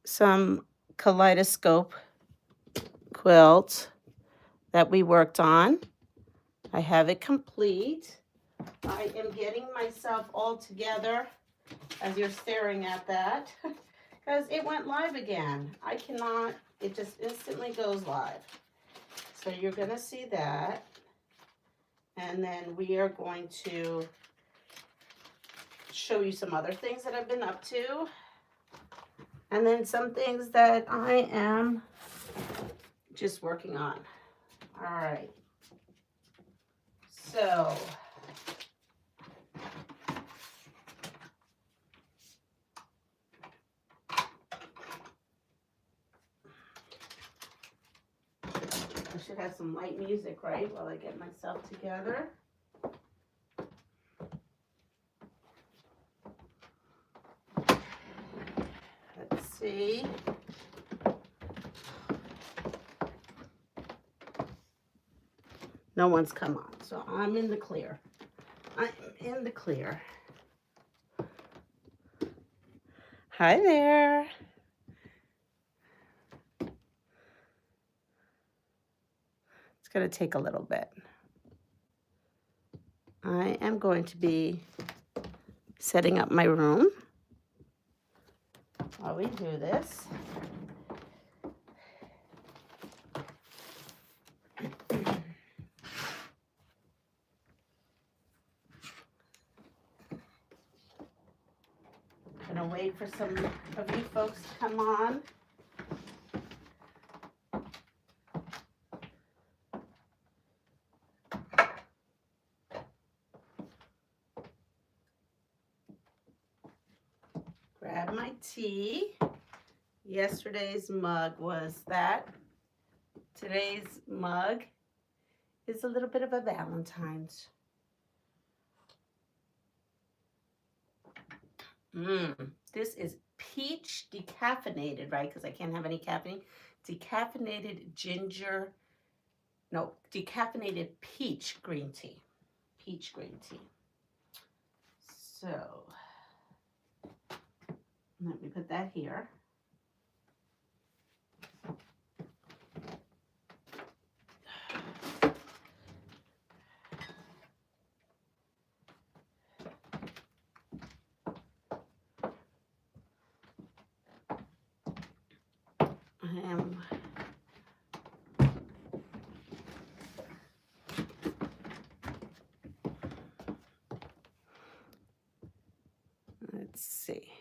some kaleidoscope quilt that we worked on. I have it complete. I am getting myself all together as you're staring at that because it went live again. I cannot, it just instantly goes live. So you're going to see that. And then we are going to show you some other things that I've been up to. And then some things that I am just working on. All right. So I should have some light music, right, while I get myself together. Let's see. No one's come on, so I'm in the clear. I'm in the clear. Hi there. It's going to take a little bit. I am going to be setting up my room while we do this. I'm going to wait for some of you folks to come on. Grab my tea. Yesterday's mug was that. Today's mug is a little bit of a Valentine's. This is peach decaffeinated, right? Because I can't have any caffeine. Decaffeinated ginger, no, decaffeinated peach green tea. Peach green tea. So, let me put that here. Let's see.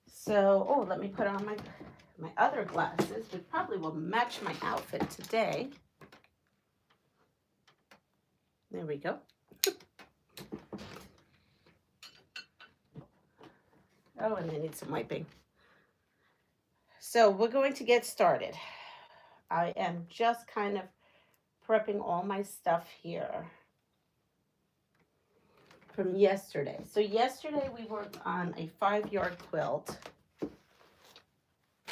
So, oh, let me put on my other glasses, which probably will match my outfit today. There we go. Oh, and they need some wiping. So we're going to get started. I am just kind of prepping all my stuff here from yesterday. So yesterday we worked on a 5-yard quilt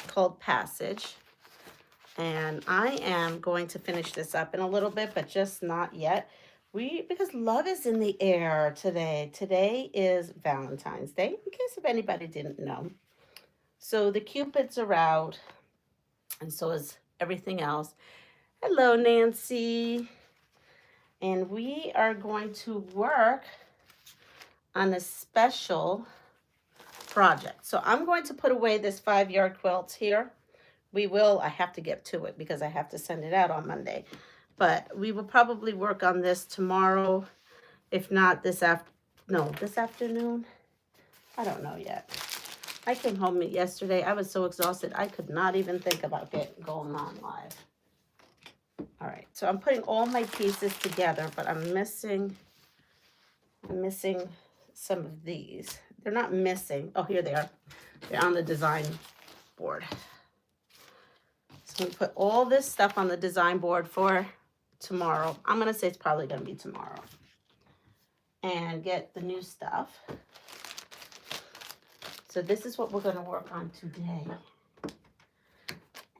called Passage. And I am going to finish this up in a little bit, but just not yet. Because love is in the air today. Today is Valentine's Day, in case if anybody didn't know. So the Cupids are out, and so is everything else. Hello, Nancy. And we are going to work on a special project. So I'm going to put away this 5-yard quilt here. I have to get to it because I have to send it out on Monday. But we will probably work on this tomorrow, if not this afternoon. I don't know yet. I came home yesterday. I was so exhausted. I could not even think about going on live. All right, so I'm putting all my pieces together, but I'm missing some of these. They're not missing. Oh, here they are. They're on the design board. So we put all this stuff on the design board for tomorrow. I'm going to say it's probably going to be tomorrow. And get the new stuff. So this is what we're going to work on today.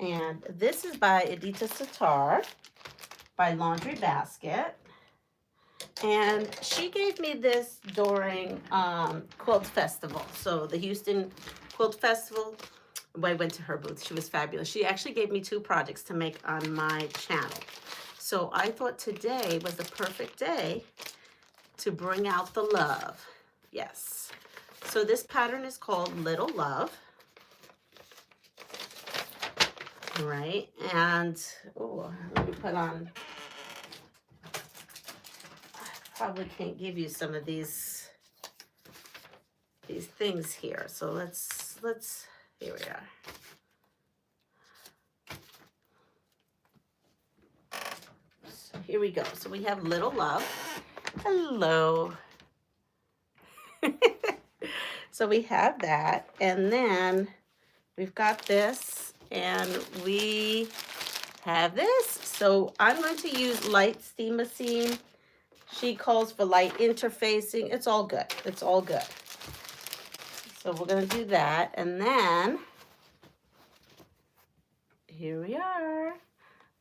And this is by Edita Sitar, by Laundry Basket. And she gave me this during Quilt Festival. So the Houston Quilt Festival I went to her booth. She was fabulous. She actually gave me 2 projects to make on my channel. So I thought today was the perfect day to bring out the love. Yes. So this pattern is called Little Love. Right, and oh, let me put on, I probably can't give you some of these things here, so let's here we are. So here we go. So we have Little Love. Hello. So we have that, and then we've got this, and we have this. So I'm going to use light steamosine. She calls for light interfacing. It's all good. It's all good. So we're going to do that. And then here we are.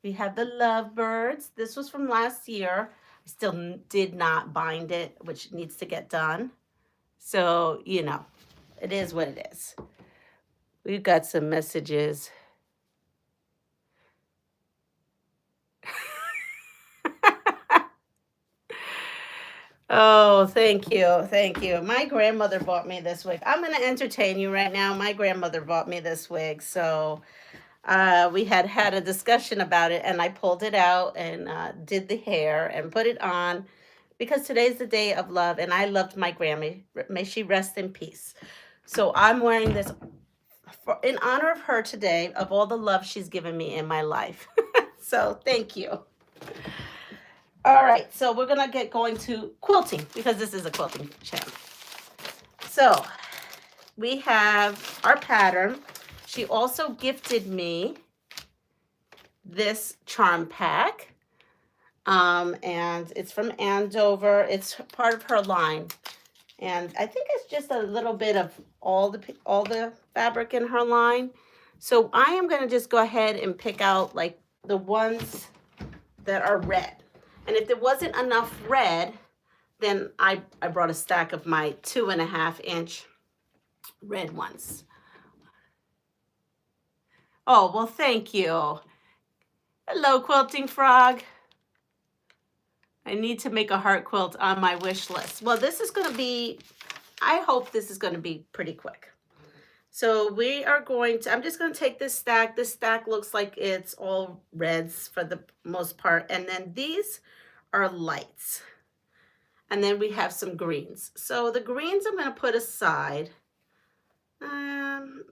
We have the Lovebirds. This was from last year. I still did not bind it, which needs to get done. So, you know, it is what it is. We've got some messages. Oh, thank you. Thank you. My grandmother bought me this wig. I'm going to entertain you right now. My grandmother bought me this wig. So we had a discussion about it, and I pulled it out and did the hair and put it on because today's the day of love, and I loved my Grammy. May she rest in peace. So I'm wearing this in honor of her today, of all the love she's given me in my life. So thank you. All right, so we're going to get going to quilting because this is a quilting channel. So we have our pattern. She also gifted me this charm pack, and it's from Andover. It's part of her line, and I think it's just a little bit of all the fabric in her line. So I am going to just go ahead and pick out like the ones that are red. And if there wasn't enough red, then I brought a stack of my 2.5-inch red ones. Oh, well, thank you. Hello, Quilting Frog. I need to make a heart quilt on my wish list. Well, this is going to be, I hope this is going to be pretty quick. So we are going to, I'm just going to take this stack. This stack looks like it's all reds for the most part. And then these are lights. And then we have some greens. So the greens I'm going to put aside.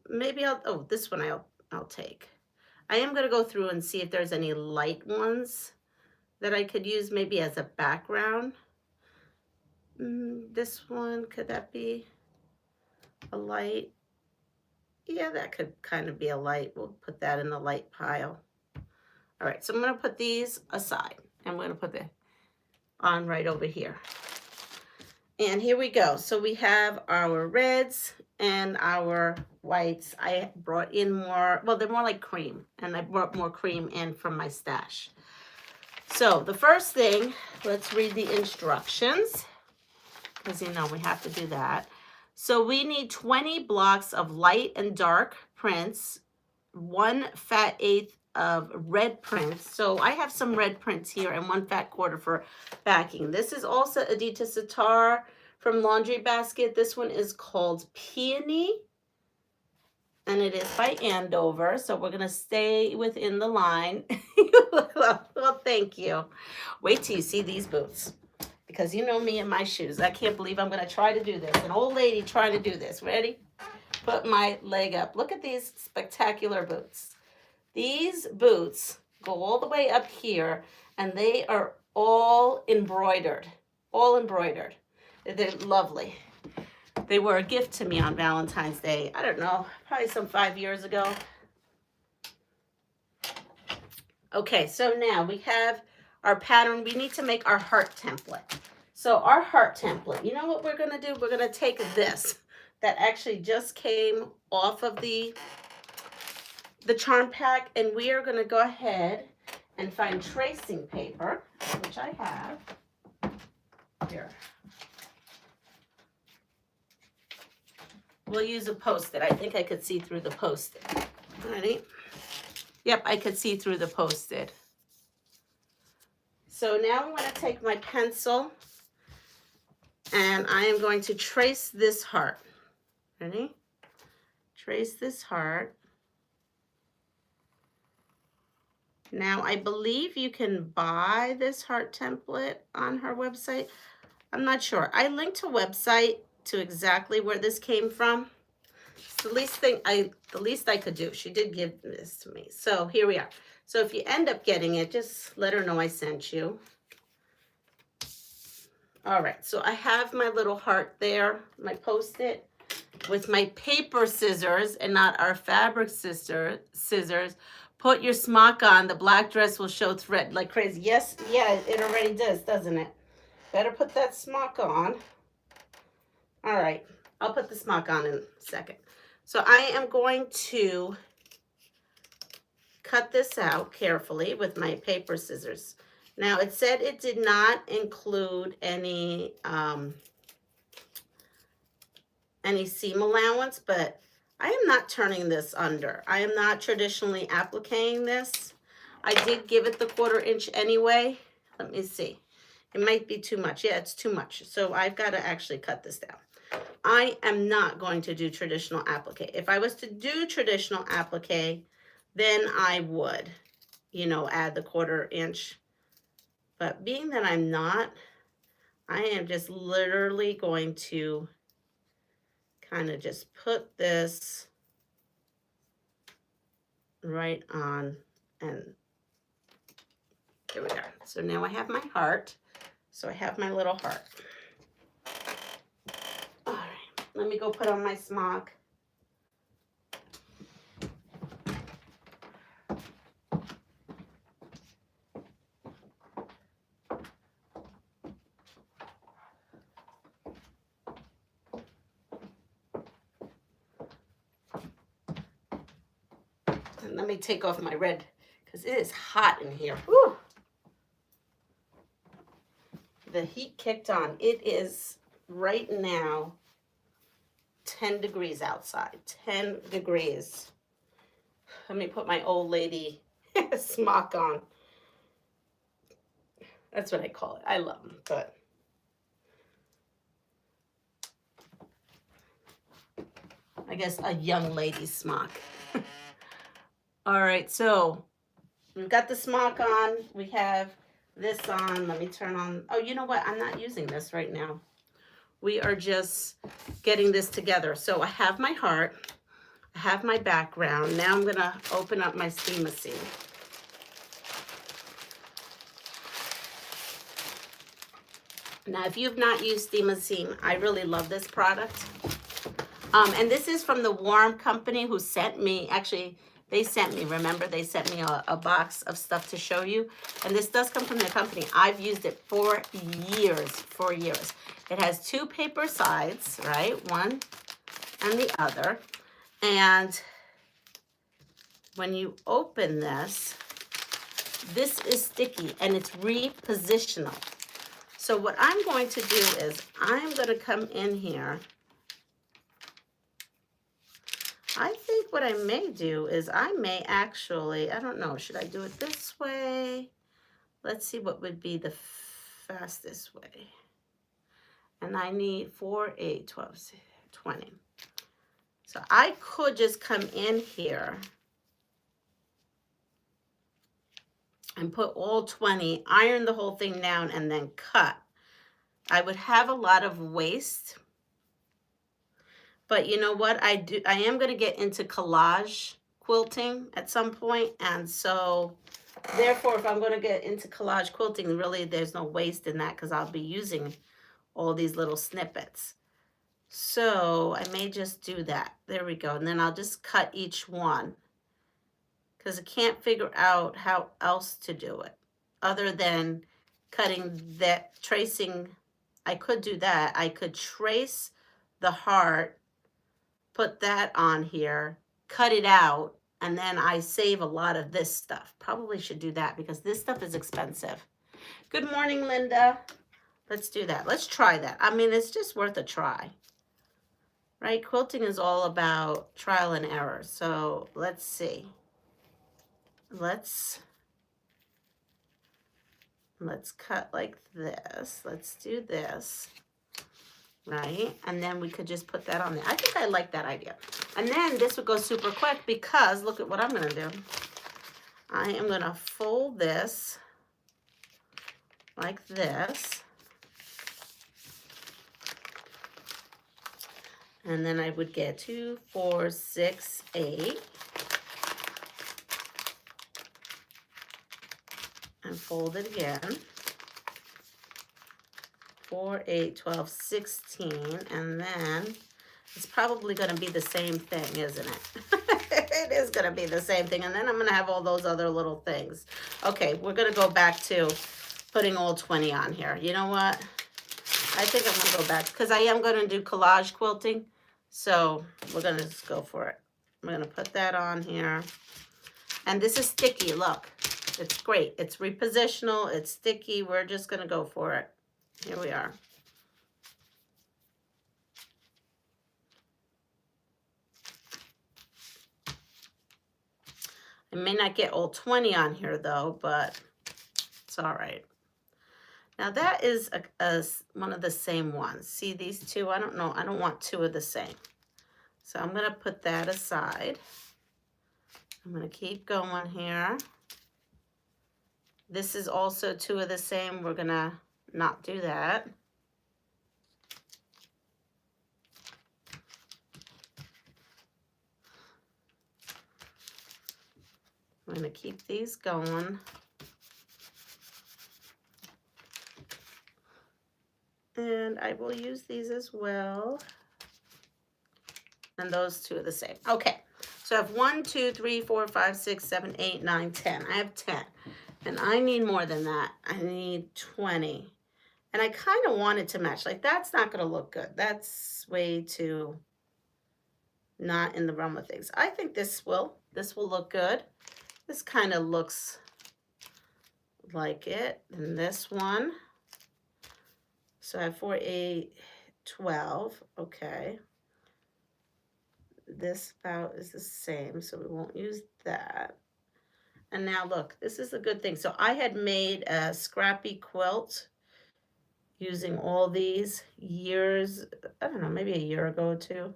Maybe this one I'll take. I am going to go through and see if there's any light ones that I could use maybe as a background. This one, could that be a light? Yeah, that could kind of be a light. We'll put that in the light pile. All right, so I'm going to put these aside. I'm going to put them on right over here. And here we go. So we have our reds and our whites. I brought in more, well, they're more like cream, and I brought more cream in from my stash. So the first thing, let's read the instructions, because you know we have to do that. So we need 20 blocks of light and dark prints, 1 fat-eighth of red prints. So I have some red prints here and 1 fat quarter for backing. This is also Adita Sitar from Laundry Basket. This one is called Peony, and it is by Andover. So we're going to stay within the line. Well, thank you. Wait till you see these boots, because you know me and my shoes. I can't believe I'm going to try to do this. An old lady trying to do this. Ready? Put my leg up. Look at these spectacular boots. These boots go all the way up here, and they are all embroidered. All embroidered. They're lovely. They were a gift to me on Valentine's Day. I don't know, probably some 5 years ago. Okay, so now we have our pattern. We need to make our heart template. So our heart template, you know what we're going to do? We're going to take this that actually just came off of the charm pack, and we are going to go ahead and find tracing paper, which I have here. We'll use a Post-it. I think I could see through the Post-it. Ready? Yep, I could see through the Post-it. So now I'm going to take my pencil and I am going to trace this heart. Ready? Trace this heart. Now, I believe you can buy this heart template on her website. I'm not sure. I linked a website to exactly where this came from. It's the least I could do. She did give this to me. So here we are. So if you end up getting it, just let her know I sent you. All right, so I have my little heart there, my Post-it, with my paper scissors and not our fabric scissors. Put your smock on. The black dress will show thread like crazy. Yes, yeah, it already does, doesn't it? Better put that smock on. All right, I'll put the smock on in a second. So I am going to cut this out carefully with my paper scissors. Now, it said it did not include any seam allowance, but I am not turning this under. I am not traditionally appliquing this. I did give it the 1/4 inch anyway. Let me see. It might be too much. Yeah, it's too much. So I've got to actually cut this down. I am not going to do traditional applique. If I was to do traditional applique, then I would, you know, add the 1/4 inch. But being that I'm not, I am just literally going to kind of just put this right on, and there we go. So now I have my heart. So I have my little heart. All right, let me go put on my smock. And let me take off my red because it is hot in here. Whew. The heat kicked on. It is right now 10 degrees outside. 10 degrees. Let me put my old lady smock on. That's what I call it. I love them, but I guess a young lady smock. All right, so we've got the smock on. We have this on. Let me turn on. Oh, you know what? I'm not using this right now. We are just getting this together. So I have my heart. I have my background. Now I'm going to open up my steamer seam. Now, if you've not used steamer seam, I really love this product. And this is from the Warm Company, who sent me, actually, they sent me, remember, they sent me a box of stuff to show you. And this does come from their company. I've used it for years, It has 2 paper sides, right? One and the other. And when you open this, this is sticky and it's repositional. So what I'm going to do is I'm going to come in here. I think what I may do is I may actually, I don't know, should I do it this way? Let's see what would be the fastest way. And I need 4, 8, 12, 20. So I could just come in here and put all 20, iron the whole thing down, and then cut. I would have a lot of waste. But you know what? I am going to get into collage quilting at some point. And so, therefore, if I'm going to get into collage quilting, really there's no waste in that because I'll be using all these little snippets. So I may just do that. There we go. And then I'll just cut each one because I can't figure out how else to do it other than cutting that, tracing. I could do that. I could trace the heart, put that on here, cut it out, and then I save a lot of this stuff. Probably should do that because this stuff is expensive. Good morning, Linda. Let's do that. Let's try that. I mean, it's just worth a try. right? Quilting is all about trial and error. So let's see. Let's cut like this. Let's do this, right? And then we could just put that on there. I think I like that idea. And then this would go super quick because look at what I'm gonna do. I am gonna fold this like this. And then I would get 2, 4, 6, 8. And fold it again. 4, 8, 12, 16. And then it's probably going to be the same thing, isn't it? It is going to be the same thing. And then I'm going to have all those other little things. Okay, we're going to go back to putting all 20 on here. You know what? I think I'm going to go back because I am going to do collage quilting. So we're going to just go for it. I'm going to put that on here. And this is sticky, look. It's great. It's repositional. It's sticky. We're just going to go for it. Here we are. I may not get all 20 on here though, but it's all right. Now that is one of the same ones. See these two? I don't know. I don't want two of the same. So I'm going to put that aside. I'm going to keep going here. This is also two of the same. We're going to not do that. I'm going to keep these going. And I will use these as well. And those two are the same. Okay, so I have 1, 2, 3, 4, 5, 6, 7, 8, 9, 10. I have 10. And I need more than that. I need 20. And I kind of want it to match. Like, that's not going to look good. That's way too not in the realm of things. I think this will look good. This kind of looks like it. And this one. So I have 4, 8, 12. Okay. This about is the same, so we won't use that. And now look, this is a good thing. So I had made a Scrappy quilt using all these years, I don't know, maybe a year ago or two.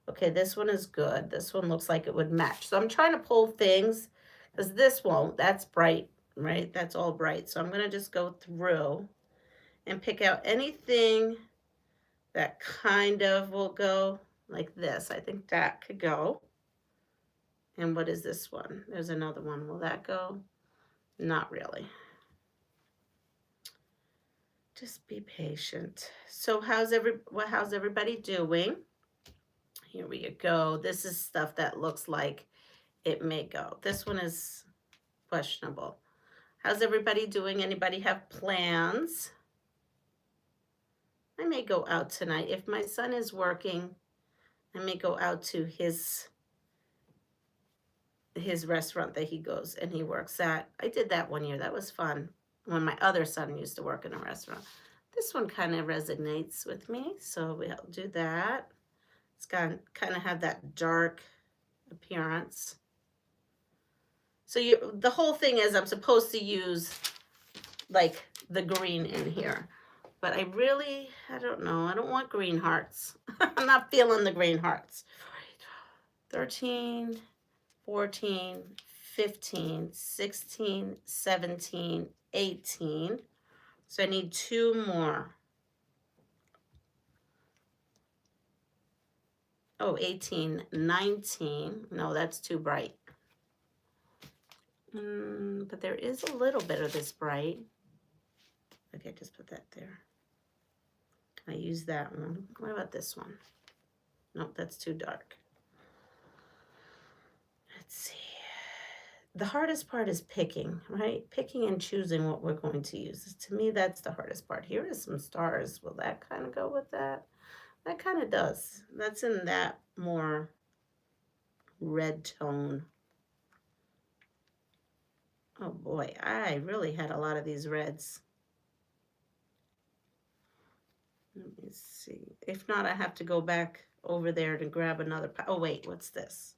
Okay, this one is good. This one looks like it would match. So I'm trying to pull things, because this won't. That's bright, right? That's all bright. So I'm going to just go through and pick out anything that kind of will go like this. I think that could go. And what is this one? There's another one. Will that go? Not really. Just be patient. So how's everybody doing? Here we go. This is stuff that looks like it may go. This one is questionable. How's everybody doing? Anybody have plans? I may go out tonight. If my son is working, I may go out to his restaurant that he goes and he works at. I did that one year. That was fun when my other son used to work in a restaurant. This one kind of resonates with me, so we'll do that. It's got kind of have that dark appearance. So the whole thing is I'm supposed to use like the green in here. But I don't know. I don't want green hearts. I'm not feeling the green hearts. 13, 14, 15, 16, 17, 18. So I need 2 more. Oh, 18, 19. No, that's too bright. But there is a little bit of this bright. Okay, just put that there. I use that one. What about this one? Nope, that's too dark. Let's see. The hardest part is picking, right? Picking and choosing what we're going to use. To me, that's the hardest part. Here is some stars. Will that kind of go with that? That kind of does. That's in that more red tone. Oh boy, I really had a lot of these reds. Let me see. If not, I have to go back over there to grab another. Oh, wait, what's this?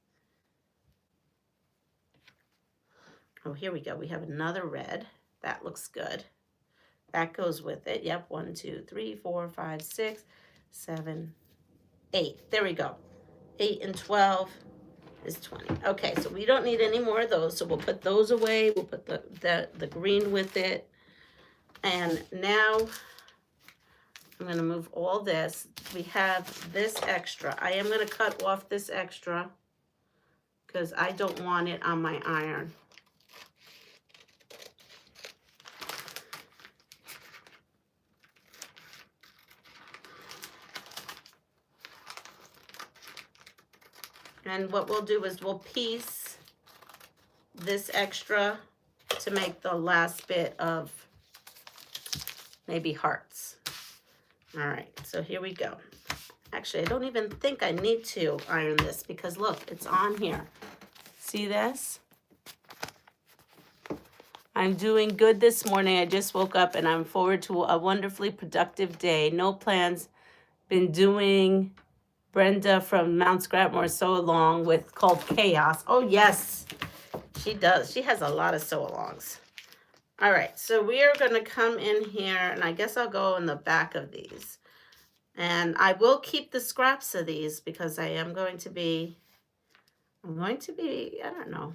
Oh, here we go. We have another red. That looks good. That goes with it. Yep, 1, 2, 3, 4, 5, 6, 7, 8. There we go. 8 and 12 is 20. Okay, so we don't need any more of those. So we'll put those away. We'll put the green with it. And now I'm going to move all this. We have this extra. I am going to cut off this extra because I don't want it on my iron. And what we'll do is we'll piece this extra to make the last bit of maybe hearts. All right, so here we go. Actually, I don't even think I need to iron this because look, it's on here. See this? I'm doing good this morning. I just woke up and I'm forward to a wonderfully productive day. No plans. Been doing Brenda from Mount Scrappmore sew-along with called Chaos. Oh, yes, she does. She has a lot of sew-alongs. All right, so we are going to come in here, and I guess I'll go in the back of these. And I will keep the scraps of these because I am going to be, I don't know,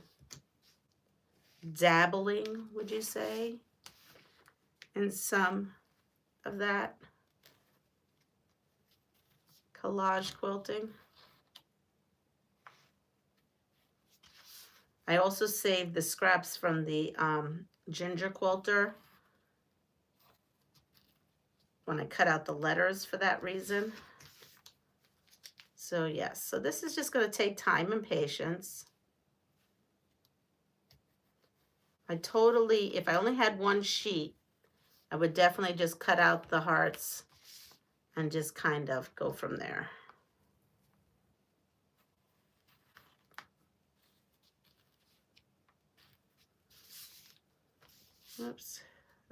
dabbling, would you say, in some of that collage quilting. I also saved the scraps from the ginger quilter when I cut out the letters for that reason. So yes, so this is just going to take time and patience. If I only had one sheet, I would definitely just cut out the hearts and just kind of go from there. Oops,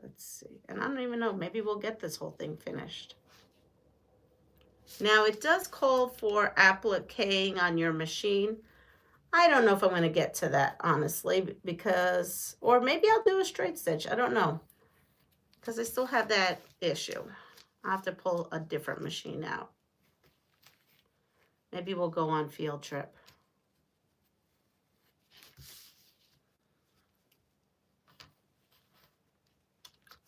let's see. And I don't even know, maybe we'll get this whole thing finished. Now it does call for appliquing on your machine. I don't know if I'm going to get to that, honestly, because, or maybe I'll do a straight stitch. I don't know, because I still have that issue. I'll have to pull a different machine out. Maybe we'll go on field trip.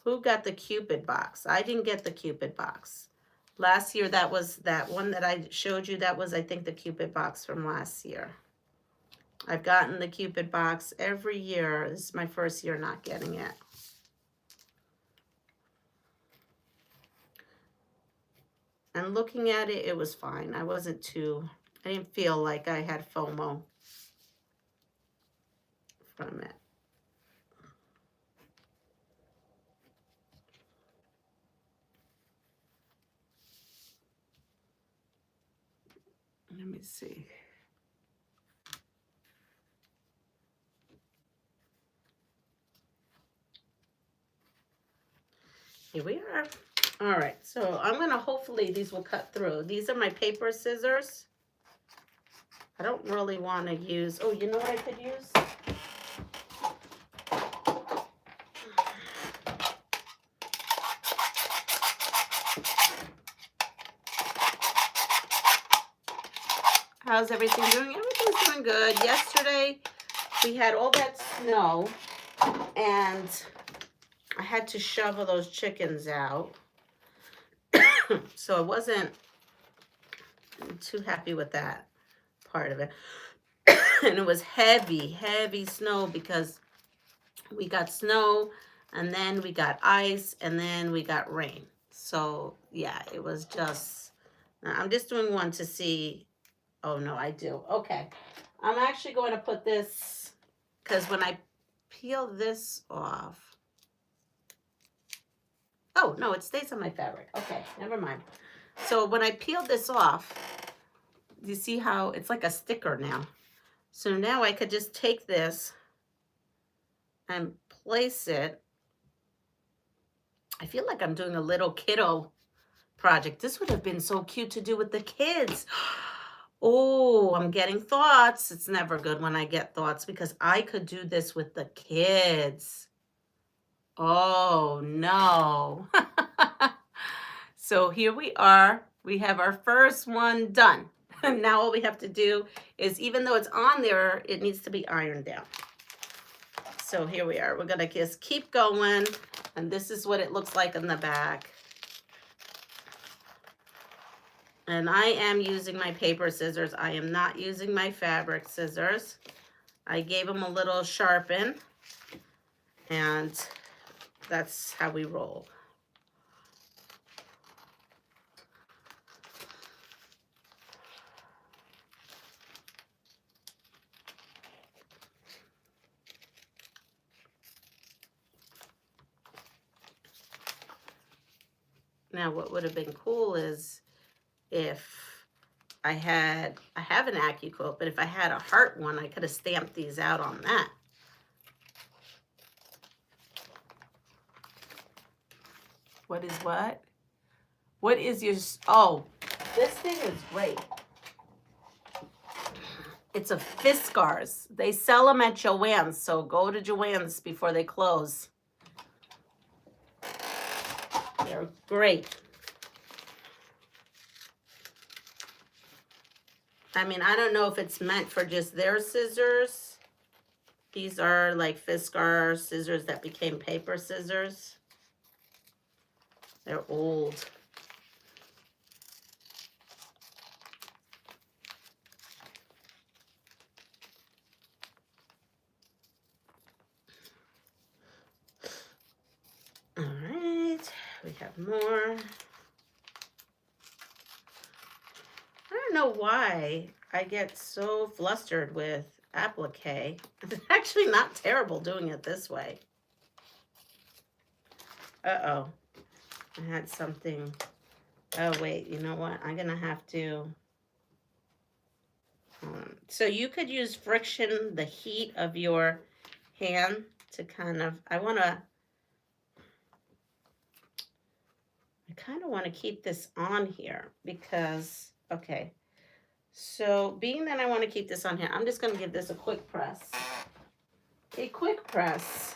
Who got the Cupid box? I didn't get the Cupid box. Last year, that was that one that I showed you. That was, I think, the Cupid box from last year. I've gotten the Cupid box every year. This is my first year not getting it. And looking at it, it was fine. I didn't feel like I had FOMO from it. Let me see. Here we are. All right, so I'm gonna, hopefully these will cut through. These are my paper scissors. I don't really want to use, oh, you know what I could use? How's everything doing? Everything's doing good. Yesterday, we had all that snow, and I had to shovel those chickens out. So I wasn't too happy with that part of it. And it was heavy, heavy snow because we got snow, and then we got ice, and then we got rain. So, yeah, it was just, I'm just doing one to see. Oh, no, I do. Okay. I'm actually going to put this, because when I peel this off, oh, no, it stays on my fabric. Okay, never mind. So when I peeled this off, you see how it's like a sticker now. So now I could just take this and place it. I feel like I'm doing a little kiddo project. This would have been so cute to do with the kids. Oh, I'm getting thoughts. It's never good when I get thoughts because I could do this with the kids. Oh, no. So here we are. We have our first one done. Now all we have to do is, even though it's on there, it needs to be ironed down. So here we are. We're going to just keep going. And this is what it looks like in the back. And I am using my paper scissors. I am not using my fabric scissors. I gave them a little sharpen. And that's how we roll. Now, what would have been cool is if I have an AccuQuilt, but if I had a heart one, I could have stamped these out on that. What is what? What is your, oh, this thing is great. It's a Fiskars. They sell them at Joann's, so go to Joann's before they close. They're great. I mean, I don't know if it's meant for just their scissors. These are like Fiskars scissors that became paper scissors. They're old. All right, we have more. I don't know why I get so flustered with applique. It's actually not terrible doing it this way. Uh-oh. I had something. Oh, wait. You know what? I'm going to have to. So you could use friction, the heat of your hand to kind of, I kind of want to keep this on here because, okay. So being that I want to keep this on here, I'm just going to give this a quick press. A quick press.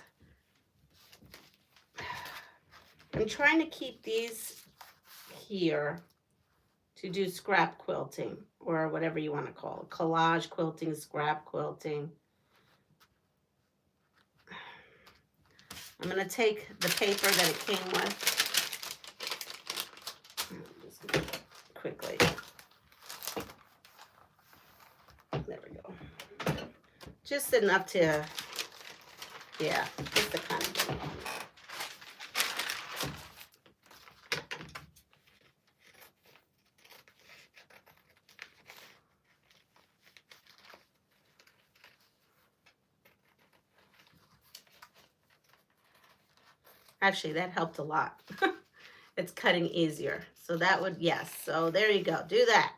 I'm trying to keep these here to do scrap quilting or whatever you want to call it. Collage quilting, scrap quilting. I'm going to take the paper that it came with. Just quickly. There we go. Just enough to, yeah, just the kind of thing. Actually, that helped a lot. It's cutting easier. So that would, yes. So there you go. Do that.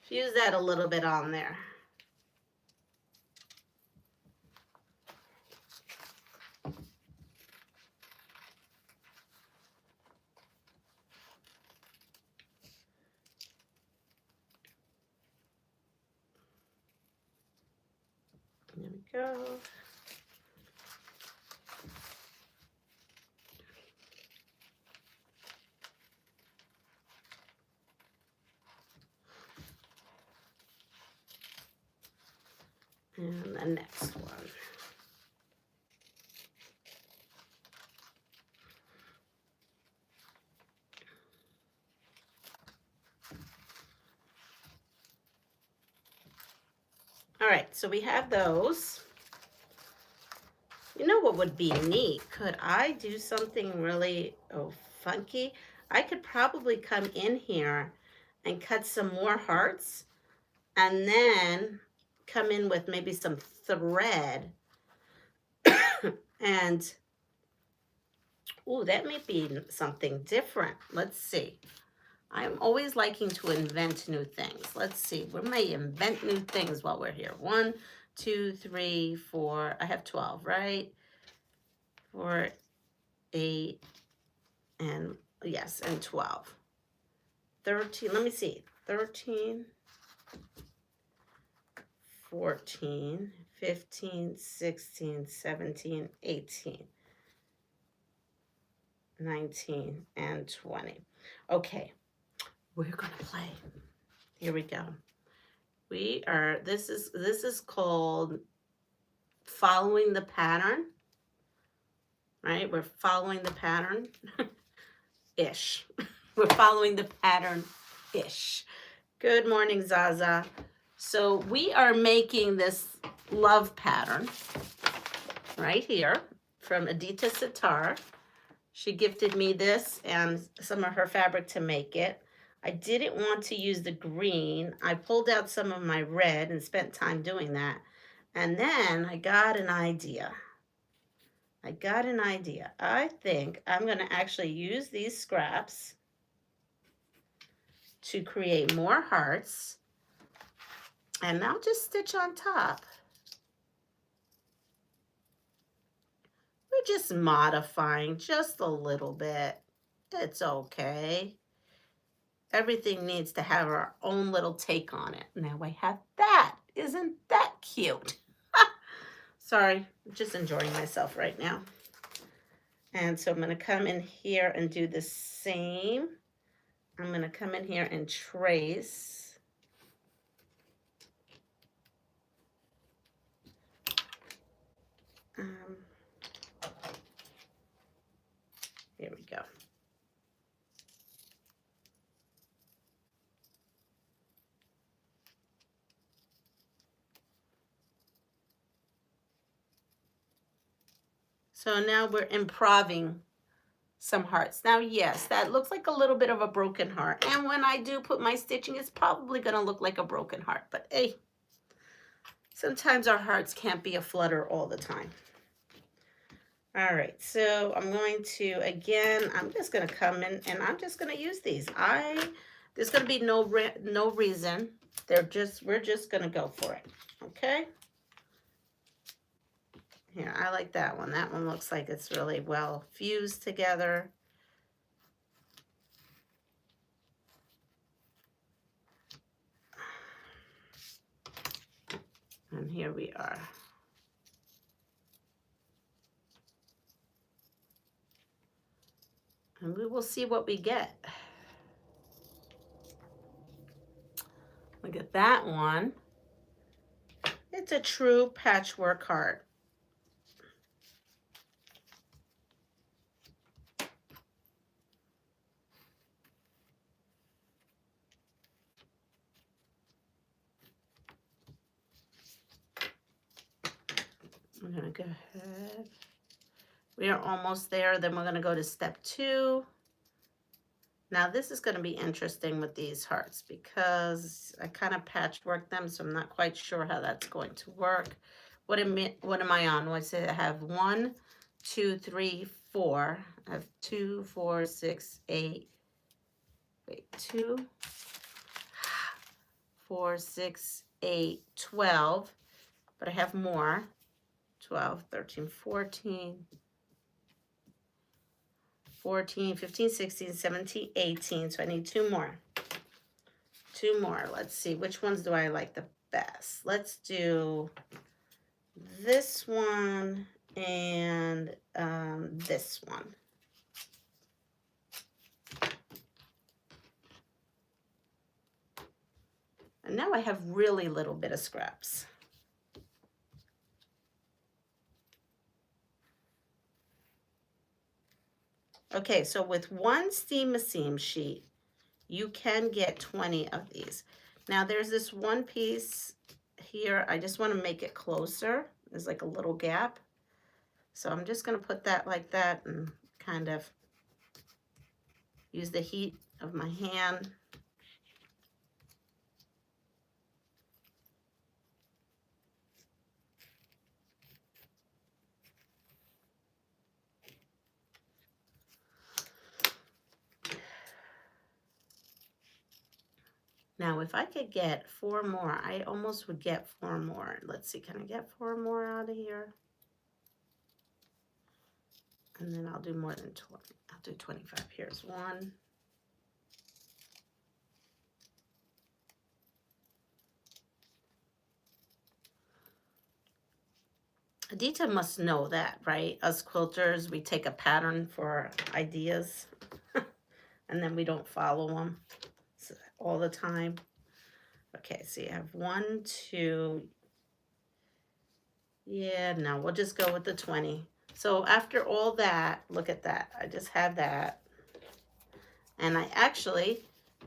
Fuse that a little bit on there. There we go. And the next one. All right, so we have those. You know what would be neat? Could I do something really funky? I could probably come in here and cut some more hearts and then come in with maybe some thread. And, oh, that may be something different. Let's see. I'm always liking to invent new things. Let's see. We might invent new things while we're here. 1, 2, 3, 4. I have 12, right? 4, 8, and yes, and 12. 13, let me see, 13, 14, 15, 16, 17, 18, 19, and 20. Okay, we're gonna play. Here we go. This is called following the pattern, right? We're following the pattern, ish. We're following the pattern, ish. Good morning, Zaza. So we are making this love pattern right here from Adita Sitar. She gifted me this and some of her fabric to make it. I didn't want to use the green. I pulled out some of my red and spent time doing that. And then I got an idea. I think I'm going to actually use these scraps to create more hearts. And I'll just stitch on top. We're just modifying just a little bit. It's okay. Everything needs to have our own little take on it. Now I have that. Isn't that cute? Sorry, I'm just enjoying myself right now. And so I'm going to come in here and do the same. I'm going to come in here and trace. Here we go. So now we're improving some hearts. Now, yes, that looks like a little bit of a broken heart. And when I do put my stitching, it's probably going to look like a broken heart. But hey, sometimes our hearts can't be a flutter all the time. All right, so I'm going to, again, I'm just going to come in and I'm just going to use these. There's going to be no reason. We're just going to go for it. Okay. Here, I like that one. That one looks like it's really well fused together. And here we are. And we will see what we get. Look at that one. It's a true patchwork heart. I'm going to go ahead. We are almost there. Then we're going to go to step 2. Now this is going to be interesting with these hearts because I kind of patchworked them, so I'm not quite sure how that's going to work. What am I on? What's it? I have 1, 2, 3, 4. I have 2, 4, 6, 8. Wait, 2, 4, 6, 8, 12. But I have more. 12, 13, 14. 14, 15, 16, 17, 18. So I need 2 more. 2 more. Let's see. Which ones do I like the best? Let's do this one and this one. And now I have really little bit of scraps. Okay, so with one seam sheet, you can get 20 of these. Now there's this one piece here. I just want to make it closer. There's like a little gap. So I'm just going to put that like that and kind of use the heat of my hand. Now, if I could get 4 more, I almost would get 4 more. Let's see, can I get 4 more out of here? And then I'll do more than 20. I'll do 25. Here's one. Adita must know that, right? Us quilters, we take a pattern for ideas and then we don't follow them all the time. Okay, so you have 1, 2. Yeah, no, we'll just go with the 20. So after all that, look at that. I just have that. And I actually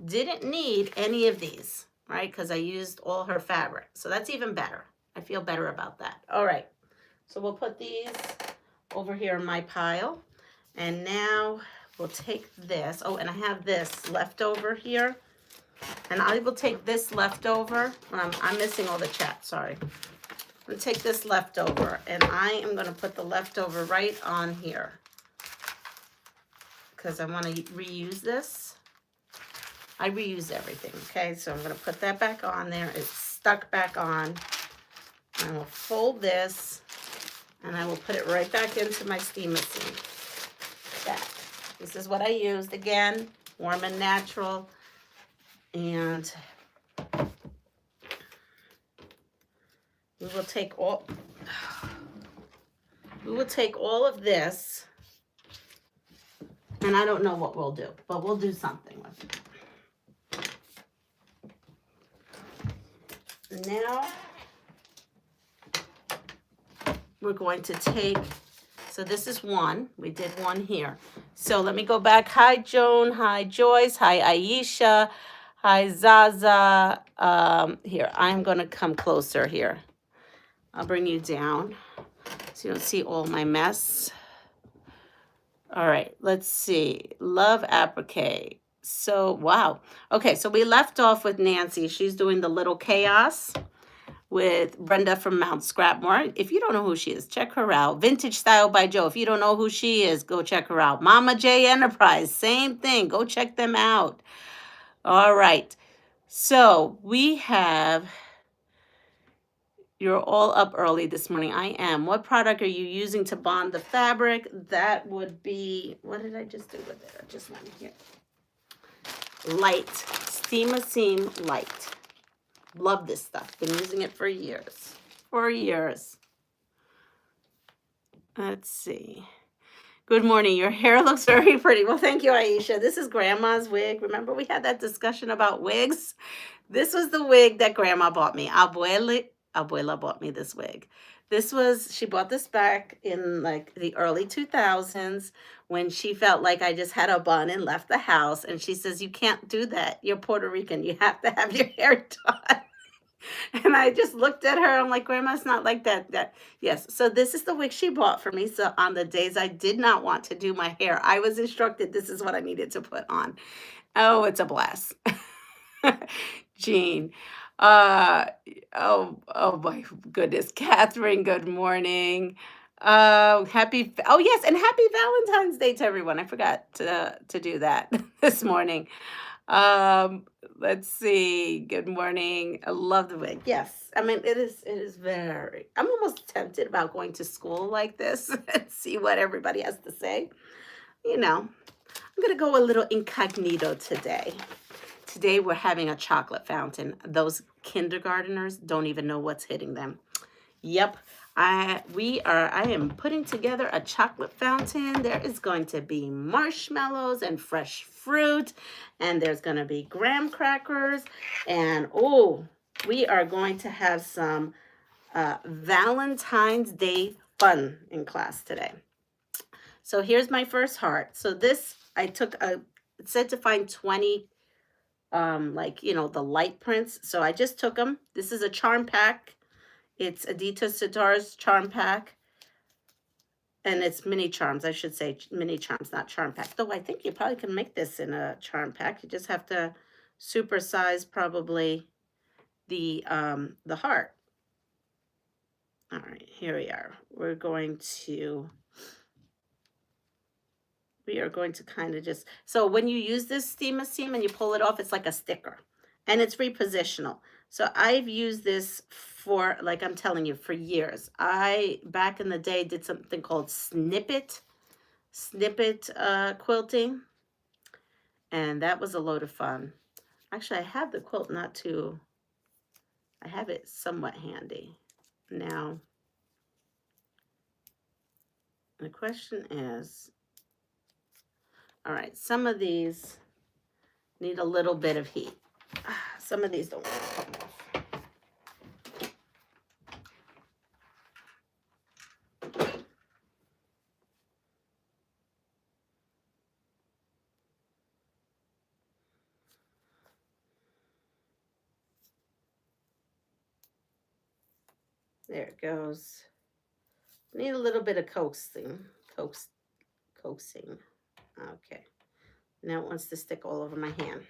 didn't need any of these, right? Because I used all her fabric. So that's even better. I feel better about that. All right. So we'll put these over here in my pile. And now we'll take this. Oh, and I have this left over here. And I will take this leftover. I'm missing all the chat, sorry. I'm gonna take this leftover and I am gonna put the leftover right on here because I wanna reuse this. I reuse everything, okay? So I'm gonna put that back on there. It's stuck back on. I will fold this and I will put it right back into my steam machine. That. This is what I used again, warm and natural. And we will take all of this, and I don't know what we'll do, but we'll do something with it. Now we're going to take, so this is one, we did one here. So let me go back. Hi Joan, hi Joyce, hi Aisha, hi Zaza. Here, I'm gonna come closer here. I'll bring you down so you don't see all my mess. All right, let's see. Love applique. So, wow. Okay, so we left off with Nancy. She's doing the Little Chaos with Brenda from Mount Scrapmore. If you don't know who she is, check her out. Vintage Style by Joe. If you don't know who she is, go check her out. Mama J Enterprise, same thing. Go check them out. All right. So we have... You're all up early this morning. I am. What product are you using to bond the fabric? That would be, what did I just do with it? I just went here. Light. Steam Light. Love this stuff. Been using it for years. For years. Let's see. Good morning. Your hair looks very pretty. Well, thank you, Aisha. This is Grandma's wig. Remember we had that discussion about wigs? This was the wig that Grandma bought me. Abuela bought me this wig. She bought this back in like the early 2000s when she felt like I just had a bun and left the house. And she says, you can't do that. You're Puerto Rican. You have to have your hair done. And I just looked at her. I'm like, Grandma, it's not like that. Yes. So this is the wig she bought for me. So on the days I did not want to do my hair, I was instructed this is what I needed to put on. Oh, it's a blast. Jean. Oh my goodness. Catherine, good morning. Oh yes, and happy Valentine's Day to everyone. I forgot to do that this morning. Let's see. Good morning. I love the wig. Yes. I mean, it is very, I'm almost tempted about going to school like this and see what everybody has to say. You know, I'm going to go a little incognito today. Today we're having a chocolate fountain. Those kindergarteners don't even know what's hitting them. Yep. I am putting together a chocolate fountain. There is going to be marshmallows and fresh fruit, and there's going to be graham crackers, and we are going to have some Valentine's Day fun in class today. So here's my first heart. So this, it said to find 20 the light prints. So I just took them. This is a charm pack. It's Adita Sitar's charm pack. And it's mini charms, I should say mini charms, not charm pack. Though I think you probably can make this in a charm pack. You just have to supersize probably the heart. All right, here we are. We are going to kind of just, so when you use this steam and you pull it off, it's like a sticker and it's repositional. So I've used this for, like I'm telling you, for years. I, back in the day, did something called Snippet snippet quilting, and that was a load of fun. Actually, I have the quilt I have it somewhat handy. Now, the question is, all right, some of these need a little bit of heat. Some of these don't want to come off. There it goes. Need a little bit of coaxing. Coaxing. Okay. Now it wants to stick all over my hand.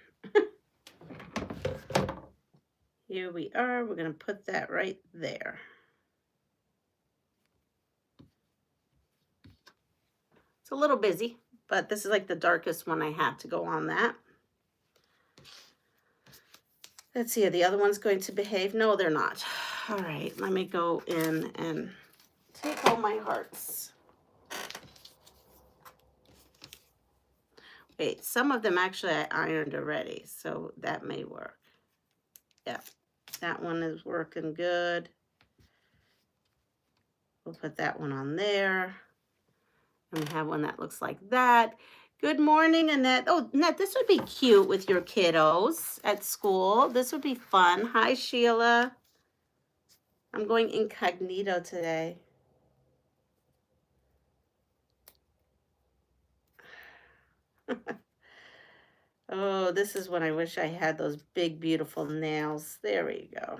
Here we are. We're going to put that right there. It's a little busy, but this is like the darkest one I have to go on that. Let's see, are the other ones going to behave? No, they're not. All right, let me go in and take all my hearts. Wait, some of them actually I ironed already, so that may work. Yeah, that one is working good. We'll put that one on there. And we have one that looks like that. Good morning, Annette. Oh, Annette, this would be cute with your kiddos at school. This would be fun. Hi, Sheila. I'm going incognito today. Oh, this is when I wish I had those big, beautiful nails. There we go.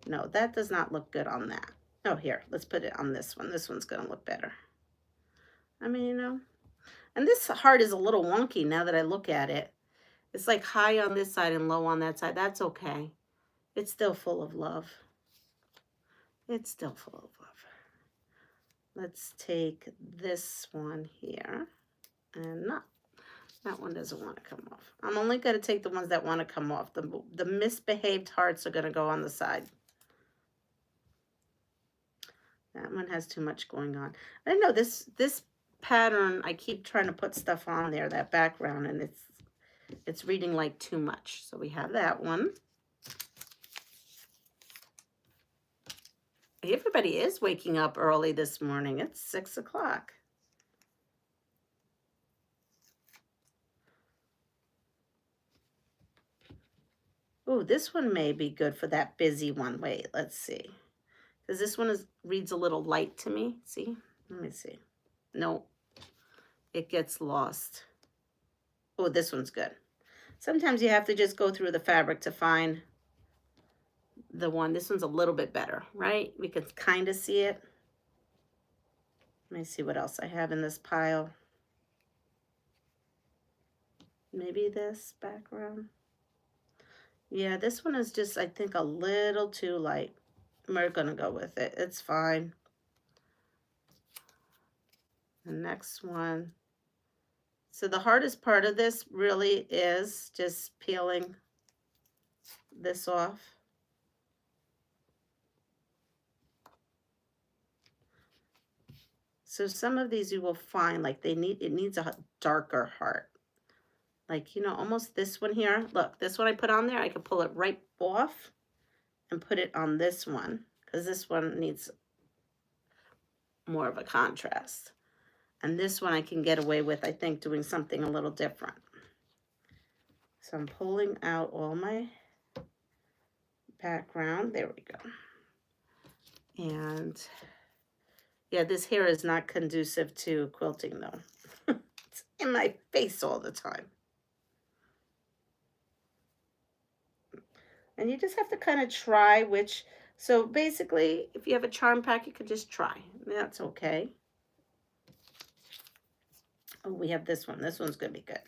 No, that does not look good on that. Oh, here, let's put it on this one. This one's going to look better. I mean, you know, and this heart is a little wonky now that I look at it. It's like high on this side and low on that side. That's okay. It's still full of love. It's still full of love. Let's take this one here and not. That one doesn't want to come off. I'm only going to take the ones that want to come off. The misbehaved hearts are going to go on the side. That one has too much going on. I don't know, this pattern, I keep trying to put stuff on there, that background, and it's reading like too much. So we have that one. Everybody is waking up early this morning. It's 6 o'clock. Ooh, this one may be good for that busy one. Wait, let's see. Because this one reads a little light to me. See? Let me see. No, it gets lost. Oh, this one's good. Sometimes you have to just go through the fabric to find the one. This one's a little bit better, right? We can kind of see it. Let me see what else I have in this pile. Maybe this background. Yeah, this one is just, I think, a little too light. We're going to go with it. It's fine. The next one. So the hardest part of this really is just peeling this off. So some of these you will find like it needs a darker heart. Like, you know, almost this one here. Look, this one I put on there, I could pull it right off and put it on this one because this one needs more of a contrast. And this one I can get away with, I think, doing something a little different. So I'm pulling out all my background. There we go. And yeah, this hair is not conducive to quilting though. It's in my face all the time. And you just have to kind of try which, so basically, if you have a charm pack, you could just try. That's okay. Oh, we have this one. This one's going to be good.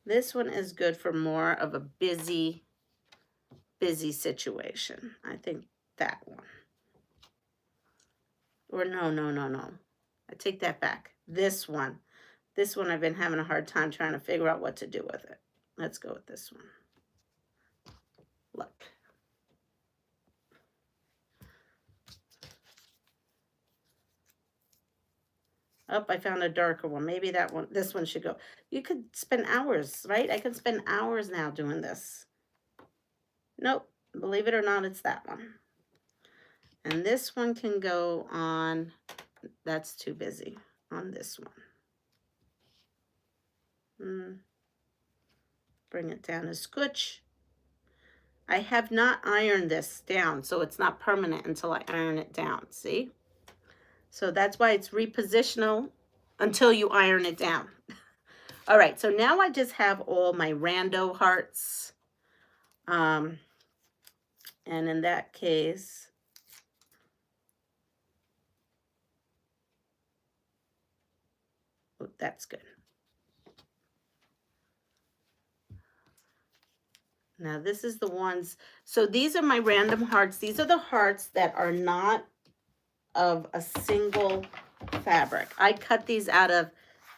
This one is good for more of a busy situation. I think that one. Or no. I take that back. This one. This one I've been having a hard time trying to figure out what to do with it. Let's go with this one. Look. Oh, I found a darker one. Maybe that one, this one should go. You could spend hours, right? I could spend hours now doing this. Nope, believe it or not, it's that one. And this one can go on, that's too busy, on this one. Bring it down a scooch. I have not ironed this down, so it's not permanent until I iron it down, see? So that's why it's repositional until you iron it down. All right, so now I just have all my rando hearts. And in that case, oh, that's good. Now this is the ones, so these are my random hearts. These are the hearts that are not of a single fabric. I cut these out of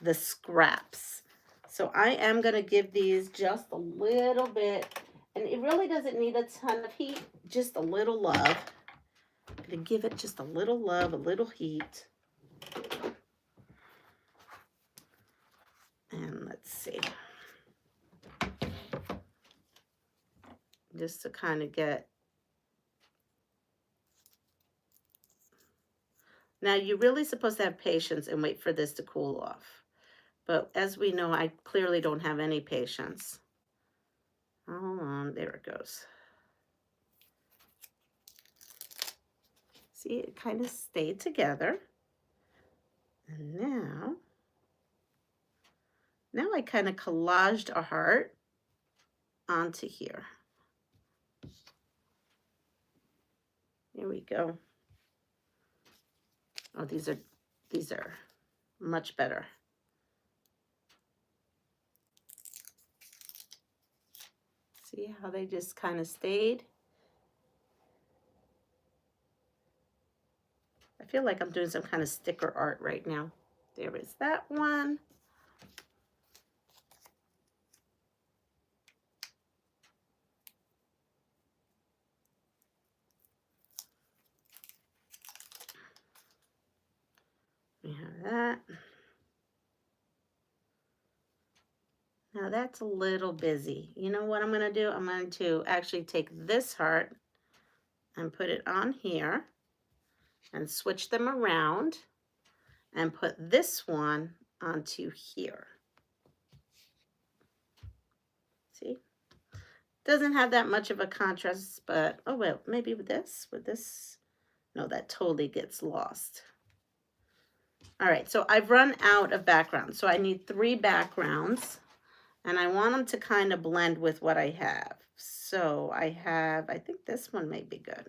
the scraps. So I am gonna give these just a little bit, and it really doesn't need a ton of heat, just a little love. I'm gonna give it just a little love, a little heat. And let's see. Just to kind of get. Now you're really supposed to have patience and wait for this to cool off. But as we know, I clearly don't have any patience. Hold on, there it goes. See, it kind of stayed together. And now I kind of collaged a heart onto here. Here we go. Oh, these are much better. See how they just kind of stayed? I feel like I'm doing some kind of sticker art right now. There is that one. We have that. Now that's a little busy. You know what I'm going to do? I'm going to actually take this heart and put it on here and switch them around and put this one onto here. See? Doesn't have that much of a contrast, but oh well, maybe with this, no, that totally gets lost. All right, so I've run out of backgrounds, so I need 3 backgrounds, and I want them to kind of blend with what I have. So I think this one may be good,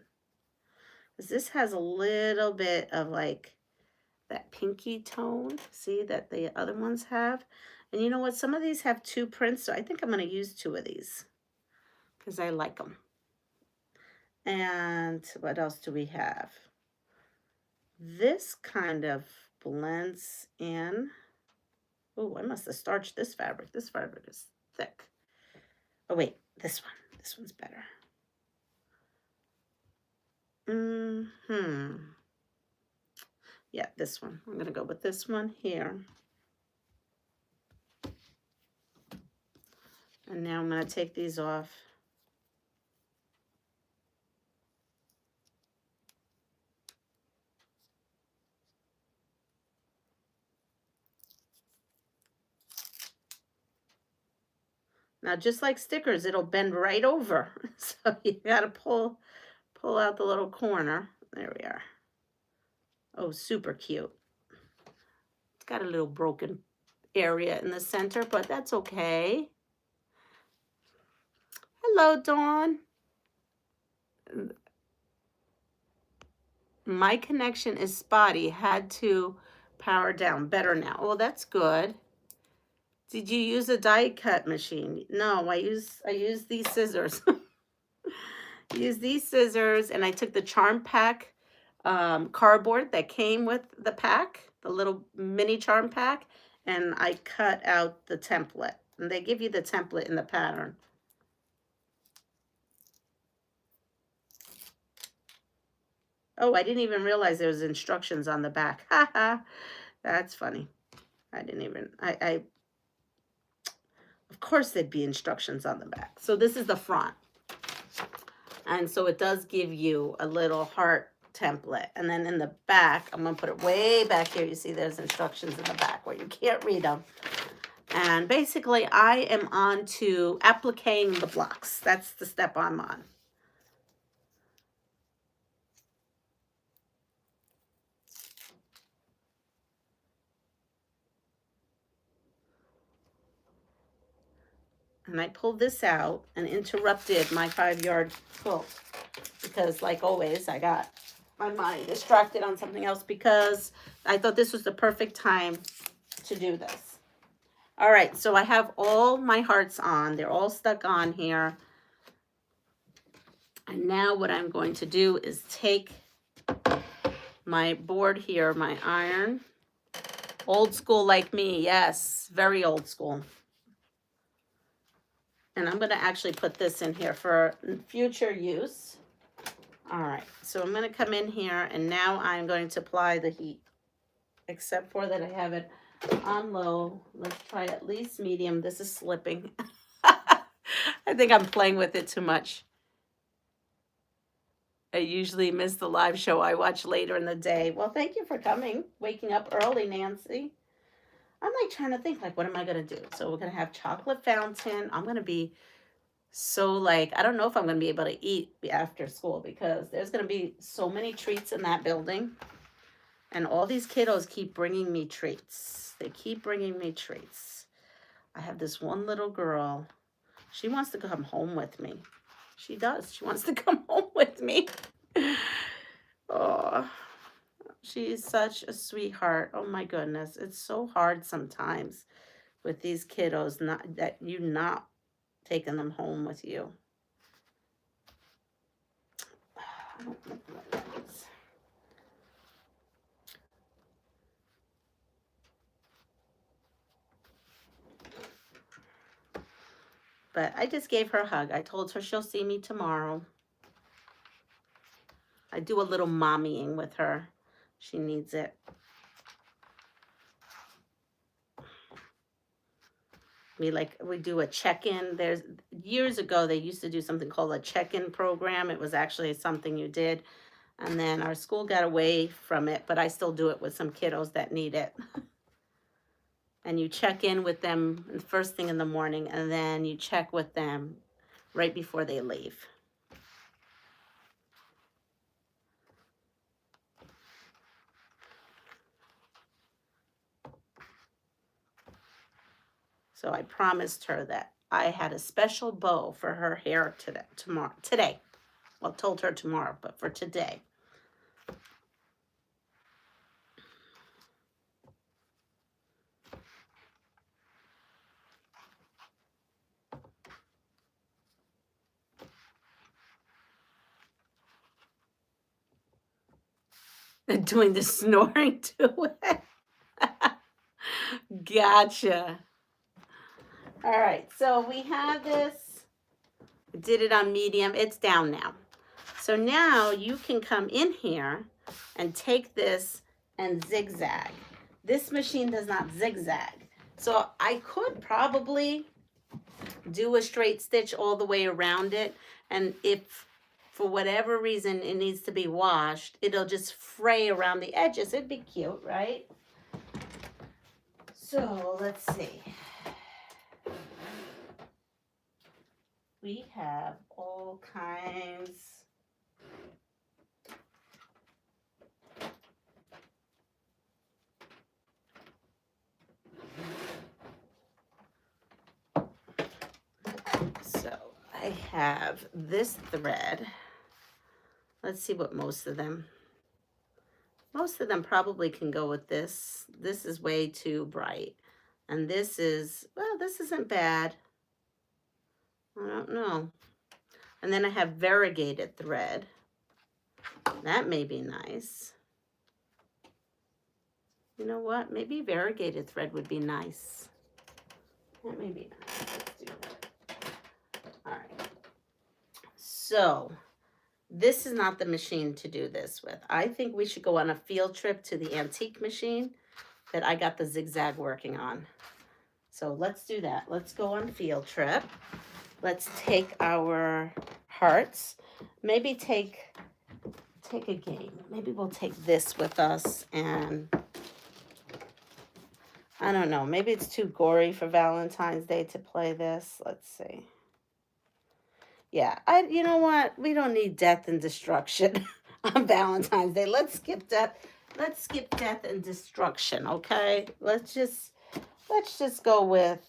because this has a little bit of like that pinky tone, see, that the other ones have. And you know what, some of these have 2 prints, so I think I'm going to use 2 of these because I like them. And what else do we have? This kind of blends in. Oh, I must have starched this fabric. This fabric is thick. Oh wait, this one. This one's better. Yeah, this one. I'm gonna go with this one here. And now I'm gonna take these off. Now, just like stickers, it'll bend right over. So you gotta pull out the little corner. There we are. Oh, super cute. It's got a little broken area in the center, but that's okay. Hello, Dawn. My connection is spotty. Had to power down. Better now. Oh, that's good. Did you use a die cut machine? No, I use these scissors. Use these scissors, and I took the charm pack cardboard that came with the pack, the little mini charm pack, and I cut out the template. And they give you the template in the pattern. Oh, I didn't even realize there was instructions on the back. Haha, That's funny. I didn't even, of course there'd be instructions on the back. So this is the front. And so it does give you a little heart template. And then in the back, I'm going to put it way back here. You see there's instructions in the back where you can't read them. And basically I am on to appliquing the blocks. That's the step I'm on. And I pulled this out and interrupted my 5-yard quilt because, like always, I got my mind distracted on something else because I thought this was the perfect time to do this. All right, so I have all my hearts on. They're all stuck on here. And now what I'm going to do is take my board here, my iron. Old school like me, yes, very old school. And I'm going to actually put this in here for future use. All right, so I'm going to come in here and now I'm going to apply the heat. Except for that I have it on low. Let's try at least medium. This is slipping. I think I'm playing with it too much. I usually miss the live show I watch later in the day. Well, thank you for coming. Waking up early, Nancy. I'm like trying to think, like, what am I going to do? So we're going to have chocolate fountain. I'm going to be so like, I don't know if I'm going to be able to eat after school because there's going to be so many treats in that building. And all these kiddos keep bringing me treats. They keep bringing me treats. I have this one little girl. She wants to come home with me. She does. She wants to come home with me. Oh, she's such a sweetheart. Oh my goodness. It's so hard sometimes with these kiddos not taking them home with you. I don't know what that is. But I just gave her a hug. I told her she'll see me tomorrow. I do a little mommying with her. She needs it. We do a check-in. There's years ago they used to do something called a check-in program. It was actually something you did. And then our school got away from it, but I still do it with some kiddos that need it. And you check in with them the first thing in the morning, and then you check with them right before they leave. So I promised her that I had a special bow for her hair today. Well, told her tomorrow, but for today. And doing the snoring to it. Gotcha. All right, so we have this. I did it on medium. It's down now. So now you can come in here and take this and zigzag. This machine does not zigzag. So I could probably do a straight stitch all the way around it. And if for whatever reason it needs to be washed, it'll just fray around the edges. It'd be cute, right? So let's see. We have all kinds. So I have this thread. Let's see what most of them probably can go with this. This is way too bright. And this is, well, this isn't bad. I don't know. And then I have variegated thread. That may be nice. You know what? Maybe variegated thread would be nice. That may be nice. Let's do that. All right. So this is not the machine to do this with. I think we should go on a field trip to the antique machine that I got the zigzag working on. So let's do that. Let's go on field trip. Let's take our hearts. Maybe take a game. Maybe we'll take this with us, and I don't know. Maybe it's too gory for Valentine's Day to play this. Let's see. Yeah, you know what? We don't need death and destruction on Valentine's Day. Let's skip death. Let's skip death and destruction, okay? Let's just go with,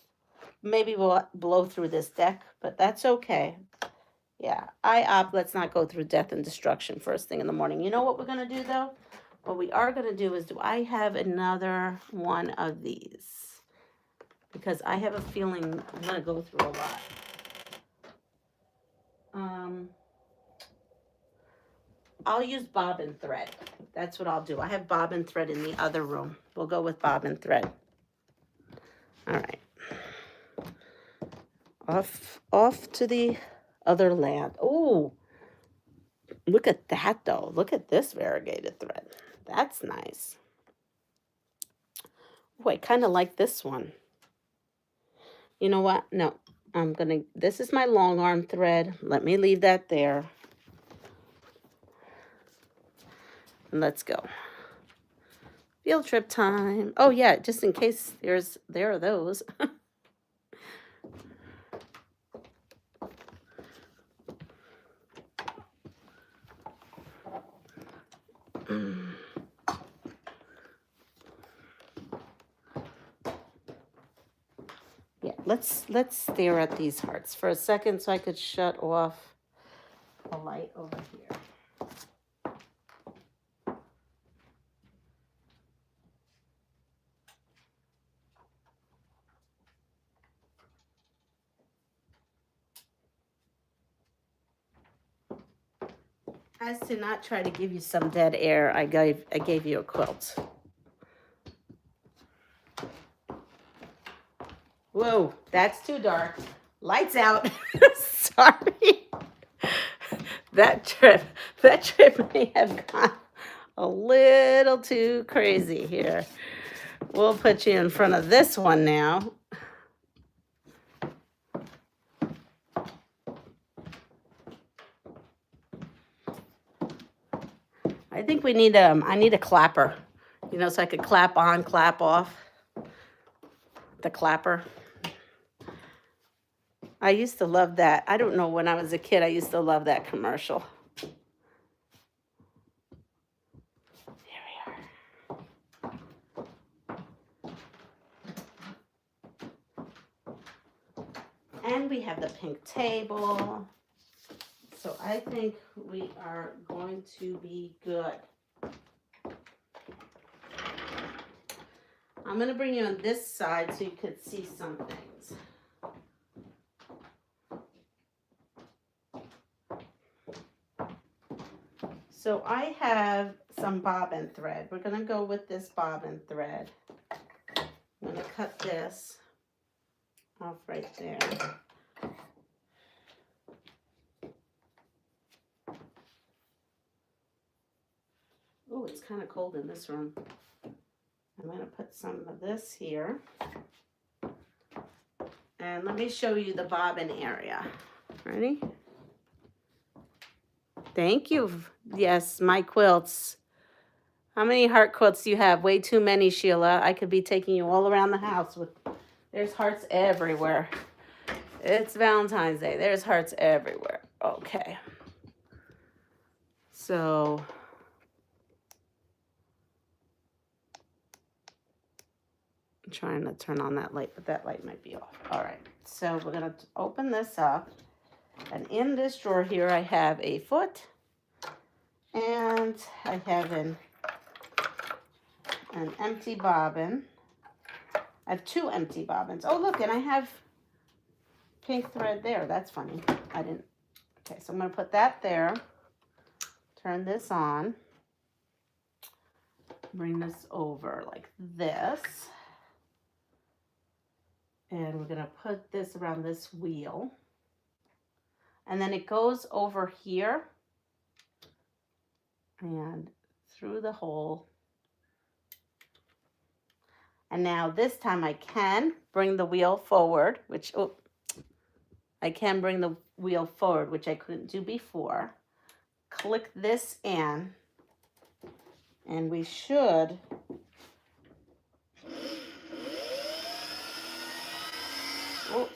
maybe we'll blow through this deck, but that's okay. Yeah, let's not go through death and destruction first thing in the morning. You know what we're going to do, though? What we are going to do is, do I have another one of these? Because I have a feeling I'm going to go through a lot. I'll use bobbin thread. That's what I'll do. I have bobbin thread in the other room. We'll go with bobbin thread. All right. Off to the other land. Oh, look at that, though. Look at this variegated thread. That's nice. Oh, I kind of like this one. You know what? No, this is my long arm thread. Let me leave that there. And let's go. Field trip time. Oh, yeah, just in case there are those. Yeah, let's stare at these hearts for a second so I could shut off the light over here. As to not try to give you some dead air, I gave you a quilt. Whoa, that's too dark. Lights out. Sorry. That trip may have gone a little too crazy here. We'll put you in front of this one now. I think we need I need a clapper, you know, so I could clap on, clap off. The clapper. I used to love that. I don't know, when I was a kid, I used to love that commercial. Here we are. And we have the pink table. So I think we are going to be good. I'm going to bring you on this side so you could see some things. So I have some bobbin thread. We're going to go with this bobbin thread. I'm going to cut this off right there. Oh, it's kind of cold in this room. I'm going to put some of this here. And let me show you the bobbin area. Ready? Thank you. Yes, my quilts. How many heart quilts do you have? Way too many, Sheila. I could be taking you all around the house with, there's hearts everywhere. It's Valentine's Day. There's hearts everywhere. Okay. So I'm trying to turn on that light, but that light might be off. All right. So we're going to open this up. And in this drawer here, I have a foot. And I have an empty bobbin. I have two empty bobbins. Oh, look, and I have pink thread there. That's funny. I didn't. Okay, so I'm going to put that there. Turn this on. Bring this over like this. And we're going to put this around this wheel. And then it goes over here and through the hole. And now this time I can bring the wheel forward, which, oh, I can bring the wheel forward, which I couldn't do before. Click this in, and we should oh,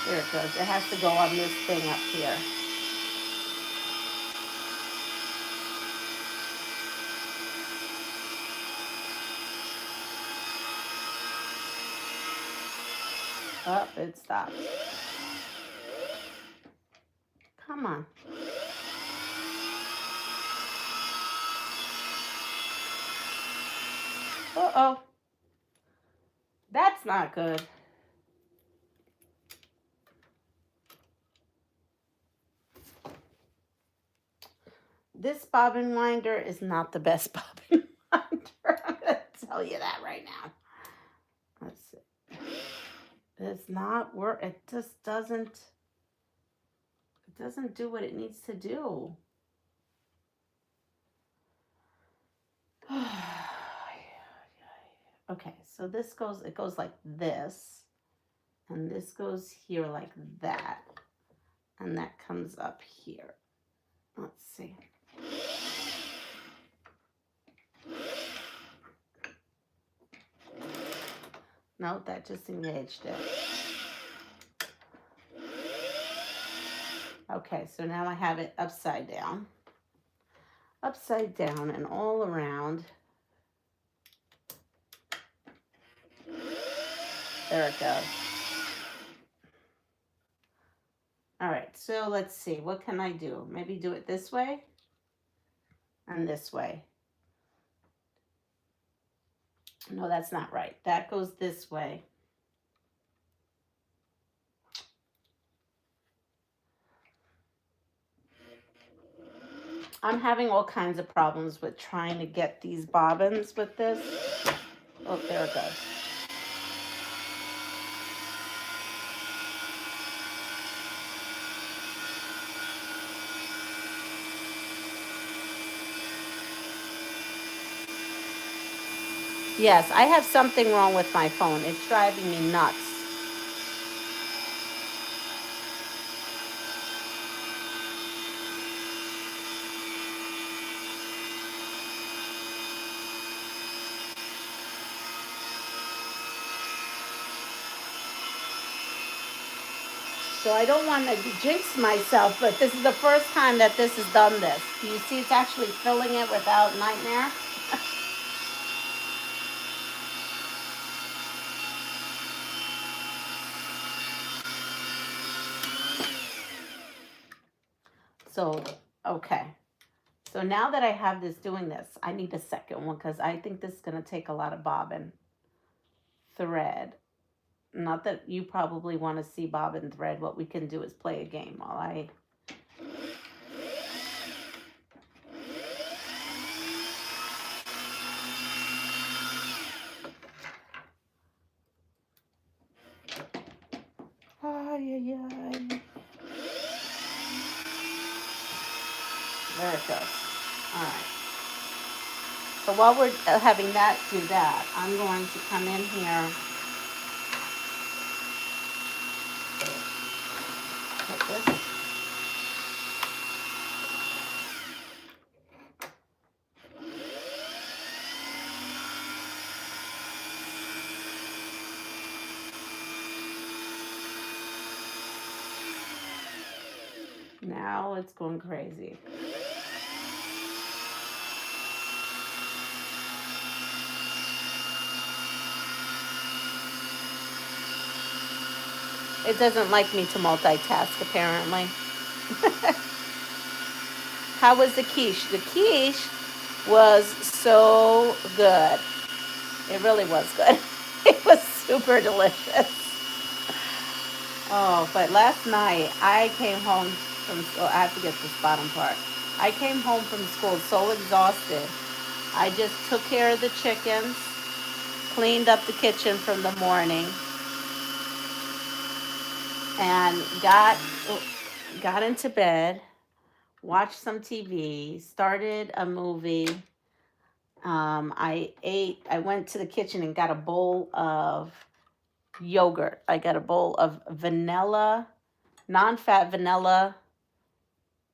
there it goes. It has to go on this thing up here. Oh, it stopped. Come on. Uh-oh. That's not good. This bobbin winder is not the best bobbin winder. I'm going to tell you that right now. Let's see. It's not work. It just doesn't. It doesn't do what it needs to do. Okay, so this goes. It goes like this, and this goes here like that, and that comes up here. Let's see. No, that just engaged it. Okay, so now I have it upside down, and all around. There it goes. All right, so let's see. What can I do? Maybe do it this way and this way. No, that's not right. That goes this way. I'm having all kinds of problems with trying to get these bobbins with this. Oh, there it goes. Yes, I have something wrong with my phone. It's driving me nuts. So I don't want to jinx myself, but this is the first time that this has done this. Do you see it's actually filling it without nightmare? So, okay. So now that I have this doing this, I need a second one because I think this is going to take a lot of bobbin thread. Not that you probably want to see bobbin thread. What we can do is play a game while I... Ay, ay, ay. There it goes. All right. So while we're having that do that, I'm going to come in here. Put this. Now it's going crazy. It doesn't like me to multitask, apparently. How was the quiche? The quiche was so good. It really was good. It was super delicious. Oh, but last night I came home from school. I have to get this bottom part. I came home from school so exhausted. I just took care of the chickens, cleaned up the kitchen from the morning, and got into bed, watched some TV, started a movie. I went to the kitchen and got a bowl of yogurt. I got a bowl of vanilla, non-fat vanilla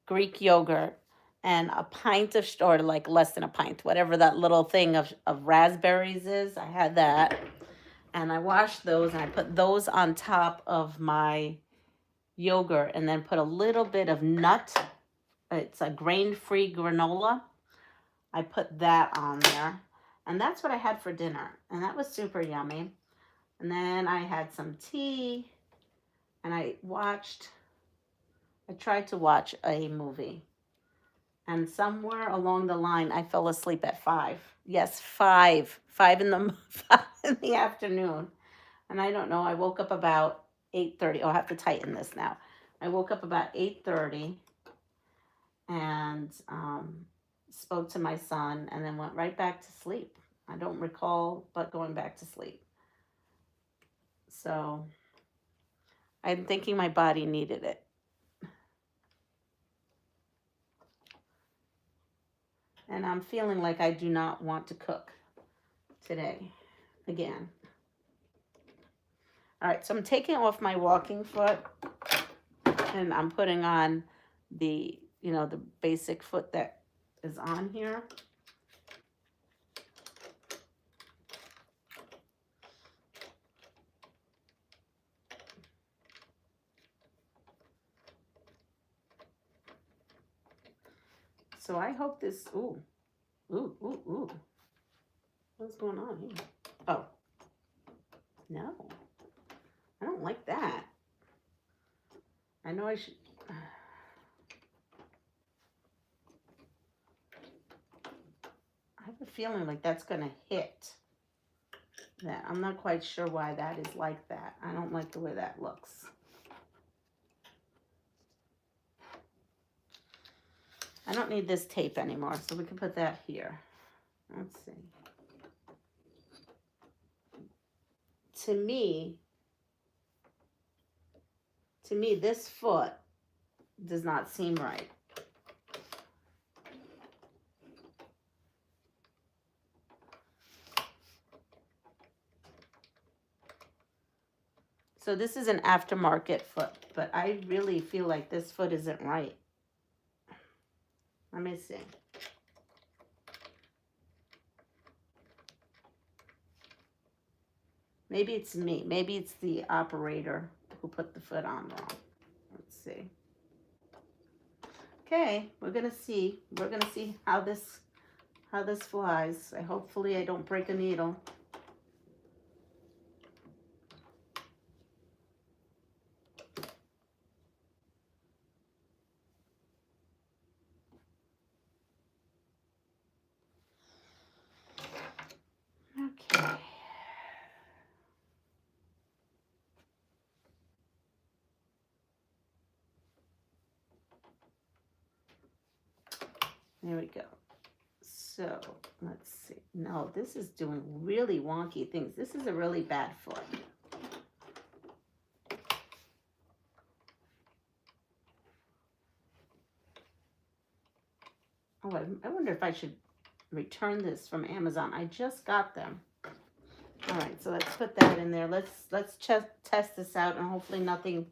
Greek yogurt, and a pint of, or like less than a pint, whatever that little thing of raspberries is. I had that. And I washed those and I put those on top of my yogurt and then put a little bit of nut. It's a grain-free granola. I put that on there. And that's what I had for dinner. And that was super yummy. And then I had some tea. And I tried to watch a movie. And somewhere along the line, I fell asleep at 5. Yes, 5. 5 in the afternoon. And I don't know, I woke up about 8:30. Oh, I have to tighten this now. I woke up about 8:30 and spoke to my son and then went right back to sleep. I don't recall but going back to sleep. So I'm thinking my body needed it. And I'm feeling like I do not want to cook today again. All right, so I'm taking off my walking foot and I'm putting on the, the basic foot that is on here. So I hope this, ooh. What's going on here? Oh, no. I don't like that. I know I should. I have a feeling like that's going to hit that. I'm not quite sure why that is like that. I don't like the way that looks. I don't need this tape anymore, so we can put that here. Let's see. To me, this foot does not seem right. So this is an aftermarket foot, but I really feel like this foot isn't right. Let me see. Maybe it's me. Maybe it's the operator who put the foot on wrong. Let's see. Okay, we're gonna see. We're gonna see how this flies. Hopefully I don't break a needle. Okay. There we go. So let's see. No, this is doing really wonky things. This is a really bad foot. Oh, I wonder if I should return this from Amazon. I just got them. All right, so let's put that in there. Let's test this out, and hopefully nothing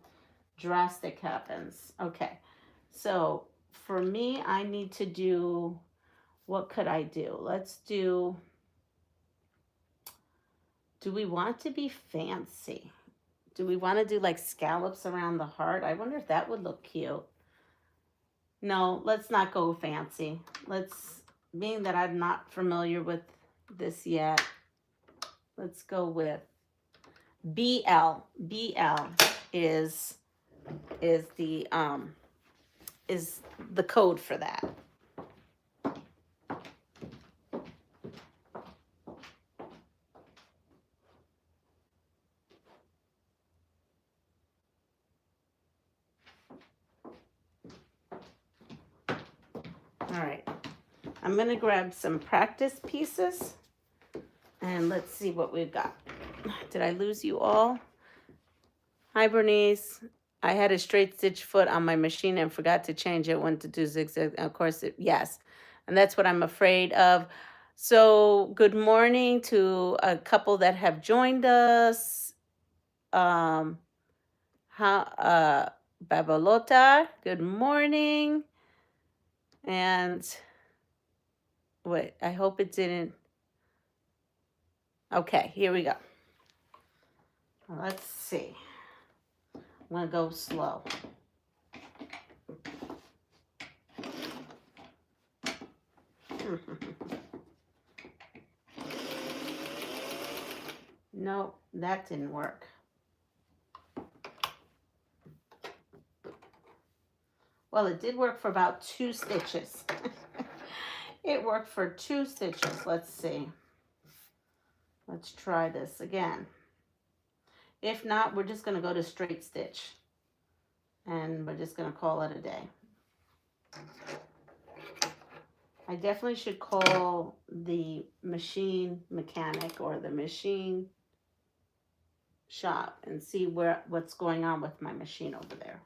drastic happens. Okay, so for me, I need to do, what could I do? Let's do we want to be fancy? Do we want to do like scallops around the heart? I wonder if that would look cute. No, let's not go fancy. Being that I'm not familiar with this yet, let's go with BL. BL is the code for that. All right. I'm going to grab some practice pieces and let's see what we've got. Did I lose you all? Hi, Bernice. I had a straight stitch foot on my machine and forgot to change it. Went to do zigzag. Of course, yes. And that's what I'm afraid of. So good morning to a couple that have joined us. Babalota, good morning. And wait, I hope it didn't. Okay, here we go. Let's see. I'm going to go slow. No, that didn't work. Well, it did work for about 2 stitches. It worked for 2 stitches. Let's see. Let's try this again. If not, we're just going to go to straight stitch. And we're just going to call it a day. I definitely should call the machine mechanic or the machine shop and see what's going on with my machine over there.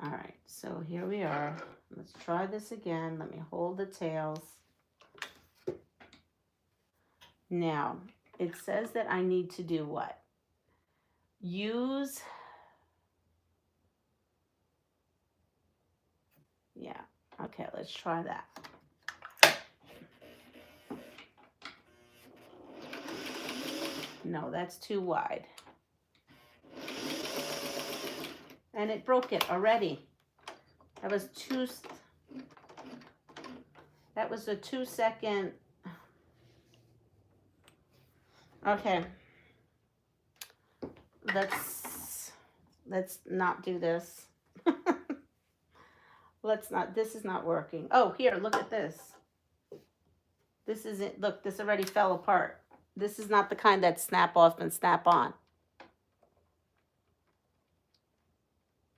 All right, so here we are. Let's try this again. Let me hold the tails. Now, it says that I need to do what? Use, yeah, okay, let's try that. No, that's too wide. And it broke it already. That was a 2-second. Okay. Let's not do this. This is not working. Oh, here, look at this. This isn't, look, this already fell apart. This is not the kind that snap off and snap on.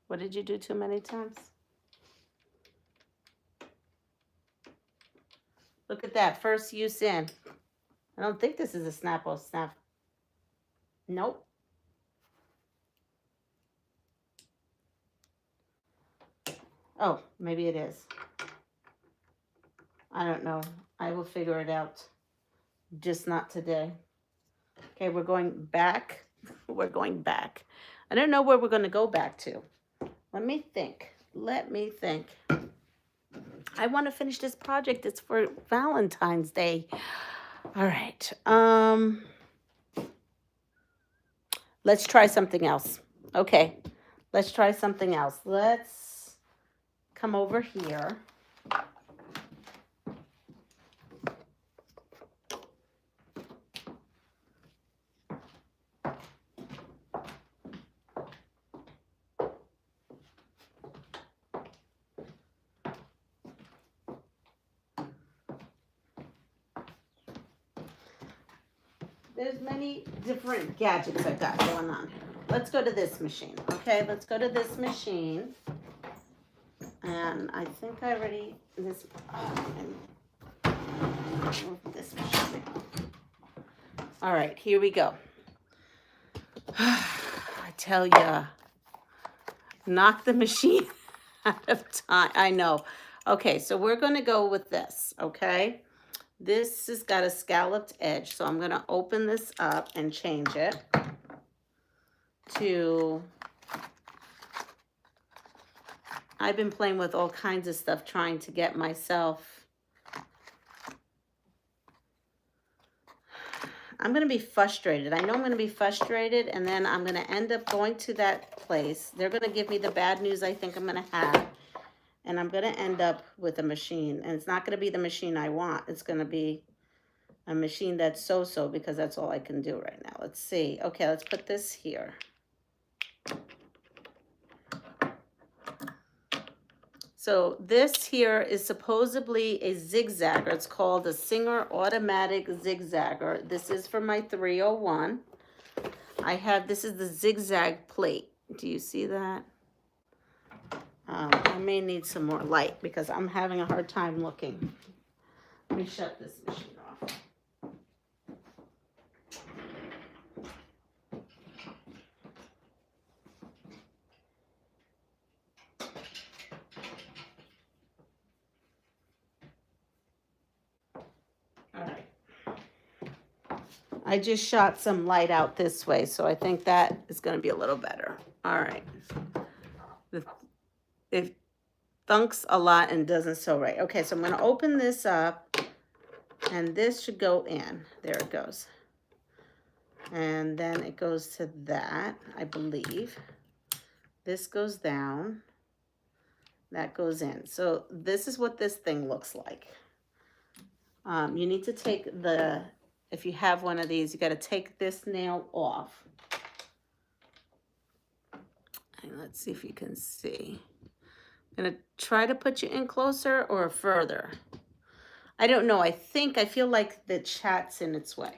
What did you do too many times? Look at that, first use in. I don't think this is a snap off snap. Nope. Oh, maybe it is. I don't know. I will figure it out. Just not today. Okay, we're going back. We're going back. I don't know where we're going to go back to. Let me think. Let me think. I want to finish this project. It's for Valentine's Day. All right. Let's try something else. Okay. Let's try something else. Let's come over here. There's many different gadgets I've got going on. Let's go to this machine, okay? Let's go to this machine. And I think I already, this machine. All right, here we go. I tell ya, knock the machine out of time. I know. Okay, so we're going to go with this, okay? This has got a scalloped edge, so I'm going to open this up and change it to, I've been playing with all kinds of stuff trying to get myself, I'm going to be frustrated. I know I'm going to be frustrated, and then I'm going to end up going to that place. They're going to give me the bad news I think I'm going to have. And I'm going to end up with a machine. And it's not going to be the machine I want. It's going to be a machine that's so-so because that's all I can do right now. Let's see. Okay, let's put this here. So this here is supposedly a zigzagger. It's called a Singer Automatic Zigzagger. This is for my 301. This is the zigzag plate. Do you see that? I may need some more light because I'm having a hard time looking. Let me shut this machine off. All right. I just shot some light out this way, so I think that is going to be a little better. All right. It thunks a lot and doesn't sew right. Okay, so I'm going to open this up, and this should go in. There it goes. And then it goes to that, I believe. This goes down. That goes in. So this is what this thing looks like. You need to take the, if you have one of these, you got to take this nail off. And let's see if you can see. I'm going to try to put you in closer or further. I don't know. I feel like the chat's in its way.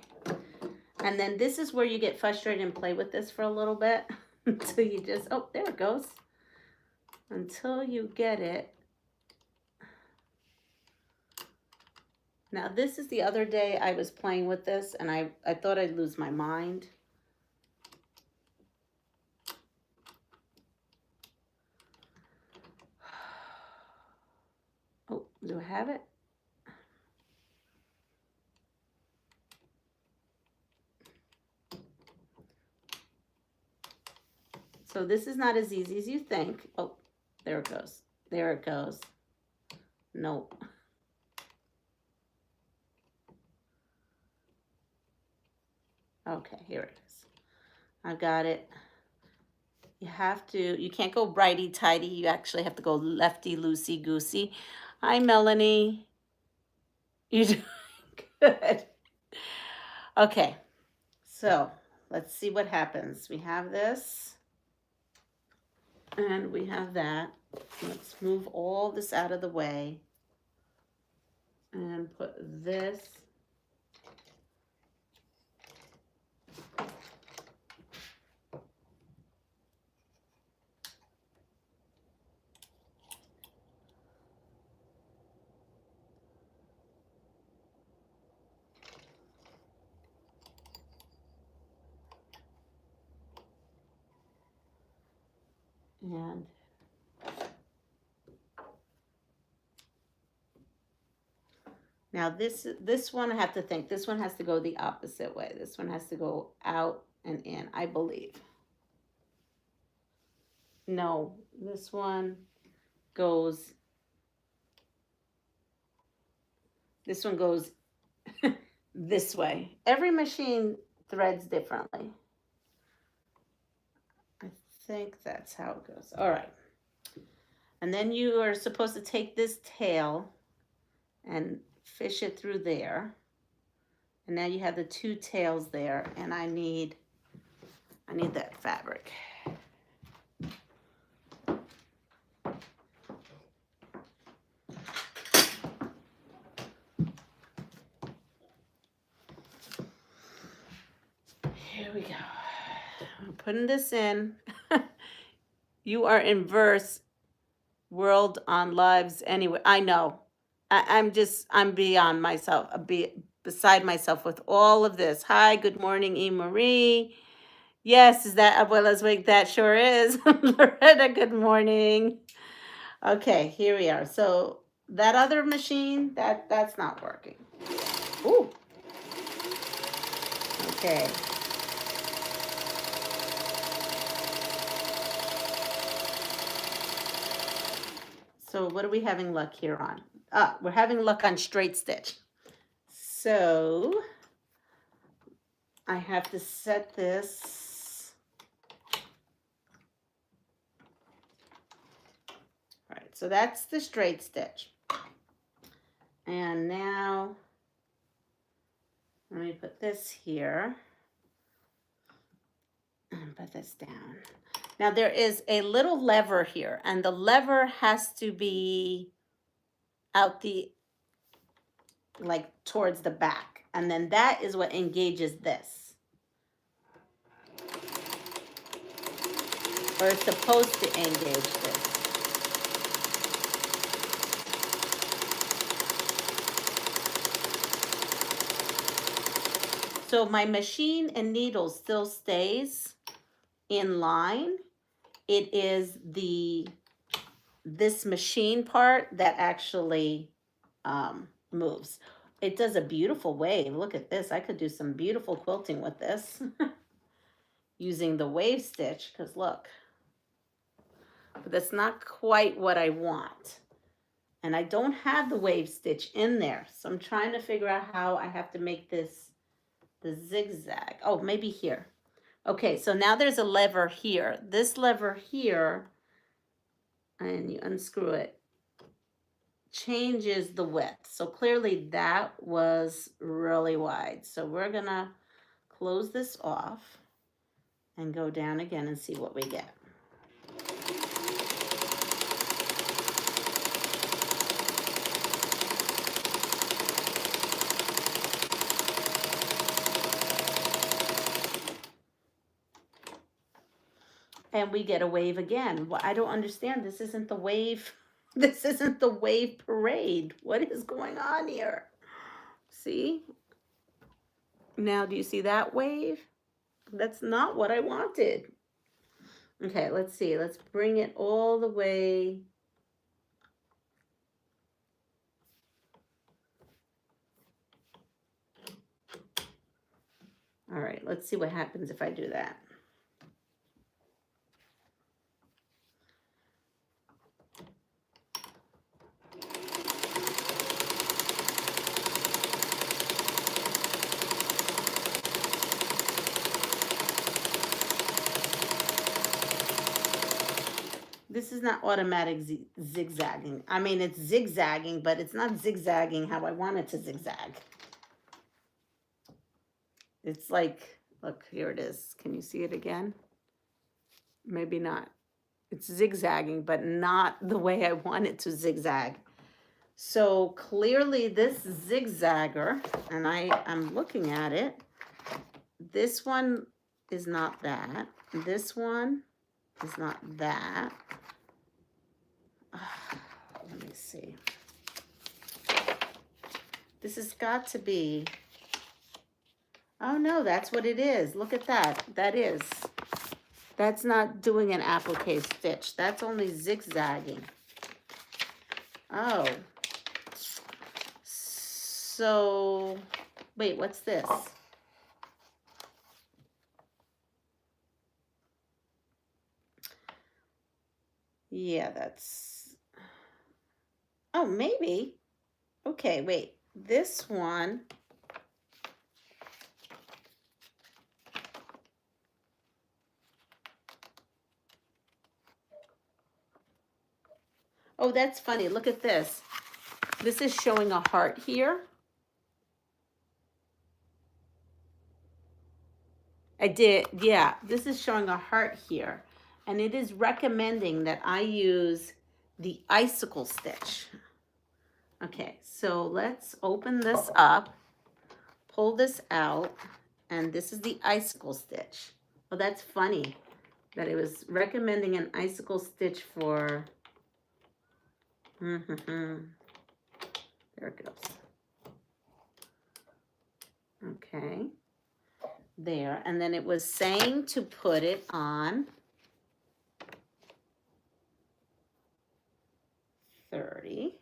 And then this is where you get frustrated and play with this for a little bit until you just, oh, there it goes. Until you get it. Now, this is the other day I was playing with this, and I thought I'd lose my mind. Oh, do I have it? So this is not as easy as you think. Oh, there it goes. There it goes. Nope. Okay, here it is. I got it. You have to, you can't go righty-tighty. You actually have to go lefty-loosey-goosey. Hi, Melanie. You're doing good. Okay, so let's see what happens. We have this, and we have that. Let's move all this out of the way and put this. And now this one I have to think. This one has to go the opposite way. This one has to go out and in, I believe. No, this one goes, this one goes this way. Every machine threads differently. I think that's how it goes. All right. And then you are supposed to take this tail and fish it through there. And now you have the two tails there, and I need that fabric. Here we go. I'm putting this in. You are in verse world on lives anyway. I know. I'm beyond myself, beside myself with all of this. Hi, good morning, E. Marie. Yes, is that Abuela's wig? That sure is. Loretta, good morning. Okay, here we are. So that other machine, that's not working. Ooh. Okay. So what are we having luck here on? We're having luck on straight stitch. So I have to set this. All right, so that's the straight stitch. And now let me put this here and put this down. Now there is a little lever here, and the lever has to be out like towards the back. And then that is what engages this. Or it's supposed to engage this. So my machine and needle still stays in line. It is this machine part that actually moves. It does a beautiful wave. Look at this. I could do some beautiful quilting with this using the wave stitch, because look, but that's not quite what I want. And I don't have the wave stitch in there. So I'm trying to figure out how I have to make this the zigzag. Oh, maybe here. Okay, so now there's a lever here. This lever here, and you unscrew it, changes the width. So clearly that was really wide. So we're gonna close this off and go down again and see what we get. And we get a wave again. Well, I don't understand. This isn't the wave. This isn't the wave parade. What is going on here? See? Now, do you see that wave? That's not what I wanted. Okay, let's see. Let's bring it all the way. All right, let's see what happens if I do that. This is not automatic zigzagging. I mean, it's zigzagging, but it's not zigzagging how I want it to zigzag. It's like, look, here it is. Can you see it again? Maybe not. It's zigzagging, but not the way I want it to zigzag. So clearly this zigzagger, and I'm looking at it, this one is not that. This one is not that. Let me see. This has got to be, oh no, that's what it is. Look at that. That's not doing an applique stitch. That's only zigzagging. Oh. So, wait, what's this? Yeah, that's, oh, maybe. Okay, wait, this one. Oh, that's funny. Look at this. This is showing a heart here. I did, yeah. This is showing a heart here. And it is recommending that I use the icicle stitch. Okay, so let's open this up, pull this out, and this is the icicle stitch. Oh, that's funny that it was recommending an icicle stitch for, there it goes. Okay, there, and then it was saying to put it on 30.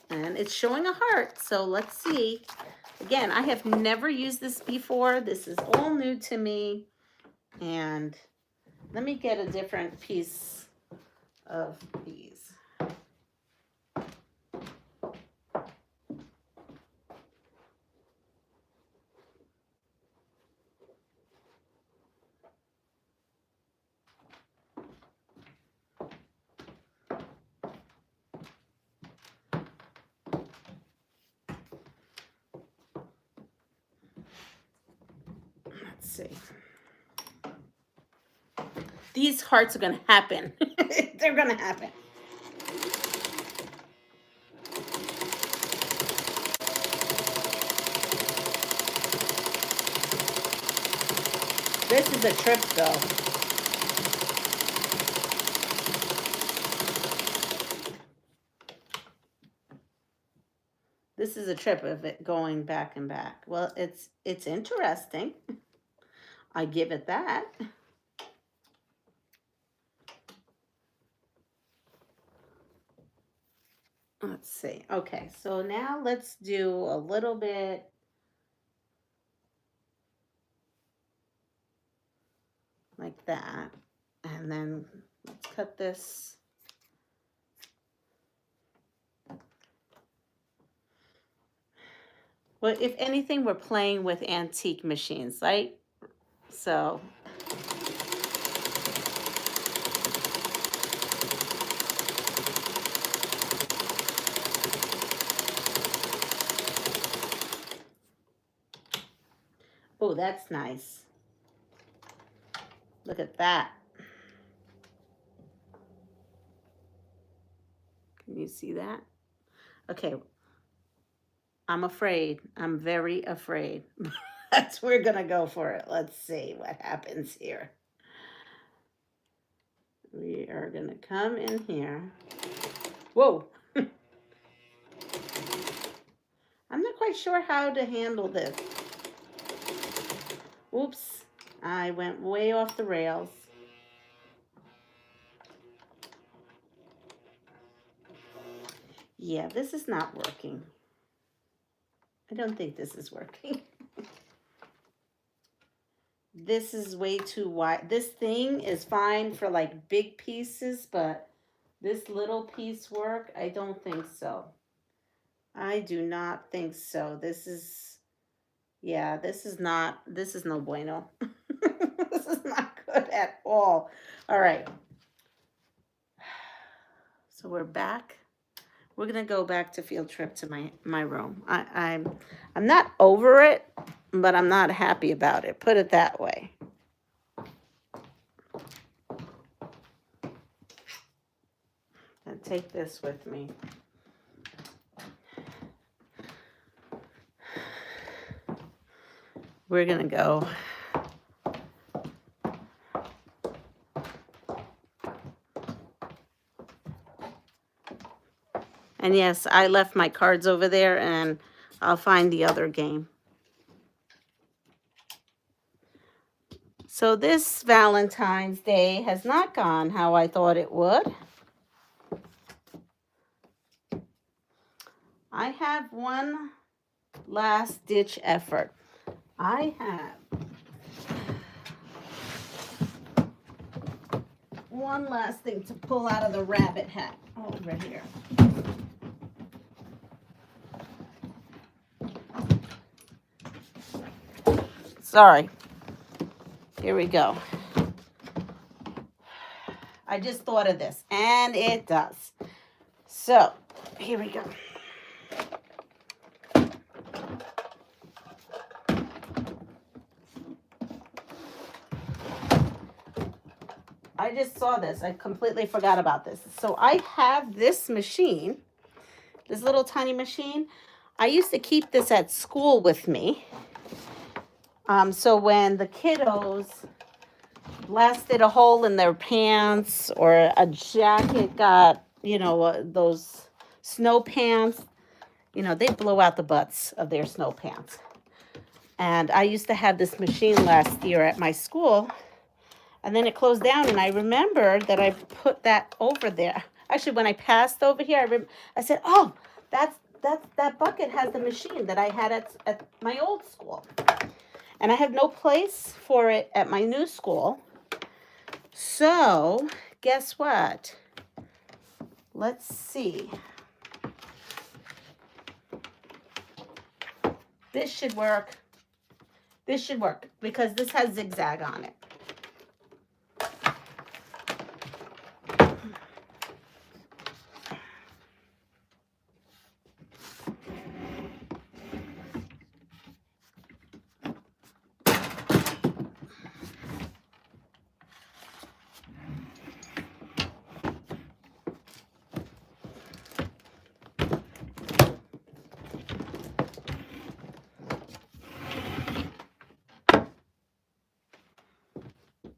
And it's showing a heart, so let's see. Again, I have never used this before. This is all new to me. And let me get a different piece of these. Let's see. These hearts are going to happen. They're going to happen. This is a trip, though. this is a trip of it going back and back. Well, it's interesting. I give it that. Let's see. Okay, so now let's do a little bit like that. And then let's cut this. Well, if anything, we're playing with antique machines, right? So oh, that's nice. Look at that. Can you see that? Okay. I'm afraid. I'm very afraid. We're going to go for it. Let's see what happens here. We are going to come in here. Whoa. I'm not quite sure how to handle this. Oops. I went way off the rails. Yeah, this is not working. I don't think this is working. This is way too wide. This thing is fine for like big pieces, but this little piece work, I don't think so. I do not think so. This is, yeah, this is no bueno. This is not good at all. All right. So we're back. We're gonna go back to field trip to my room. I'm not over it, but I'm not happy about it. Put it that way. And take this with me. We're gonna go. And yes, I left my cards over there, and I'll find the other game. So this Valentine's Day has not gone how I thought it would. I have one last ditch effort. I have one last thing to pull out of the rabbit hat over here. Sorry. Here we go. I just thought of this, and it does. So, here we go. I just saw this. I completely forgot about this. So I have this machine, this little tiny machine. I used to keep this at school with me. So when the kiddos blasted a hole in their pants, or a jacket got, you know, those snow pants, you know, they blow out the butts of their snow pants. And I used to have this machine last year at my school, and then it closed down, and I remember that I put that over there. Actually, when I passed over here, I said, oh, that bucket has the machine that I had at my old school. And I have no place for it at my new school. So, guess what? Let's see. This should work. This should work because this has zigzag on it.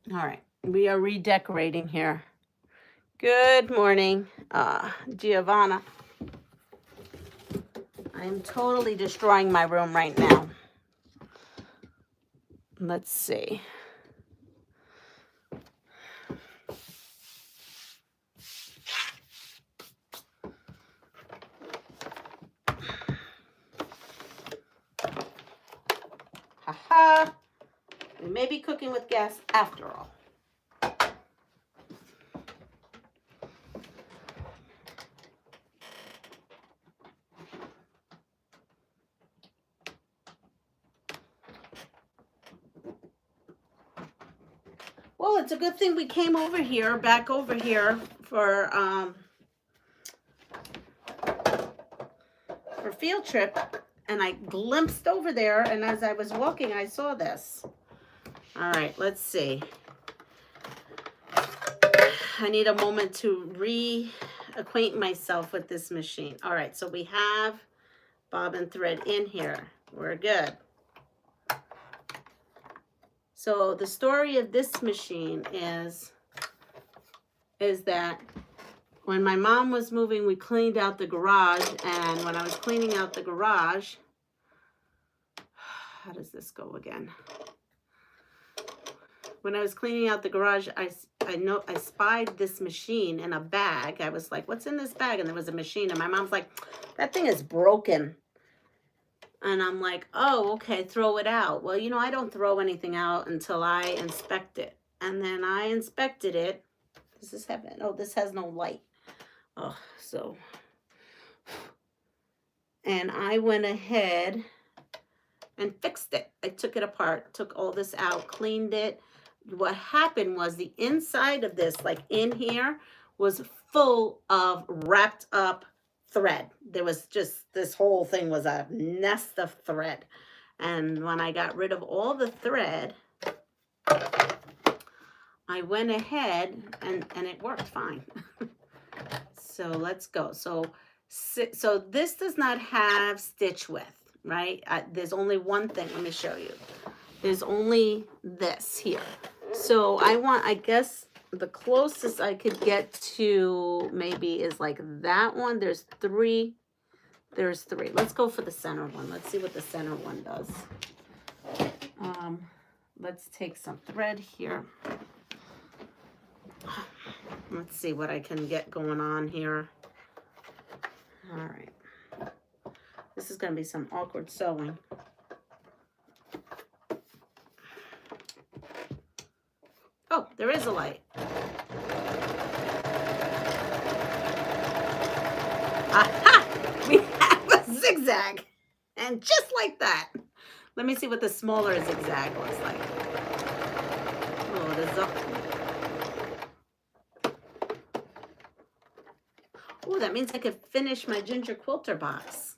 All right, we are redecorating here. Good morning, Giovanna. I'm totally destroying my room right now. Let's see. Haha. We may be cooking with gas after all. Well, it's a good thing we came over here, back over here for field trip, and I glimpsed over there, and as I was walking, I saw this. All right, let's see. I need a moment to reacquaint myself with this machine. All right, so we have bobbin thread in here. We're good. So the story of this machine is that when my mom was moving, we cleaned out the garage, and when I was cleaning out the garage, how does this go again? When I was cleaning out the garage, I spied this machine in a bag. I was like, what's in this bag? And there was a machine, and my mom's like, that thing is broken. And I'm like, oh, okay, throw it out. Well, you know, I don't throw anything out until I inspect it. And then I inspected it. Does this have, oh, this has no light. Oh, so, and I went ahead and fixed it. I took it apart, took all this out, cleaned it. What happened was the inside of this, like in here, was full of wrapped up thread. There was just, this whole thing was a nest of thread. And when I got rid of all the thread, I went ahead and it worked fine. So let's go. So this does not have stitch width, right? There's only one thing. Let me show you. There's only this here. So I guess the closest I could get to maybe is like that one. There's three. Let's go for the center one. Let's see what the center one does. Let's take some thread here. Let's see what I can get going on here. All right. This is going to be some awkward sewing. Oh, there is a light. Aha! We have a zigzag. And just like that. Let me see what the smaller zigzag looks like. Oh, there's a... Oh, that means I could finish my ginger quilter box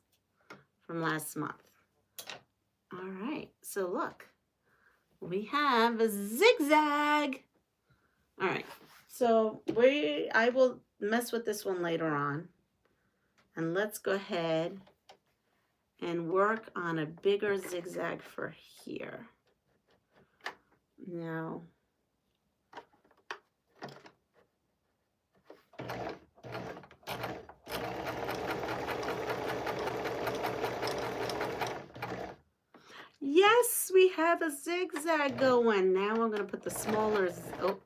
from last month. All right, so look, we have a zigzag. All right, so I will mess with this one later on. And let's go ahead and work on a bigger zigzag for here. Now, yes, we have a zigzag going. Now I'm going to put the smaller, oh.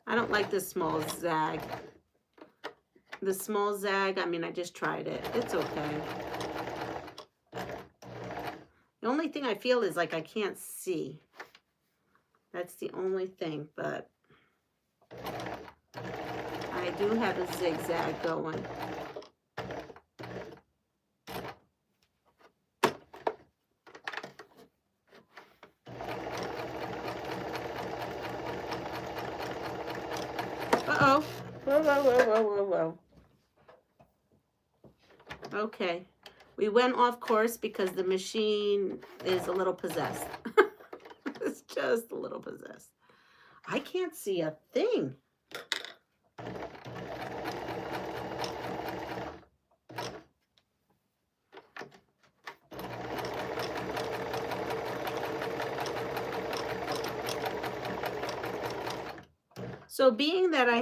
I don't like this small zag. The small zag, I mean, I just tried it. It's okay. The only thing I feel is like I can't see. That's the only thing, but I do have a zigzag going. Uh-oh. Whoa, whoa, whoa, whoa, whoa, whoa. Okay. We went off course because the machine is a little possessed. It's just a little possessed. I can't see a thing. So being that I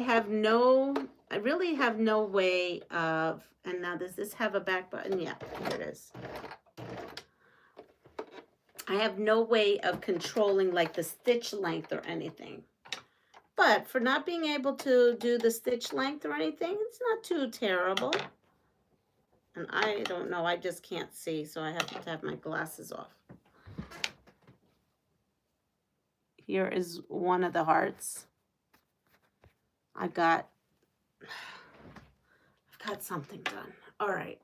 really have no way of, and now does this have a back button? Yeah, here it is. I have no way of controlling like the stitch length or anything. But for not being able to do the stitch length or anything, it's not too terrible. And I don't know, I just can't see, so I have to have my glasses off. Here is one of the hearts. I've got something done. All right.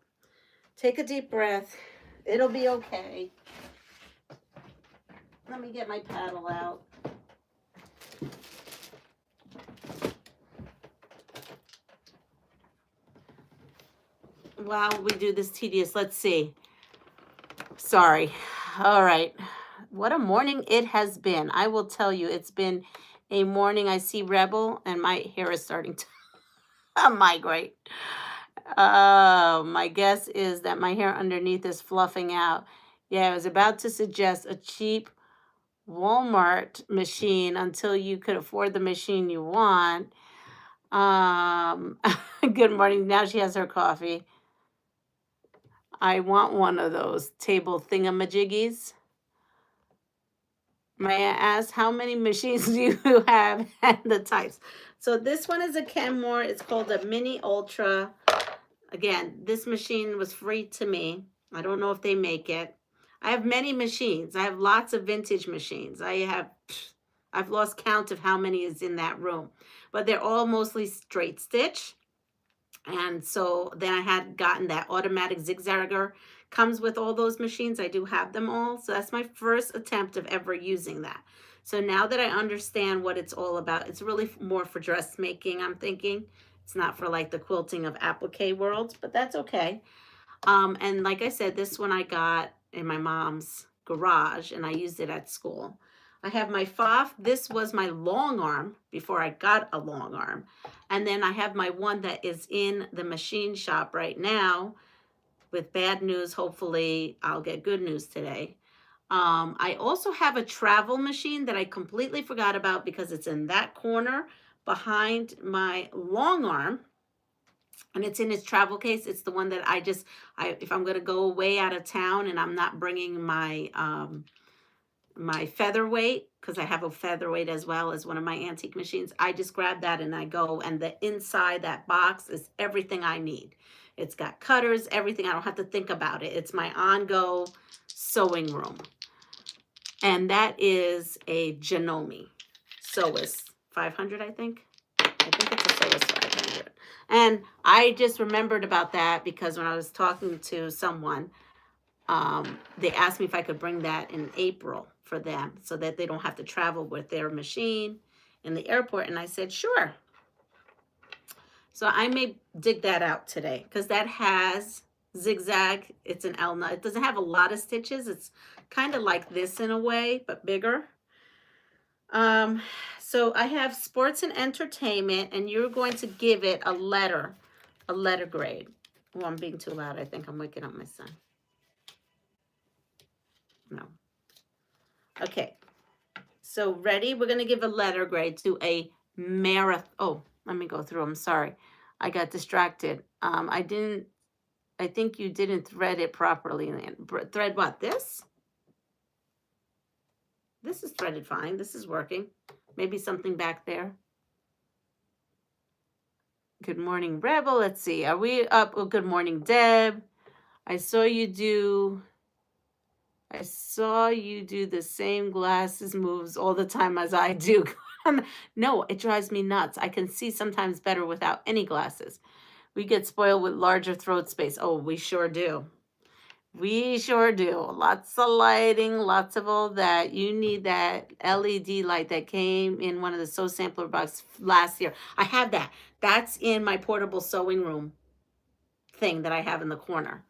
Take a deep breath. It'll be okay. Let me get my paddle out. While we do this tedious, let's see. Sorry. All right. What a morning it has been. I will tell you, it's been a morning. I see Rebel and my hair is starting to migrate. My guess is that my hair underneath is fluffing out. Yeah, I was about to suggest a cheap Walmart machine until you could afford the machine you want. Good morning. Now she has her coffee. I want one of those table thingamajiggies. May I ask how many machines do you have and the types? So this one is a Kenmore. It's called a Mini Ultra. Again, this machine was free to me. I don't know if they make it. I have many machines. I have lots of vintage machines. I've lost count of how many is in that room. But they're all mostly straight stitch. And so then I had gotten that automatic zigzagger. Comes with all those machines. I do have them all. So that's my first attempt of ever using that. So now that I understand what it's all about, it's really more for dressmaking, I'm thinking. It's not for like the quilting of applique world, but that's okay. And like I said, this one I got in my mom's garage and I used it at school. I have my FOF. This was my long arm before I got a long arm. And then I have my one that is in the machine shop right now with bad news. Hopefully I'll get good news today. I also have a travel machine that I completely forgot about because it's in that corner behind my long arm. And it's in its travel case. It's the one that if I'm going to go away out of town and I'm not bringing my my featherweight, because I have a featherweight as well as one of my antique machines, I just grab that and I go, and the inside that box is everything I need. It's got cutters, everything. I don't have to think about it. It's my on-go sewing room. And that is a Janome Sewist 500, I think. I think it's a Sewist 500. And I just remembered about that because when I was talking to someone, they asked me if I could bring that in April for them so that they don't have to travel with their machine in the airport. And I said, sure. So I may dig that out today because that has zigzag. It's an L nut. It doesn't have a lot of stitches. It's kind of like this in a way, but bigger. So I have sports and entertainment, and you're going to give it a letter grade. Oh, I'm being too loud. I think I'm waking up my son. No. Okay. So ready? We're going to give a letter grade to a marathon. Oh, let me go through. I'm sorry. I got distracted. I think you didn't thread it properly. Thread what? This? This is threaded fine. This is working. Maybe something back there. Good morning, Rebel. Let's see. Are we up? Oh, good morning, Deb. I saw you do the same glasses moves all the time as I do. No, it drives me nuts. I can see sometimes better without any glasses. We get spoiled with larger throat space. Oh, we sure do. We sure do. Lots of lighting, lots of all that. You need that LED light that came in one of the Sew Sampler box last year. I have that. That's in my portable sewing room thing that I have in the corner.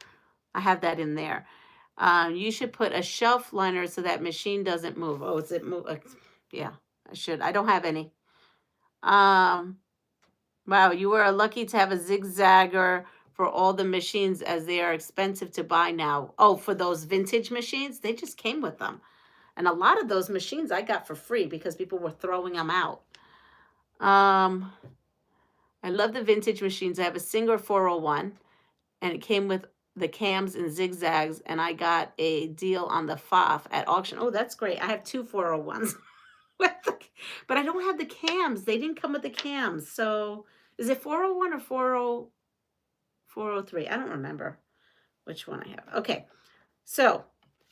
I have that in there. You should put a shelf liner so that machine doesn't move. Oh, is it move? Yeah, I should. I don't have any. Wow, you are lucky to have a zigzagger for all the machines as they are expensive to buy now. Oh, for those vintage machines, they just came with them. And a lot of those machines I got for free because people were throwing them out. I love the vintage machines. I have a Singer 401, and it came with the cams and zigzags, and I got a deal on the FOF at auction. Oh, that's great. I have two 401s. But I don't have the cams. They didn't come with the cams. So is it 401 or 403? I don't remember which one I have. Okay. So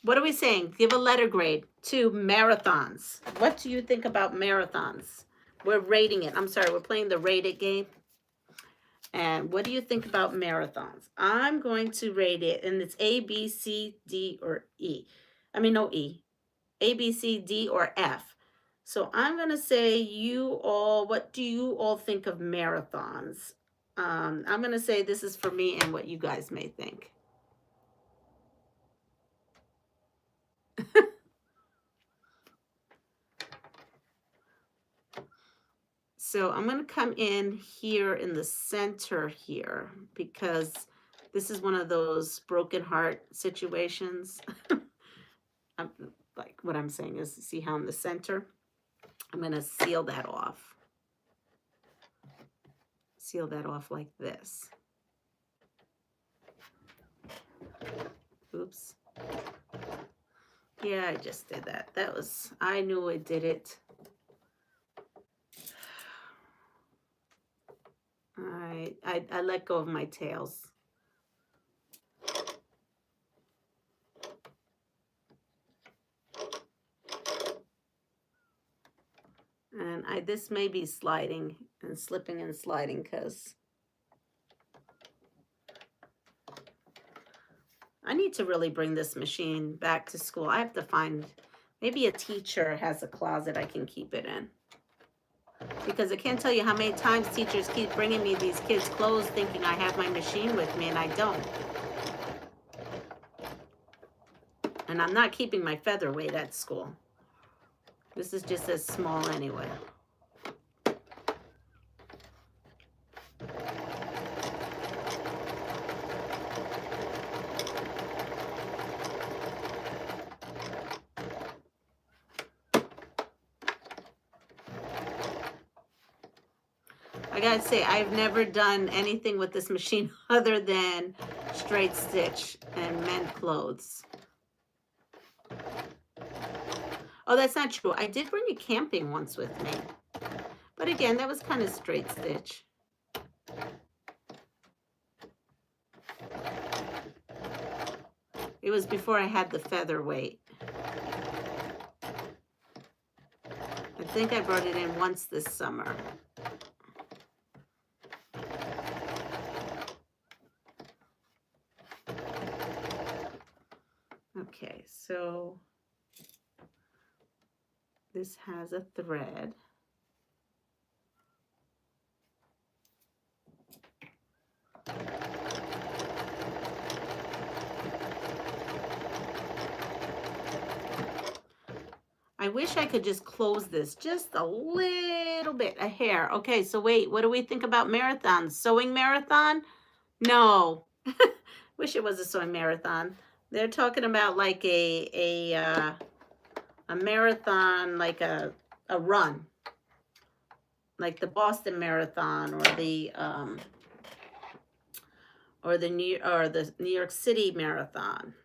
what are we saying? Give a letter grade to marathons. What do you think about marathons? We're rating it. I'm sorry, we're playing the rate it game. And what do you think about marathons? I'm going to rate it, and it's A, B, C, D, or E. I mean, no E. A, B, C, D, or F. So I'm going to say what do you all think of marathons? I'm going to say this is for me and what you guys may think. So I'm going to come in here in the center here because this is one of those broken heart situations. Like what I'm saying is, see how in the center? I'm going to seal that off. Seal that off like this. Oops. Yeah, I just did that. I knew I did it. I let go of my tails. And this may be sliding and slipping and sliding because I need to really bring this machine back to school. I have to find, maybe a teacher has a closet I can keep it in. Because I can't tell you how many times teachers keep bringing me these kids' clothes thinking I have my machine with me, and I don't. And I'm not keeping my featherweight at school. This is just as small anyway. I gotta say, I've never done anything with this machine other than straight stitch and mend clothes. Oh, that's not true. I did bring it camping once with me. But again, that was kind of straight stitch. It was before I had the featherweight. I think I brought it in once this summer. Okay, so this has a thread. I wish I could just close this just a little bit, a hair. Okay, so wait, what do we think about marathons? Sewing marathon? No. Wish it was a sewing marathon. They're talking about like a marathon, like a run, like the Boston Marathon or the New York City Marathon.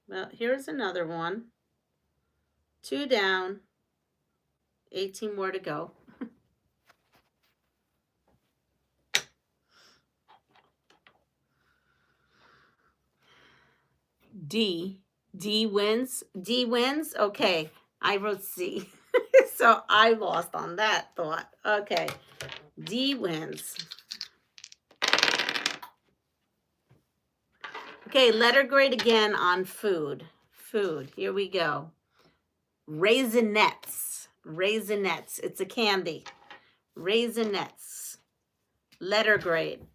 Well, here's another one. 2 down, 18 more to go. D wins. D wins. Okay, I wrote C. So I lost on that thought. Okay, D wins. Okay, letter grade again on food. Food, here we go. Raisinets. Raisinets. It's a candy. Raisinets. Letter grade.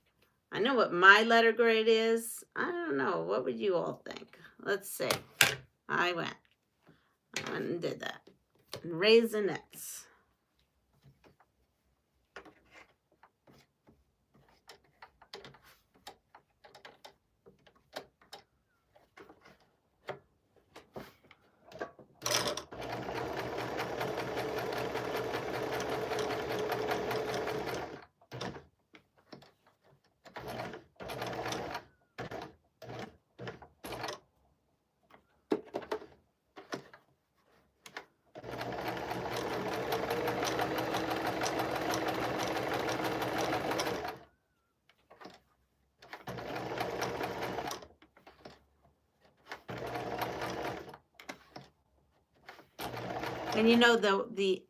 I know what my letter grade is. I don't know. What would you all think? Let's see. I went and did that. Raisinets. And you know, the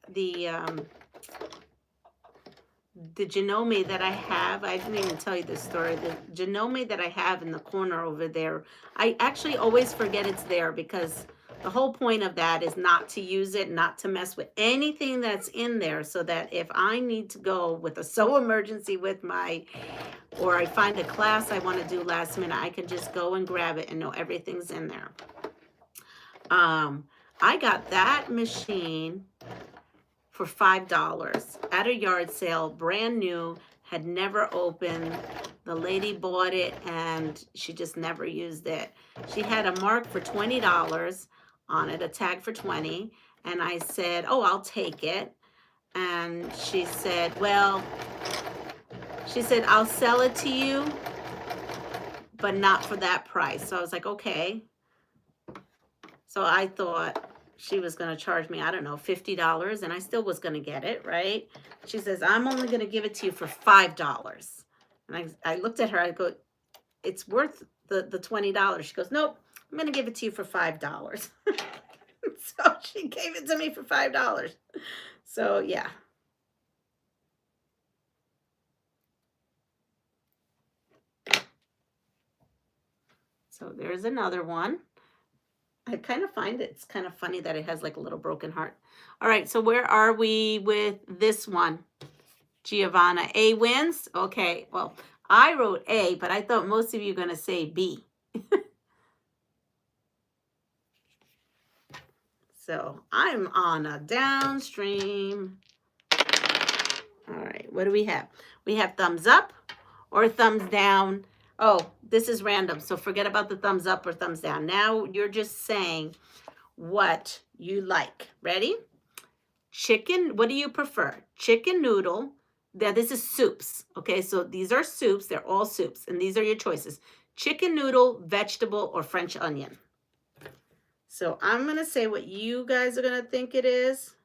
Genome that I have, I didn't even tell you this story. The Genome that I have in the corner over there, I actually always forget it's there because the whole point of that is not to use it, not to mess with anything that's in there, so that if I need to go with a so emergency with my, or I find a class I want to do last minute, I can just go and grab it and know everything's in there. I got that machine for $5 at a yard sale, brand new, had never opened. The lady bought it and she just never used it. She had a mark for $20 on it, a tag for 20, and I said, oh, I'll take it. And she said, well, she said, I'll sell it to you, but not for that price. So I was like, okay. So I thought she was going to charge me, I don't know, $50, and I still was going to get it, right? She says, I'm only going to give it to you for $5. And I looked at her, I go, it's worth the $20. She goes, nope, I'm going to give it to you for $5. So she gave it to me for $5. So yeah. So there's another one. I kind of find it's kind of funny that it has like a little broken heart. All right, so where are we with this one? Giovanna, A wins? Okay, well, I wrote A, but I thought most of you are going to say B. So I'm on a downstream. All right, what do we have? We have thumbs up or thumbs down. Oh, this is random, so forget about the thumbs up or thumbs down. Now you're just saying what you like. Ready? Chicken, what do you prefer? Chicken noodle. Now this is soups. Okay, so these are soups. They're all soups, and these are your choices. Chicken noodle, vegetable, or French onion. So I'm going to say what you guys are going to think it is.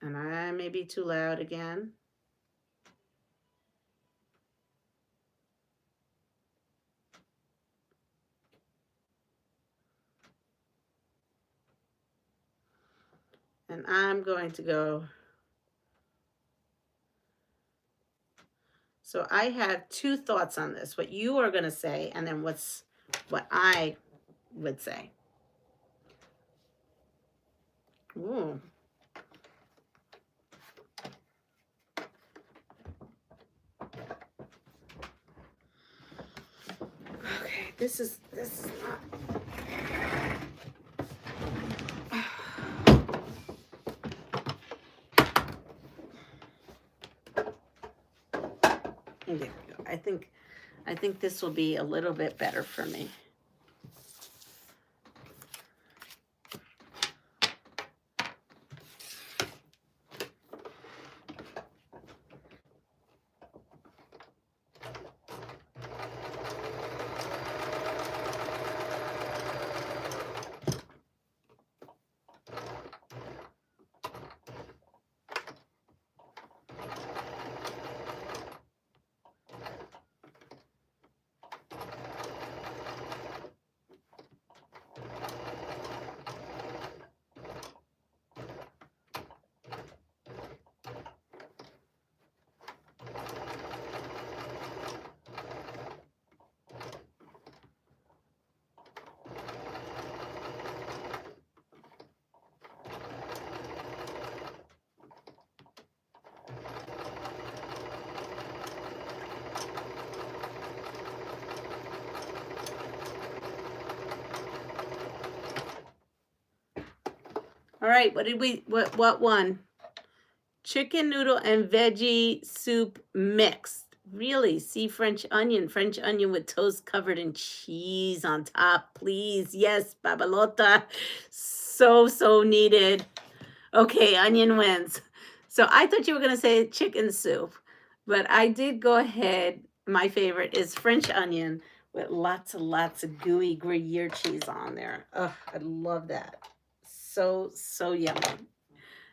And I may be too loud again. And I'm going to go. So I have two thoughts on this. What you are going to say, and then what I would say. Ooh. Okay, this is not. There we go. I think this will be a little bit better for me. All right, what one? Chicken noodle and veggie soup mixed. Really, see French onion with toast covered in cheese on top, please. Yes, babalota. So needed. Okay, onion wins. So I thought you were going to say chicken soup, but I did go ahead. My favorite is French onion with lots of gooey Gruyere cheese on there. Oh, I love that. So yummy.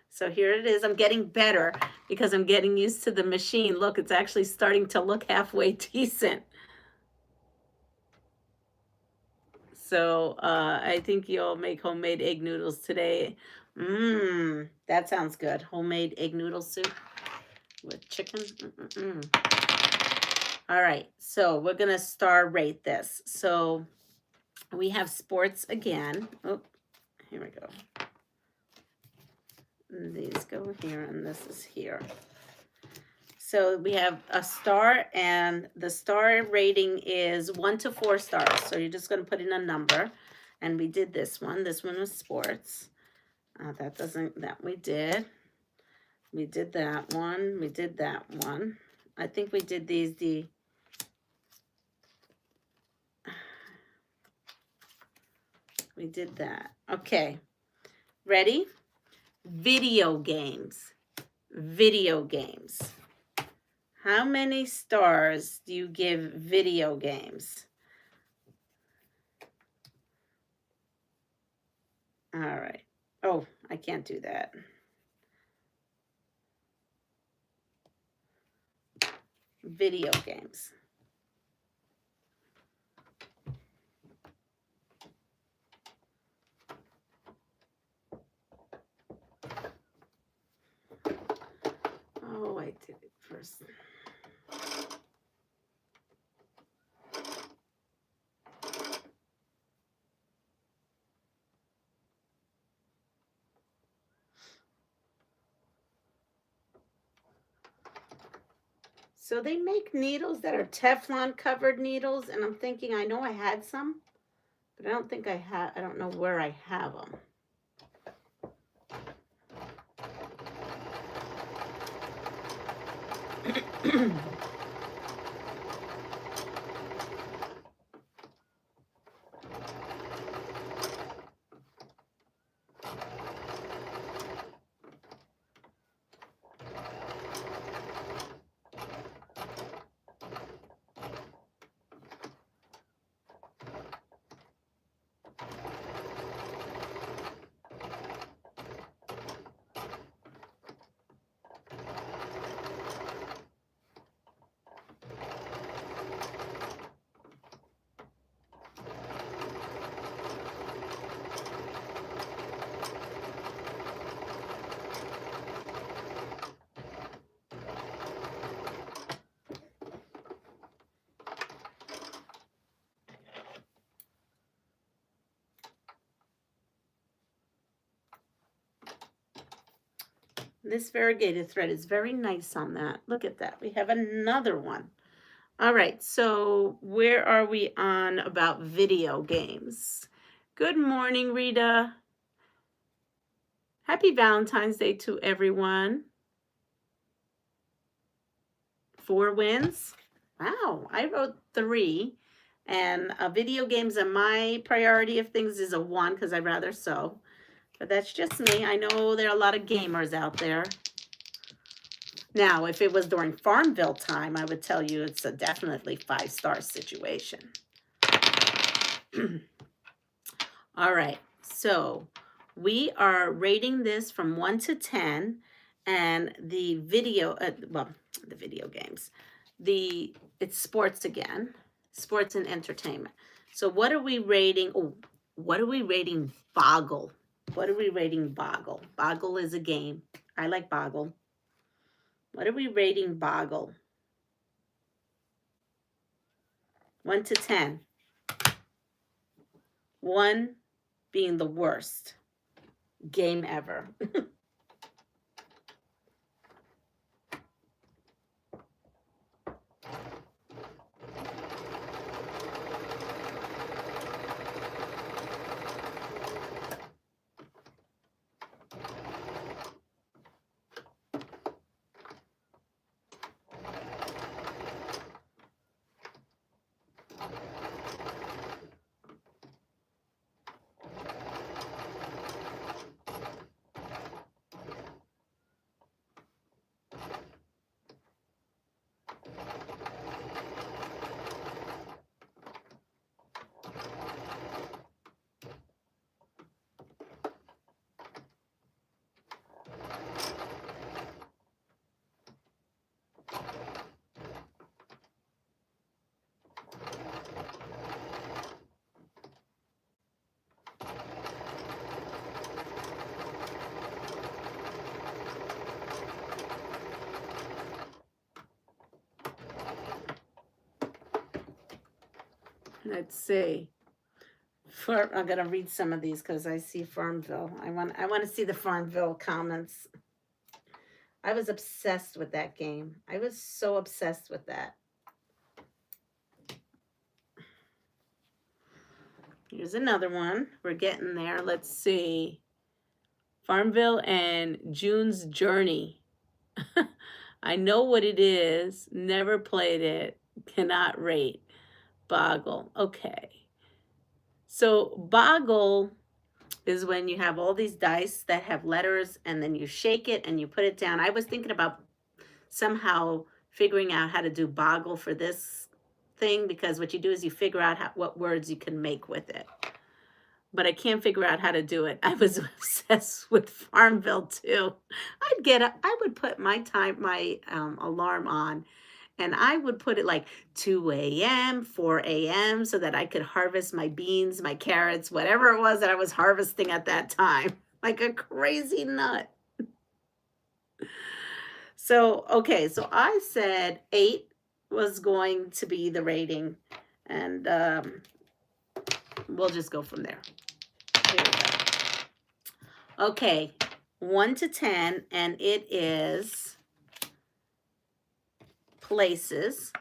So here it is. I'm getting better because I'm getting used to the machine. Look, it's actually starting to look halfway decent. So I think you'll make homemade egg noodles today. Mmm, that sounds good. Homemade egg noodle soup with chicken. All right, so we're gonna star rate this. So we have sports again. Oh, here we go. And these go here, and this is here. So we have a star, and the star rating is 1 to 4 stars. So you're just going to put in a number. And we did this one. This one was sports. That we did. We did that one. We did that one. I think we did these, we did that. Okay. Ready? Video games. Video games. How many stars do you give video games? All right. Oh, I can't do that. Video games. Oh, I did it first. So they make needles that are Teflon covered needles, and I'm thinking, I know I had some, but I don't think I don't know where I have them. This variegated thread is very nice on that. Look at that. We have another one. All right, so where are we on about video games? Good morning, Rita. Happy Valentine's Day to everyone. 4 wins. Wow, I wrote 3. And video games are my priority of things is a 1 because I'd rather sew. But that's just me. I know there are a lot of gamers out there. Now, if it was during Farmville time, I would tell you it's a definitely 5-star situation. All right, so we are rating this from 1 to 10, and the video, the video games, it's sports again, sports and entertainment. So what are we rating? Oh, what are we rating Boggle? What are we rating Boggle? Boggle is a game. I like Boggle. What are we rating Boggle? 1 to 10. 1 being the worst game ever. Let's see. I'm gonna read some of these because I see Farmville. I want to see the Farmville comments. I was obsessed with that game. I was so obsessed with that. Here's another one. We're getting there. Let's see. Farmville and June's Journey. I know what it is. Never played it. Cannot rate. Boggle. Okay. So Boggle is when you have all these dice that have letters and then you shake it and you put it down. I was thinking about somehow figuring out how to do Boggle for this thing, because what you do is you figure out what words you can make with it. But I can't figure out how to do it. I was obsessed with Farmville too. I would put my alarm on, and I would put it like 2 a.m., 4 a.m. so that I could harvest my beans, my carrots, whatever it was that I was harvesting at that time, like a crazy nut. So, okay, so I said 8 was going to be the rating, and we'll just go from there. Here we go. Okay, 1 to 10, and it is places,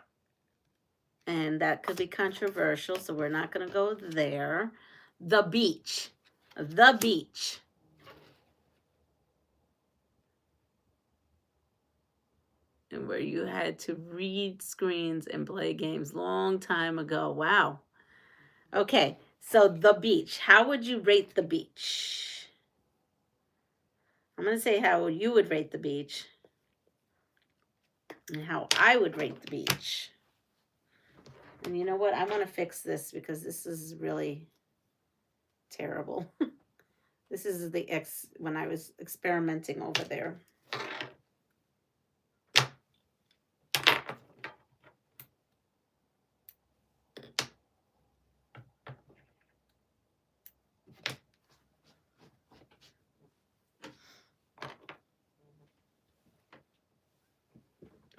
and that could be controversial, so we're not going to go there. The beach. The beach. And where you had to read screens and play games long time ago. Wow. Okay, so the beach. How would you rate the beach? I'm going to say how you would rate the beach and how I would rate the beach. And you know what? I want to fix this because this is really terrible. This is when I was experimenting over there.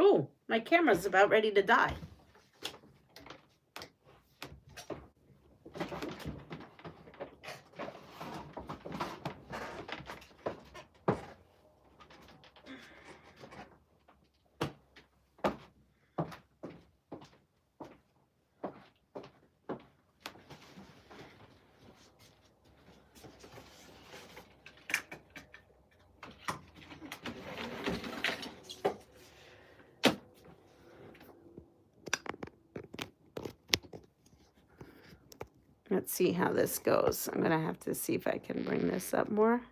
Oh, my camera's about ready to die. Let's see how this goes. I'm going to have to see if I can bring this up more.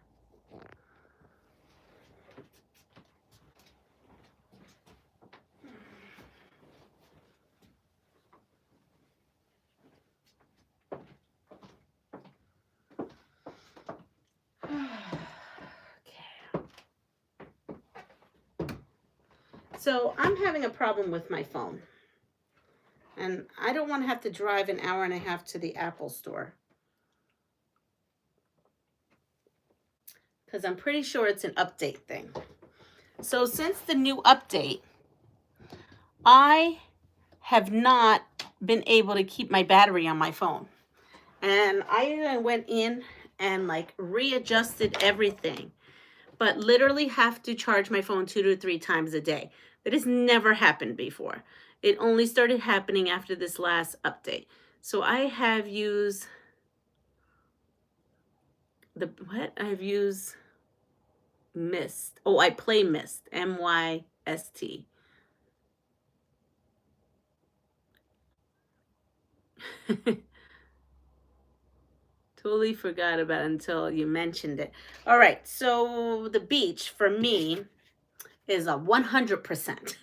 So I'm having a problem with my phone. And I don't want to have to drive an hour and a half to the Apple store, because I'm pretty sure it's an update thing. So since the new update, I have not been able to keep my battery on my phone. And I went in and like readjusted everything, but literally have to charge my phone 2 to 3 times a day. That has never happened before. It only started happening after this last update. So I have used I've used Mist. Oh, I play Mist. M-Y-S-T. Totally forgot about it until you mentioned it. All right, so the beach for me is a 100%.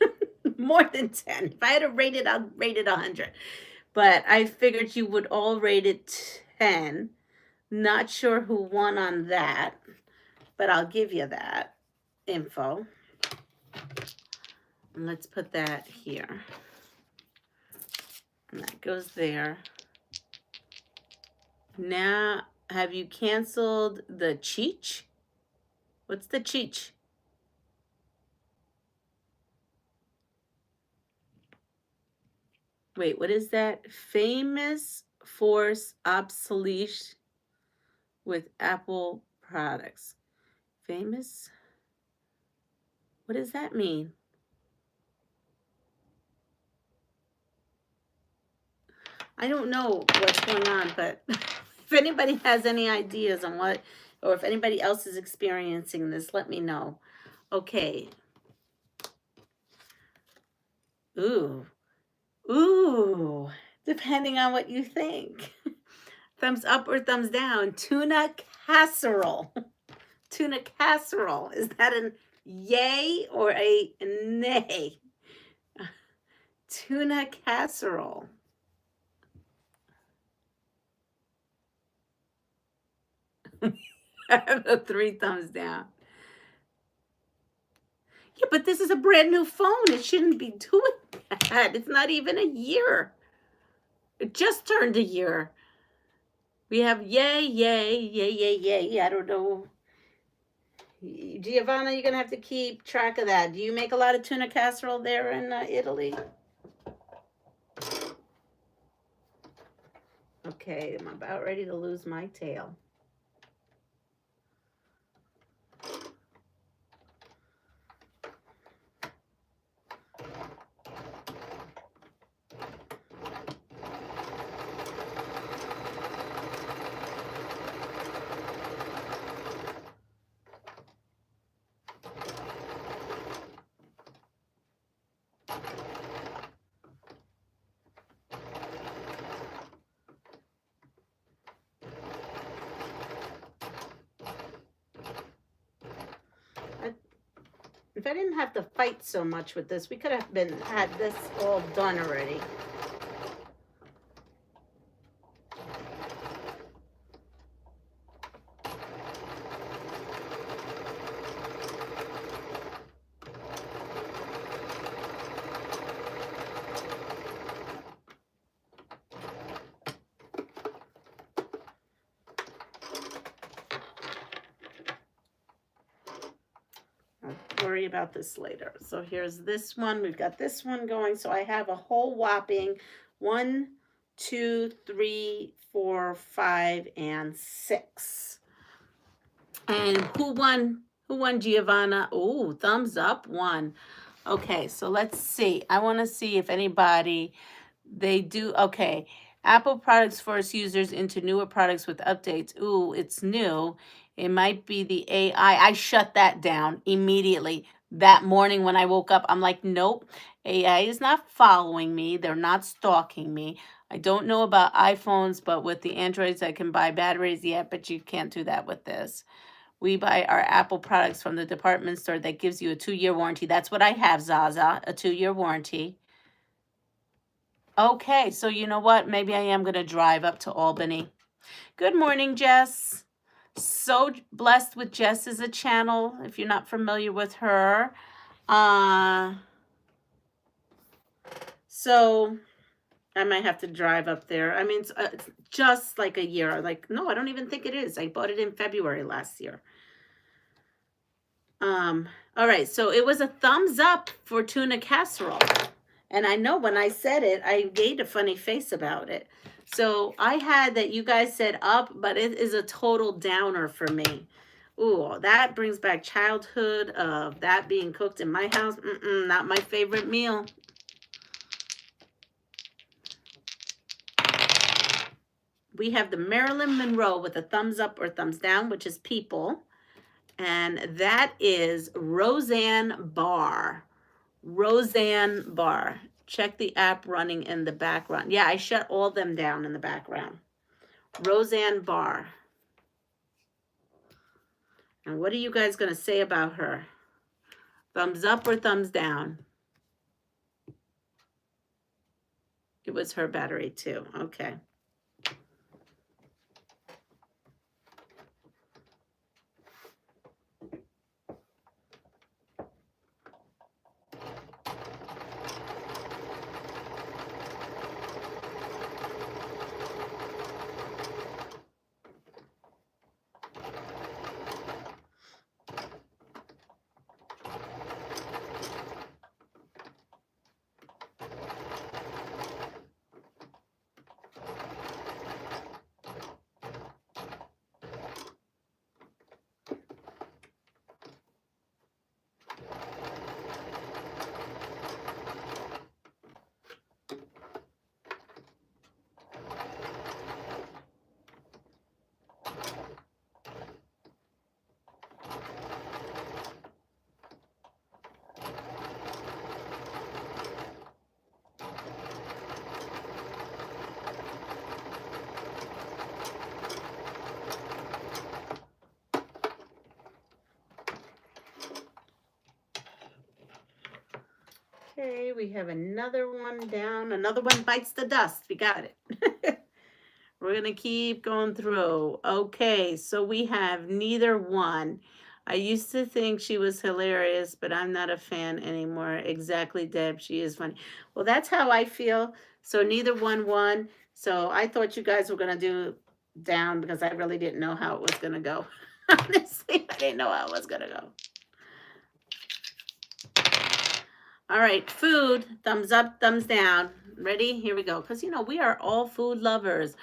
More than 10. If I had to rate it, I'd rate it 100. But I figured you would all rate it 10. Not sure who won on that, but I'll give you that info. And let's put that here. And that goes there. Now, have you canceled the Cheech? What's the Cheech? Wait, what is that? Famous force obsolete with Apple products. Famous? What does that mean? I don't know what's going on, but if anybody has any ideas on what, or if anybody else is experiencing this, let me know. Okay. Ooh. Ooh. Depending on what you think. Thumbs up or thumbs down. Tuna casserole. Tuna casserole. Is that an yay or a nay? Tuna casserole. I have the 3 thumbs down. Yeah, but this is a brand new phone. It shouldn't be doing that. It's not even a year. It just turned a year. We have yay, yay, yay, yay, yay. I don't know. Giovanna, you're going to have to keep track of that. Do you make a lot of tuna casserole there in Italy? Okay, I'm about ready to lose my tail. If I didn't have to fight so much with this, we could have had this all done already. Worry about this later. So here's this one. We've got this one going. So I have a whole whopping 1, 2, 3, 4, 5, and 6. And who won? Who won, Giovanna? Oh, thumbs up, 1. Okay, so let's see. I want to see if anybody, they do. Okay, Apple products force users into newer products with updates. Ooh, it's new. It might be the AI. I shut that down immediately. That morning when I woke up, I'm like, nope, AI is not following me. They're not stalking me. I don't know about iPhones, but with the Androids, I can buy batteries yet, but you can't do that with this. We buy our Apple products from the department store that gives you a 2-year warranty. That's what I have, Zaza, a 2-year warranty. Okay, so you know what? Maybe I am going to drive up to Albany. Good morning, Jess. So blessed with Jess as a channel, if you're not familiar with her. So I might have to drive up there. I mean, it's just like a year. Like, no, I don't even think it is. I bought it in February last year. All right, so it was a thumbs up for tuna casserole. And I know when I said it, I made a funny face about it. So I had that you guys said up, but it is a total downer for me. Ooh, that brings back childhood of that being cooked in my house. Not my favorite meal. We have the Marilyn Monroe with a thumbs up or thumbs down, which is people. And that is Roseanne Barr. Roseanne Barr. Check the app running in the background. Yeah, I shut all them down in the background. Roseanne Barr. And what are you guys going to say about her? Thumbs up or thumbs down? It was her battery too. Okay. We have another one down. Another one bites the dust. We got it. We're going to keep going through. Okay, so we have neither one. I used to think she was hilarious, but I'm not a fan anymore. Exactly, Deb. She is funny. Well, that's how I feel. So neither one won. So I thought you guys were going to do down because I really didn't know how it was going to go. Honestly, I didn't know how it was going to go. All right, food, thumbs up, thumbs down. Ready? Here we go. Because, you know, we are all food lovers.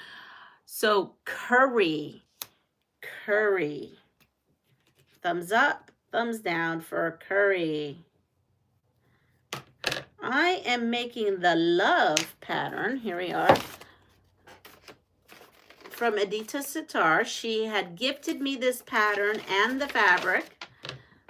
So curry, curry. Thumbs up, thumbs down for curry. I am making the love pattern. Here we are. From Edita Sitar. She had gifted me this pattern and the fabric.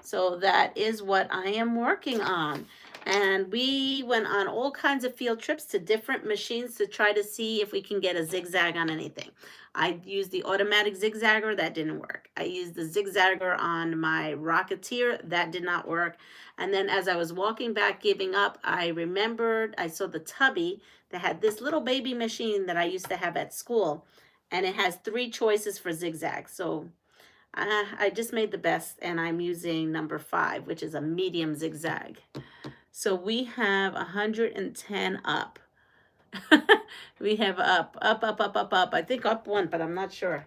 So that is what I am working on. And we went on all kinds of field trips to different machines to try to see if we can get a zigzag on anything. I used the automatic zigzagger, that didn't work. I used the zigzagger on my Rocketeer, that did not work. And then as I was walking back giving up, I remembered I saw the Tubby that had this little baby machine that I used to have at school. And it has 3 choices for zigzags. So I just made the best, and I'm using number 5, which is a medium zigzag. So we have 110 up. We have up. I think up 1, but I'm not sure.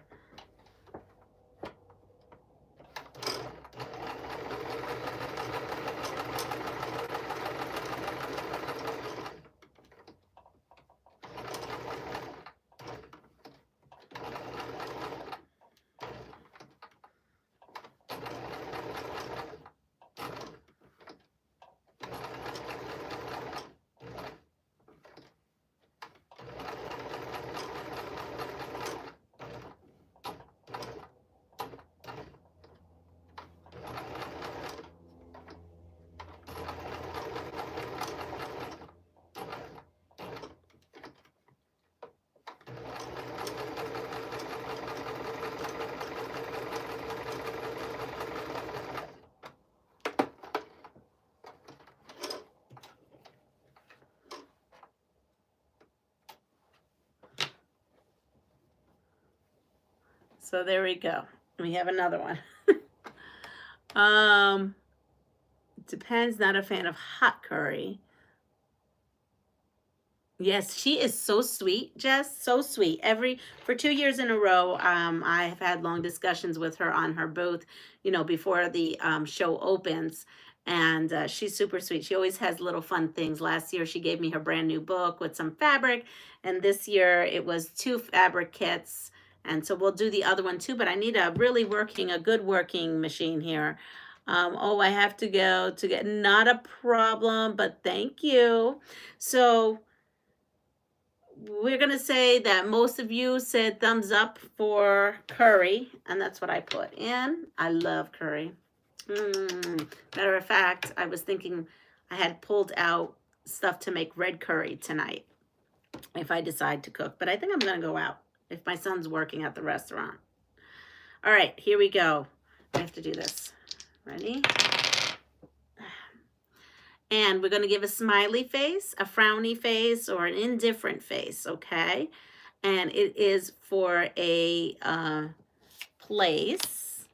So there we go. We have another one. Depends, not a fan of hot curry. Yes, she is so sweet, Jess, so sweet. For 2 years in a row, I have had long discussions with her on her booth, you know, before the show opens. And she's super sweet. She always has little fun things. Last year, she gave me her brand new book with some fabric. And this year, it was 2 fabric kits. And so we'll do the other one too. But I need a good working machine here. Oh, I have to go to get, not a problem, but thank you. So we're going to say that most of you said thumbs up for curry, and that's what I put in. I love curry. Matter of fact, I was thinking I had pulled out stuff to make red curry tonight if I decide to cook, but I think I'm going to go out if my son's working at the restaurant. All right, here we go. I have to do this. Ready? And we're going to give a smiley face, a frowny face, or an indifferent face, okay? And it is for a place.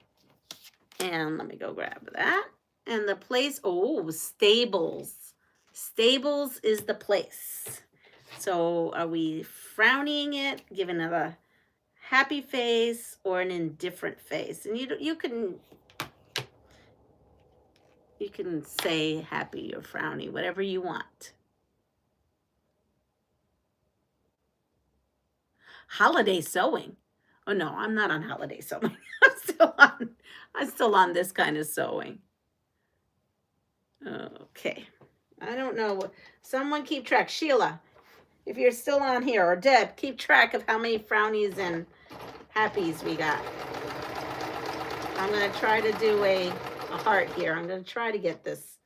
And let me go grab that. And the place, oh, Stables. Stables is the place. So are we frowning it, giving it a happy face, or an indifferent face? And you can say happy or frowny, whatever you want. Holiday sewing. Oh no, I'm not on holiday sewing. I'm still on this kind of sewing. Okay. I don't know. Someone keep track. Sheila, if you're still on here, or Deb, keep track of how many frownies and happies we got. I'm going to try to do a heart here. I'm going to try to get this.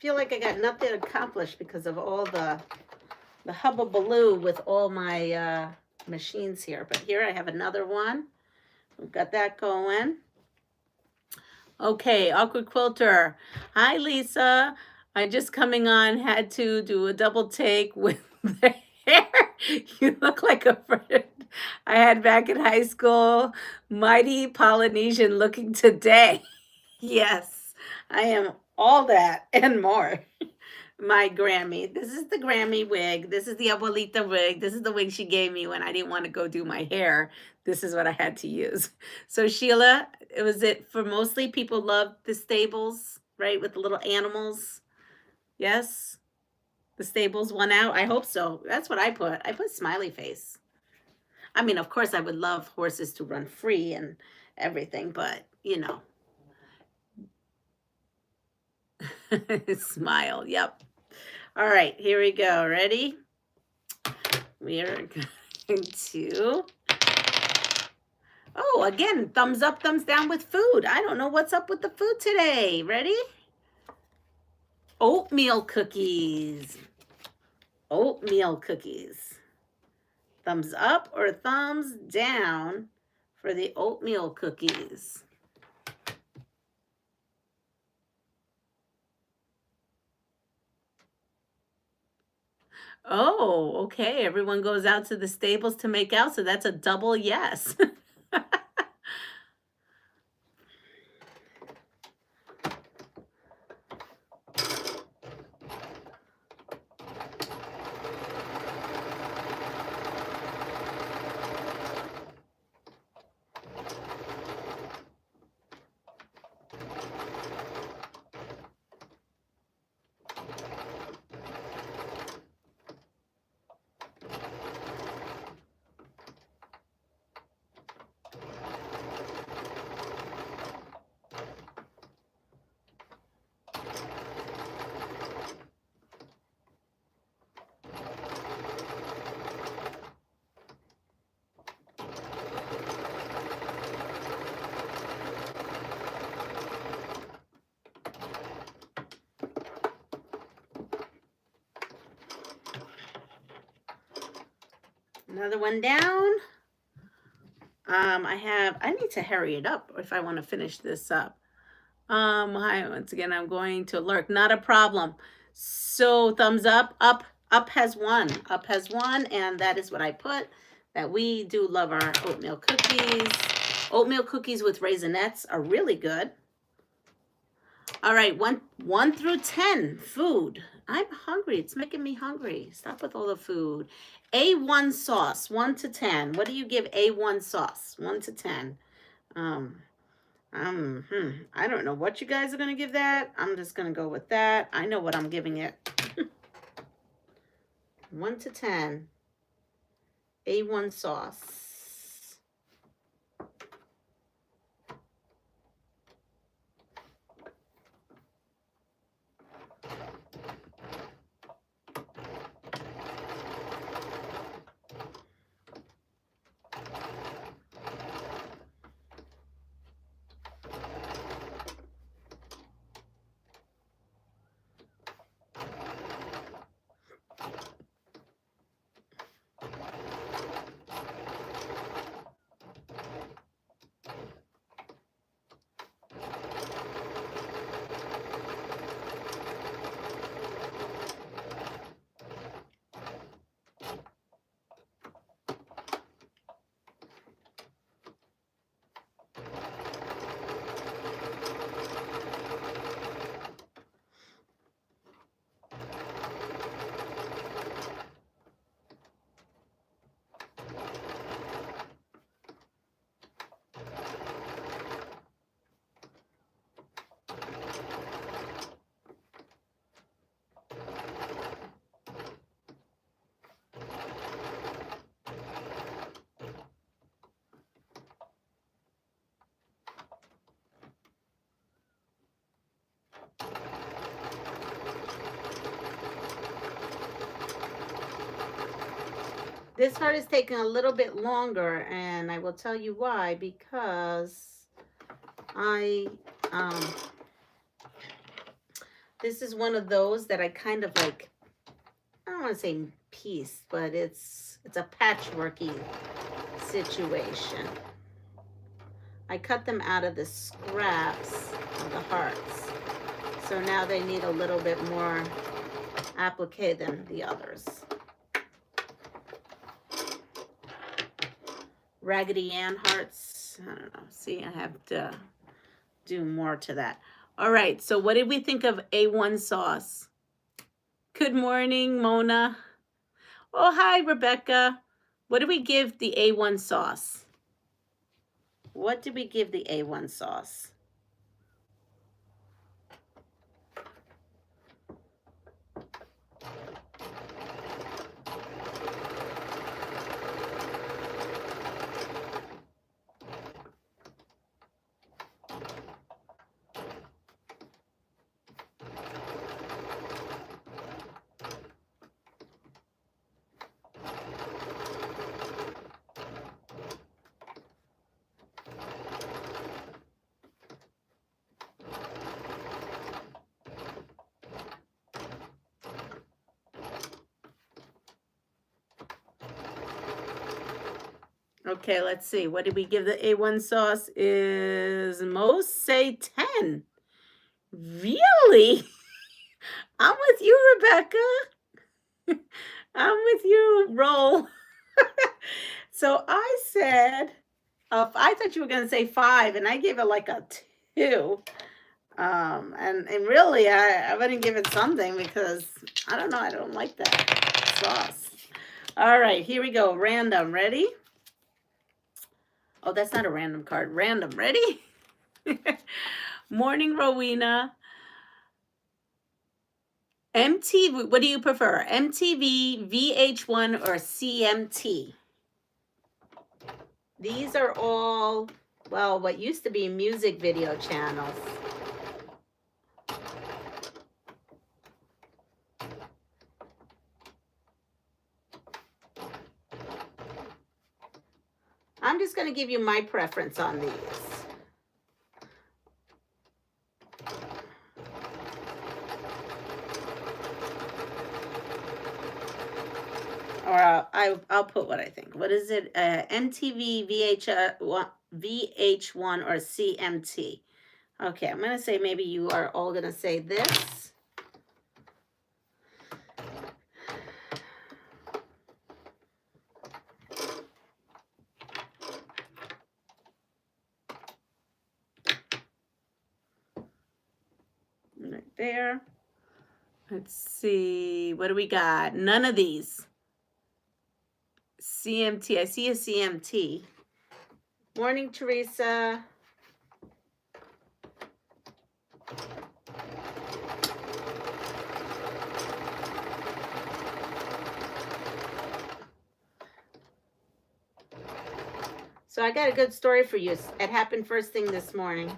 feel like I got nothing accomplished because of all the hubbubaloo with all my machines here. But here I have another one. We've got that going. Okay, Awkward Quilter. Hi, Lisa. I'm just coming on. Had to do a double take with the hair. You look like a friend I had back in high school. Mighty Polynesian looking today. Yes, I am all that and more. My Grammy. This is the Grammy wig. This is the Abuelita wig. This is the wig she gave me when I didn't want to go do my hair. This is what I had to use. So Sheila, it for mostly people love the stables, right? With the little animals. Yes? The stables won out. I hope so. That's what I put. I put smiley face. I mean, of course I would love horses to run free and everything, but you know. Smile. Yep. All right, here we go. Ready? We are going to... Oh, again, thumbs up, thumbs down with food. I don't know what's up with the food today. Ready? Oatmeal cookies. Oatmeal cookies. Thumbs up or thumbs down for the oatmeal cookies? Oh, okay. Everyone goes out to the stables to make out, so that's a double yes. Another one down. I need to hurry it up if I want to finish this up. Hi, once again, I'm going to lurk. Not a problem. So thumbs up, up has won. Up has won, and that is what I put, that we do love our oatmeal cookies. Oatmeal cookies with raisinets are really good. All right, 1 through 10, food. I'm hungry. It's making me hungry. Stop with all the food. A1 sauce, 1 to 10. What do you give A1 sauce? 1 to 10. I don't know what you guys are going to give that. I'm just going to go with that. I know what I'm giving it. 1 to 10. A1 sauce. This part is taking a little bit longer, and I will tell you why, because I This is one of those that I kind of like, I don't want to say piece, but it's a patchworky situation. I cut them out of the scraps of the hearts. So now they need a little bit more applique than the others. Raggedy Ann hearts. I don't know. See, I have to do more to that. All right. So what did we think of A1 sauce? Good morning, Mona. Oh, hi, Rebecca. What did we give the A1 sauce? What did we give the A1 sauce? Okay, let's see. What did we give the A1 sauce? Is most say 10. Really? I'm with you, Rebecca. I'm with you, Roll. So I said, I thought you were going to say 5, and I gave it like a 2. And really, I wouldn't give it something because, I don't know, I don't like that sauce. All right, here we go. Random. Ready? Oh, that's not a random card. Random. Ready? Morning, Rowena. MTV, what do you prefer? MTV, VH1, or CMT? These are all, well, what used to be music video channels. I'm just going to give you my preference on these. Or I'll put what I think. What is it? MTV, VH1, or CMT? Okay, I'm going to say maybe you are all going to say this. Right there. Let's see. What do we got? None of these. CMT. I see a CMT. Morning, Teresa. So I got a good story for you. It happened first thing this morning.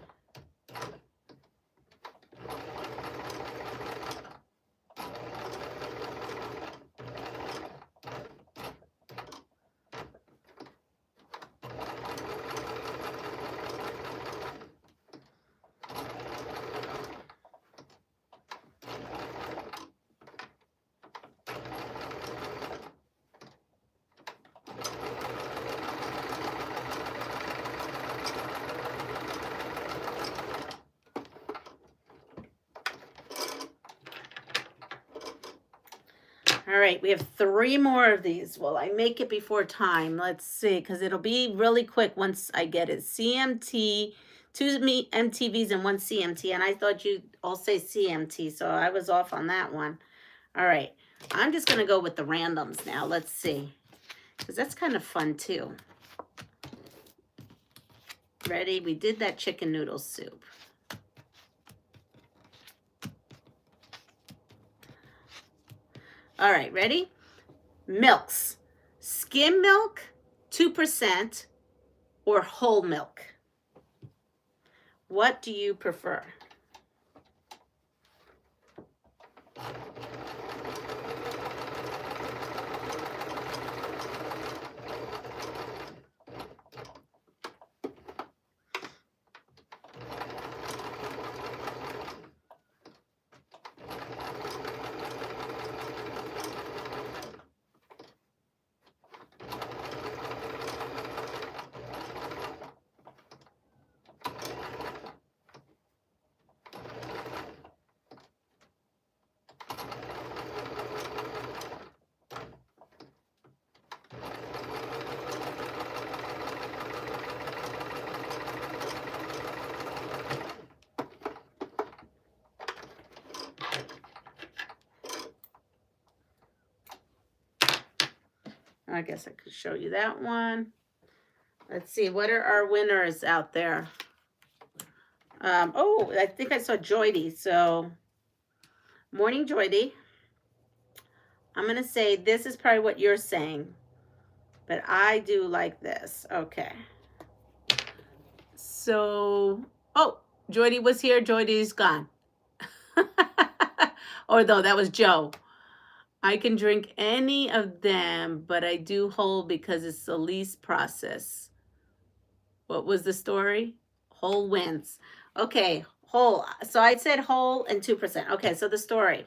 All right, we have 3 more of these. Well, I make it before time. Let's see, because it'll be really quick once I get it. CMT, 2 MTVs and 1 CMT, and I thought you'd all say CMT, so I was off on that one. All right, I'm just going to go with the randoms now. Let's see, because that's kind of fun too. Ready? We did that chicken noodle soup. All right, ready? Milks. Skim milk, 2%, or whole milk. What do you prefer? I guess I could show you that one. Let's see, what are our winners out there? Oh, I think I saw Joydy. So, morning, Joydy. I'm going to say this is probably what you're saying, but I do like this. Okay. So, oh, Joydy was here. Joydy's gone. Or no, that was Joe. I can drink any of them, but I do whole because it's the least process. What was the story? Whole wins. Okay, whole. So I said whole and 2%. Okay, so the story.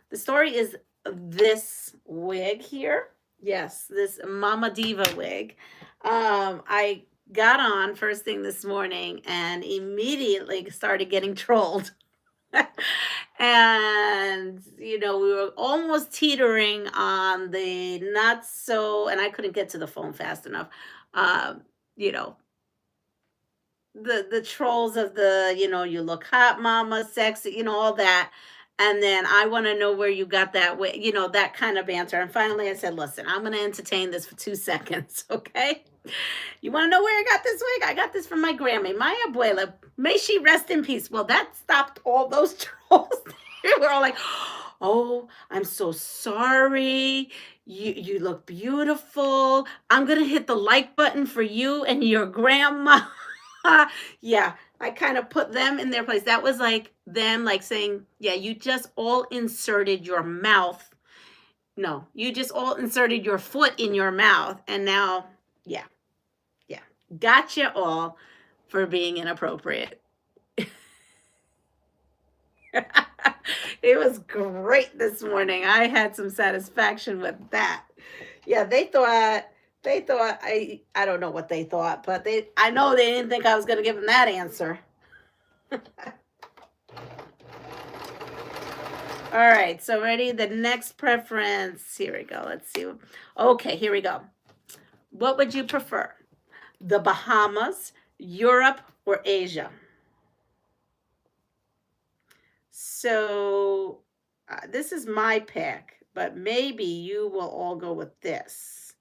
The story is this wig here. Yes, this Mama Diva wig. I got on first thing this morning and immediately started getting trolled. And we were almost teetering on the not so, and I couldn't get to the phone fast enough. You know, the trolls of the, you look hot, mama, sexy, all that. And then I want to know where you got that way, that kind of banter. And finally I said, listen, I'm going to entertain this for 2 seconds. Okay. You want to know where I got this wig? I got this from my Grammy, my abuela. May she rest in peace. Well, that stopped all those trolls. They were all like, oh, I'm so sorry. You look beautiful. I'm going to hit the like button for you and your grandma. Yeah, I kind of put them in their place. That was like them like saying, yeah, you just all inserted your mouth. No, you just all inserted your foot in your mouth. And now, yeah. Gotcha all for being inappropriate. It was great this morning. I had some satisfaction with that. Yeah, they thought I don't know what they thought, but I know they didn't think I was going to give them that answer. All right, so ready? The next preference. Here we go. Let's see. Okay, here we go. What would you prefer? The Bahamas, Europe, or Asia? So this is my pick, but maybe you will all go with this.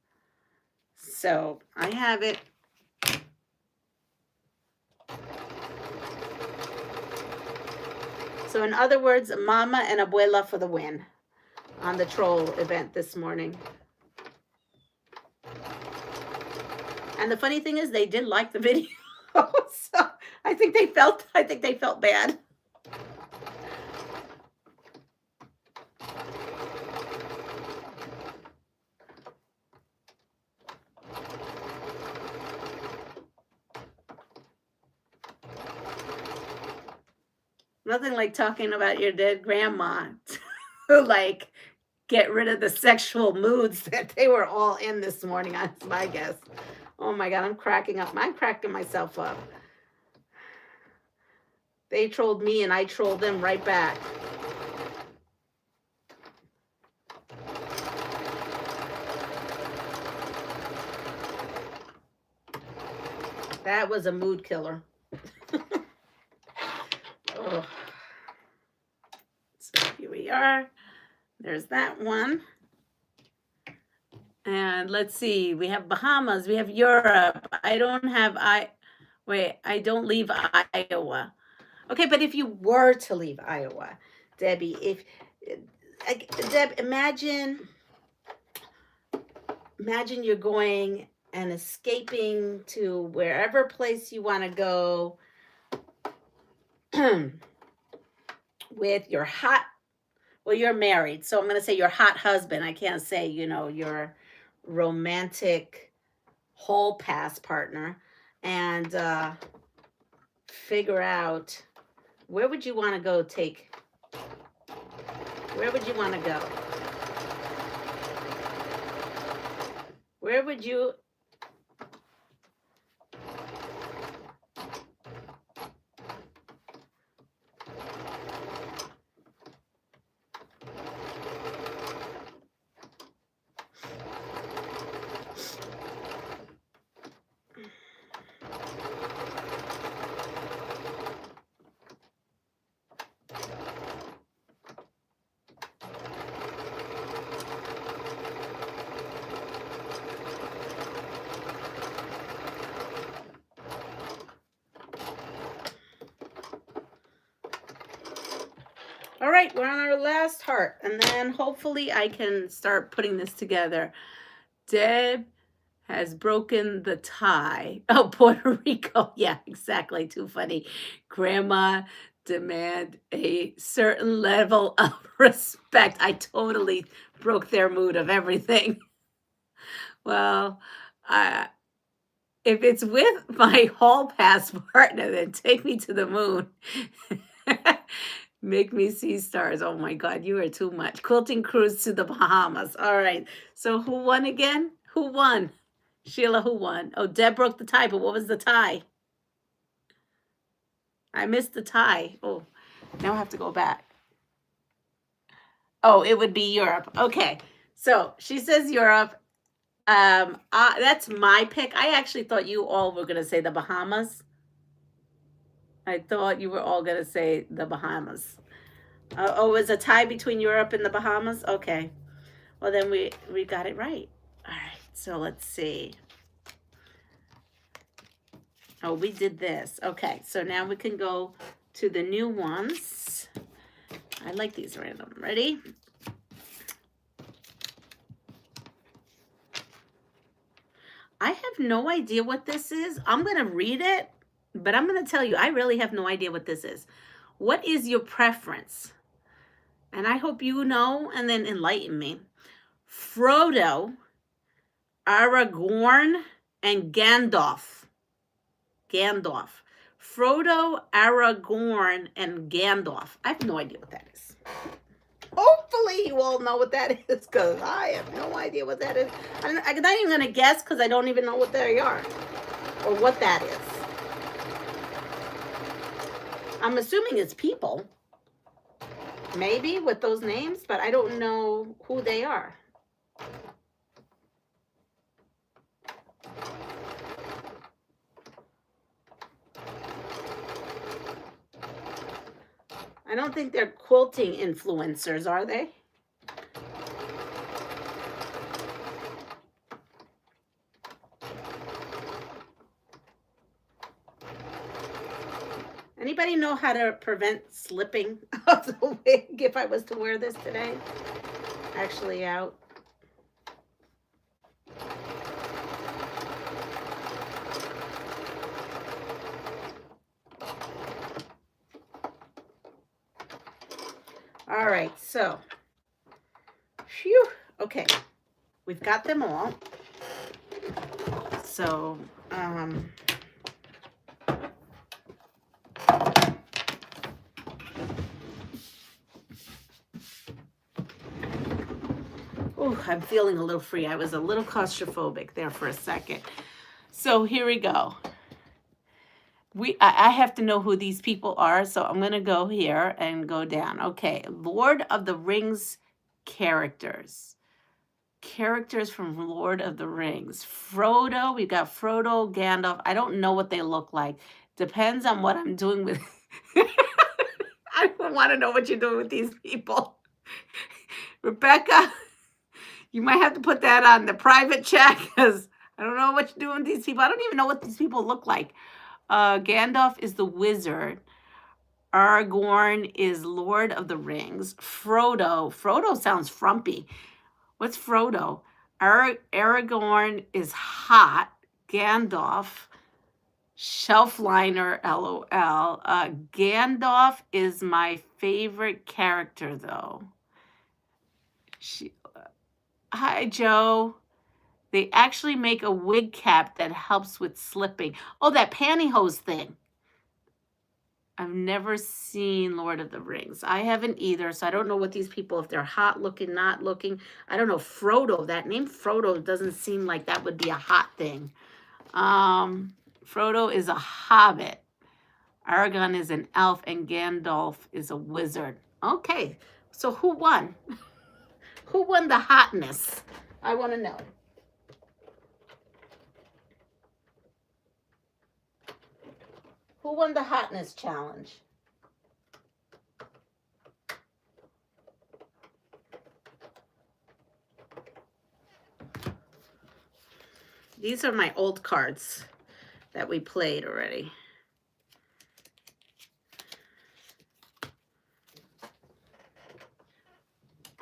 So I have it. So in other words, Mama and Abuela for the win on the troll event this morning. And the funny thing is they did like the video. So I think they felt bad. Nothing like talking about your dead grandma to like get rid of the sexual moods that they were all in this morning. That's my guess. Oh my God, I'm cracking up. I'm cracking myself up. They trolled me and I trolled them right back. That was a mood killer. Oh. So here we are. There's that one. And let's see. We have Bahamas. We have Europe. I don't leave Iowa. Okay, but if you were to leave Iowa, Debbie, Deb, imagine you're going and escaping to wherever place you want to go with your hot, well, you're married, so I'm going to say your hot husband. I can't say, your romantic hall pass partner, and figure out where would you want to go where would you want to go? Where would you? All right, we're on our last heart, and then hopefully I can start putting this together. Deb has broken the tie. Oh, Puerto Rico. Yeah, exactly. Too funny. Grandma demand a certain level of respect. I totally broke their mood of everything. Well, if it's with my hall pass partner, then take me to the moon. Make me see stars. Oh my God, you are too much. Quilting cruise to the Bahamas. All right. So who won again? Who won? Sheila, who won? Oh, Deb broke the tie, but what was the tie? I missed the tie. Oh, now I have to go back. Oh, it would be Europe. Okay. So she says Europe. That's my pick. I actually thought you all were gonna say the Bahamas. I thought you were all gonna say the Bahamas. Oh, it was a tie between Europe and the Bahamas? Okay. Well, then we got it right. All right. So let's see. Oh, we did this. Okay. So now we can go to the new ones. I like these random. Ready? I have no idea what this is. I'm going to read it, but I'm going to tell you, I really have no idea what this is. What is your preference? And I hope you know and then enlighten me. Frodo, Aragorn, and Gandalf. Gandalf. Frodo, Aragorn, and Gandalf. I have no idea what that is. Hopefully you all know what that is, because I have no idea what that is. I'm not even going to guess because I don't even know what they are or what that is. I'm assuming it's people, maybe with those names, but I don't know who they are. I don't think they're quilting influencers, are they? Anybody know how to prevent slipping of the wig if I was to wear this today? Actually out. All right, so, phew, okay, we've got them all. So, oh, I'm feeling a little free. I was a little claustrophobic there for a second. So here we go. I have to know who these people are, so I'm going to go here and go down. Okay, Lord of the Rings characters. Characters from Lord of the Rings. Frodo, we've got Frodo, Gandalf. I don't know what they look like. Depends on what I'm doing with... I don't want to know what you're doing with these people. Rebecca, you might have to put that on the private chat because I don't know what you're doing with these people. I don't even know what these people look like. Gandalf is the wizard. Aragorn is Lord of the Rings. Frodo sounds frumpy. What's Frodo? Aragorn is hot. Gandalf, shelf liner, LOL. Gandalf is my favorite character, though. Hi, Joe. They actually make a wig cap that helps with slipping. Oh, that pantyhose thing. I've never seen Lord of the Rings. I haven't either, so I don't know what these people, if they're hot looking, not looking. I don't know. Frodo, that name Frodo doesn't seem like that would be a hot thing. Frodo is a hobbit. Aragorn is an elf, and Gandalf is a wizard. Okay, so who won? Who won the hotness? I want to know. Who won the hotness challenge? These are my old cards that we played already.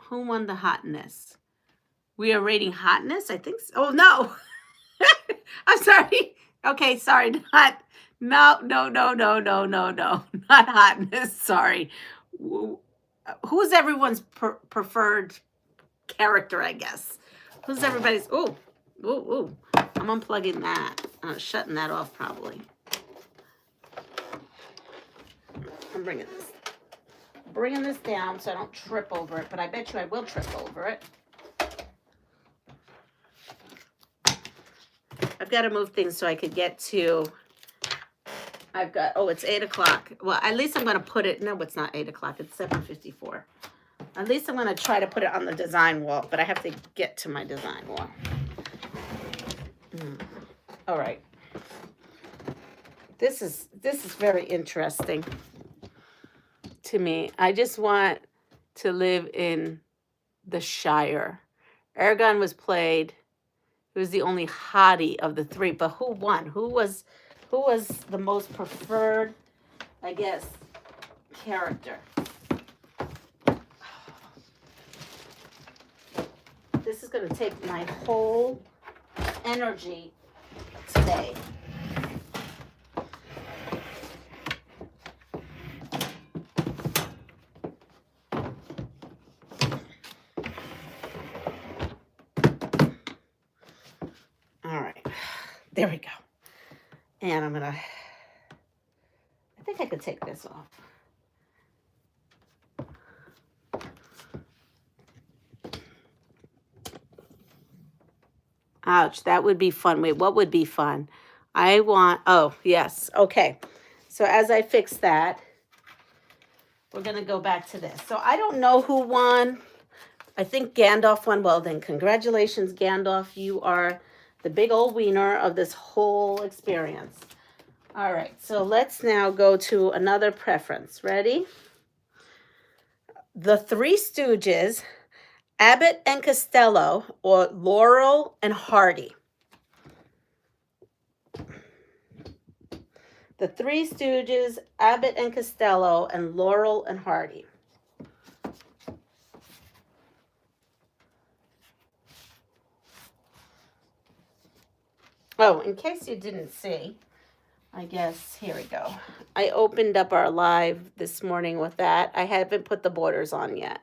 Who won the hotness? We are rating hotness, I think so. Oh, no. I'm sorry. Okay, sorry. No. Not hotness. Sorry. Who's everyone's preferred character, I guess? Who's everybody's? Ooh. I'm unplugging that. I'm shutting that off probably. I'm bringing this down so I don't trip over it, but I bet you I will trip over it. I've got to move things so I could get to, it's 8 o'clock. Well, at least I'm going to put it, no, it's not 8 o'clock. It's 7:54. At least I'm going to try to put it on the design wall, but I have to get to my design wall. All right. This is very interesting to me. I just want to live in the Shire. Aragon was played. He was the only hottie of the three, but who won? Who was the most preferred, I guess, character? This is going to take my whole energy today. All right, there we go. And I think I could take this off. Ouch, that would be fun. Wait, what would be fun? Oh, yes, okay. So as I fix that, we're going to go back to this. So I don't know who won. I think Gandalf won. Well, then congratulations, Gandalf. You are the big old wiener of this whole experience. All right, so let's now go to another preference. Ready? The Three Stooges, Abbott and Costello, or Laurel and Hardy. The Three Stooges, Abbott and Costello, and Laurel and Hardy. Oh, in case you didn't see, I guess, here we go. I opened up our live this morning with that. I haven't put the borders on yet.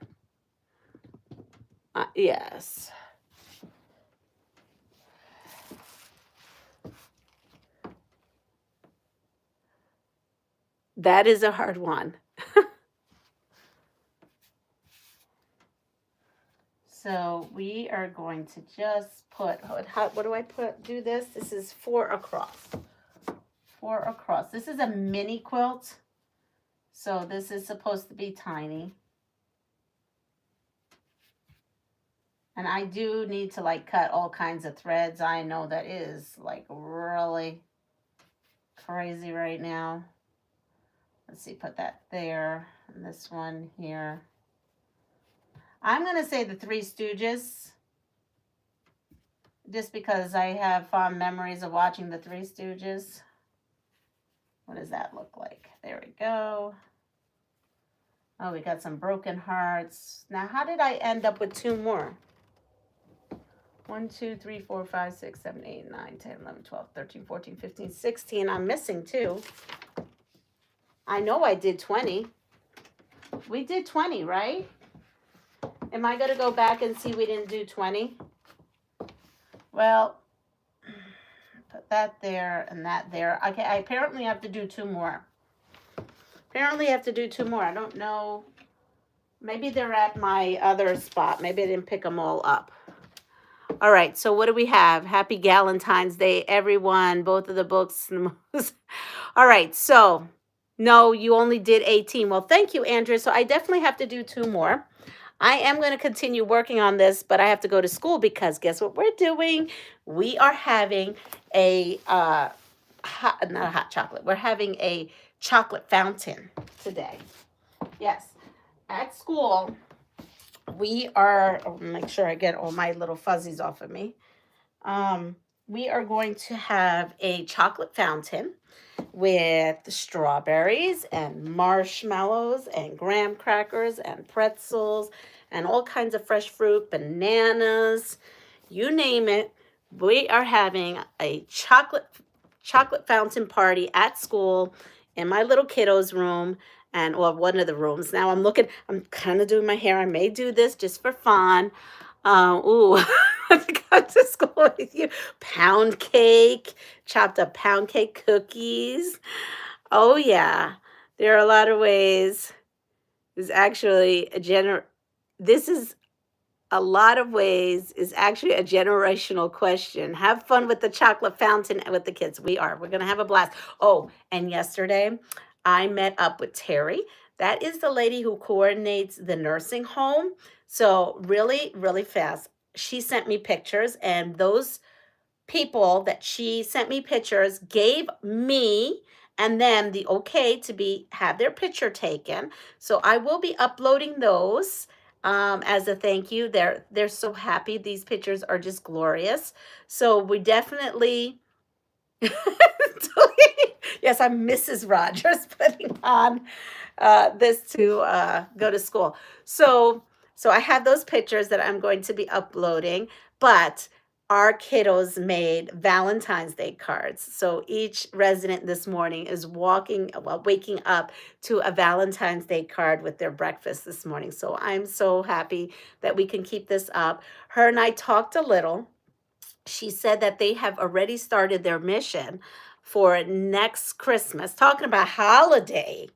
Yes. That is a hard one. So we are going to just put, what do I do this? This is 4 across. 4 across. This is a mini quilt. So this is supposed to be tiny. And I do need to like cut all kinds of threads. I know that is like really crazy right now. Let's see, put that there. And this one here. I'm going to say the Three Stooges. Just because I have fond memories of watching the Three Stooges. What does that look like? There we go. Oh, we got some broken hearts. Now, how did I end up with 2 more? 1, 2, 3, 4, 5, 6, 7, 8, 9, 10, 11, 12, 13, 14, 15, 16. I'm missing 2. I know I did 20. We did 20, right? Am I going to go back and see we didn't do 20? Well, put that there and that there. Okay, I apparently have to do 2 more. I don't know. Maybe they're at my other spot. Maybe I didn't pick them all up. All right, so what do we have? Happy Valentine's Day, everyone. Both of the books. All right, so no, you only did 18. Well, thank you, Andrea. So I definitely have to do 2 more. I am going to continue working on this, but I have to go to school because guess what we're doing? We are having not a hot chocolate. We're having a chocolate fountain today. Yes, at school, we are, make sure I get all my little fuzzies off of me. We are going to have a chocolate fountain with strawberries and marshmallows and graham crackers and pretzels and all kinds of fresh fruit, bananas, you name it. We are having a chocolate fountain party at school in my little kiddo's room, and or one of the rooms. Now I'm kind of doing my hair. I may do this just for fun. Ooh, I got to school with you. Pound cake, chopped up pound cake cookies. Oh yeah, there are a lot of ways. Is actually a This is a lot of ways is actually a generational question. Have fun with the chocolate fountain with the kids. We're going to have a blast. Oh, and yesterday I met up with Terry. That is the lady who coordinates the nursing home. So, really, really fast. She sent me pictures, and those people that she sent me pictures gave me and them the okay to be have their picture taken. So I will be uploading those as a thank you. They're so happy. These pictures are just glorious. So we definitely yes, I'm Mrs. Rogers putting on this to go to school. So I have those pictures that I'm going to be uploading, but our kiddos made Valentine's Day cards. So each resident this morning is waking up to a Valentine's Day card with their breakfast this morning. So I'm so happy that we can keep this up. Her and I talked a little. She said that they have already started their mission for next Christmas, talking about holiday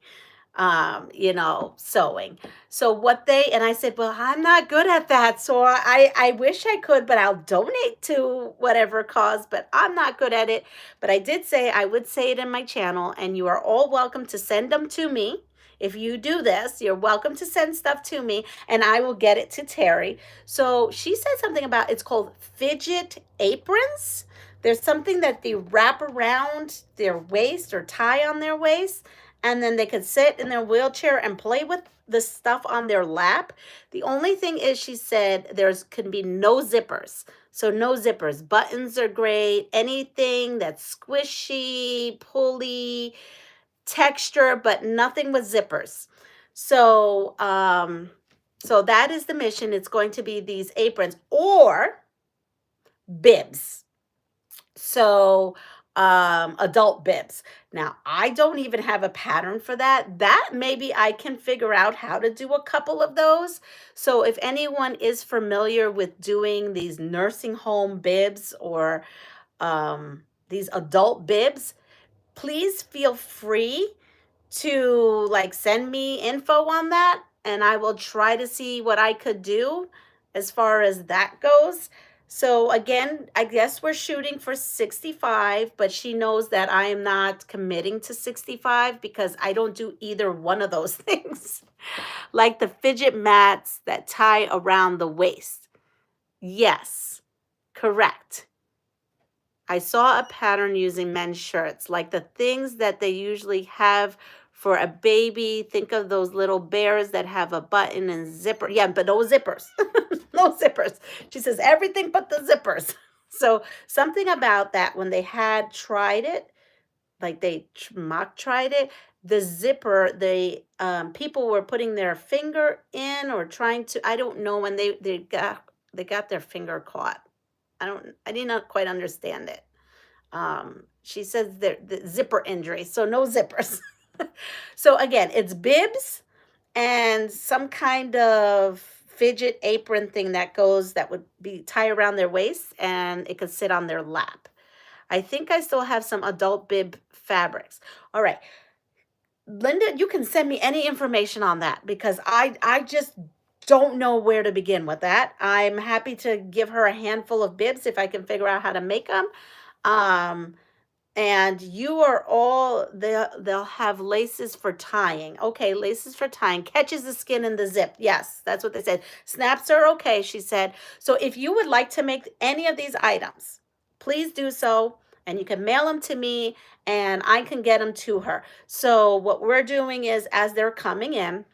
sewing. So and I said, well, I'm not good at that. So I wish I could, but I'll donate to whatever cause, but I'm not good at it. But I did say I would say it in my channel, and you are all welcome to send them to me. If you do this, you're welcome to send stuff to me, and I will get it to Terry. So she said something about, it's called fidget aprons. There's something that they wrap around their waist or tie on their waist, and then they could sit in their wheelchair and play with the stuff on their lap. The only thing is, she said can be no zippers. So no zippers. Buttons are great. Anything that's squishy, pulley, texture, but nothing with zippers. So so that is the mission. It's going to be these aprons or bibs. So adult bibs. Now, I don't even have a pattern for that. That maybe I can figure out how to do a couple of those. So if anyone is familiar with doing these nursing home bibs or these adult bibs, please feel free to send me info on that, and I will try to see what I could do as far as that goes. So again, I guess we're shooting for 65, but she knows that I am not committing to 65 because I don't do either one of those things. Like the fidget mats that tie around the waist. Yes, correct. I saw a pattern using men's shirts, like the things that they usually have for a baby. Think of those little bears that have a button and zipper. Yeah, but no zippers. No zippers. She says everything but the zippers. So something about that when they had tried it, like they mock tried it, the zipper, people were putting their finger in or trying to, I don't know, when they got their finger caught. I did not quite understand it. She says the zipper injury, so no zippers. So again, it's bibs and some kind of fidget apron thing that would be tied around their waist, and it could sit on their lap. I think I still have some adult bib fabrics. All right, Linda, you can send me any information on that because I just don't know where to begin with that. I'm happy to give her a handful of bibs if I can figure out how to make them. And you are all, they'll have laces for tying. Okay, laces for tying. Catches the skin in the zip. Yes, that's what they said. Snaps are okay, she said. So if you would like to make any of these items, please do so. And you can mail them to me and I can get them to her. So what we're doing is, as they're coming in,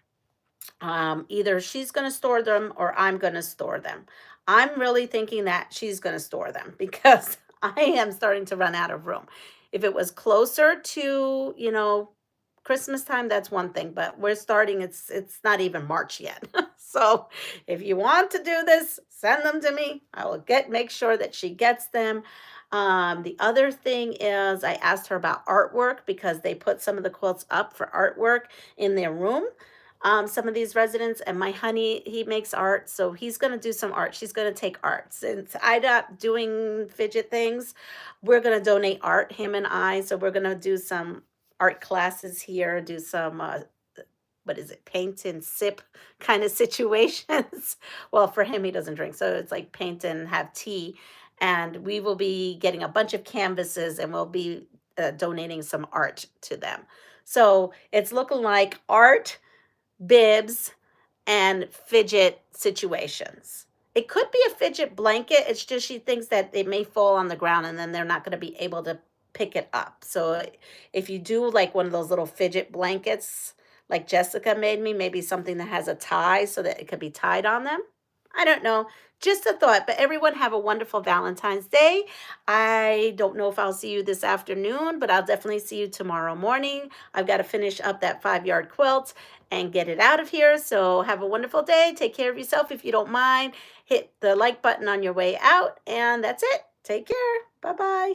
either she's going to store them or I'm going to store them. I'm really thinking that she's going to store them because I am starting to run out of room. If it was closer to, Christmas time, that's one thing, but we're starting, it's not even March yet. So if you want to do this, send them to me. I will make sure that she gets them. The other thing is I asked her about artwork because they put some of the quilts up for artwork in their room. Some of these residents, and my honey, he makes art, so he's going to do some art. She's going to take art. Since I'm not doing fidget things, we're going to donate art, him and I. So we're going to do some art classes here, do some what is it, paint and sip kind of situations. Well, for him, he doesn't drink, so it's like paint and have tea. And we will be getting a bunch of canvases, and we'll be donating some art to them. So it's looking like art, bibs, and fidget situations. It could be a fidget blanket. It's just she thinks that it may fall on the ground and then they're not going to be able to pick it up. So if you do like one of those little fidget blankets like Jessica made me, maybe something that has a tie so that it could be tied on them. I don't know. Just a thought. But everyone have a wonderful Valentine's Day. I don't know if I'll see you this afternoon, but I'll definitely see you tomorrow morning. I've got to finish up that 5-yard quilt and get it out of here. So have a wonderful day. Take care of yourself. If you don't mind, hit the like button on your way out. And that's it. Take care. Bye-bye.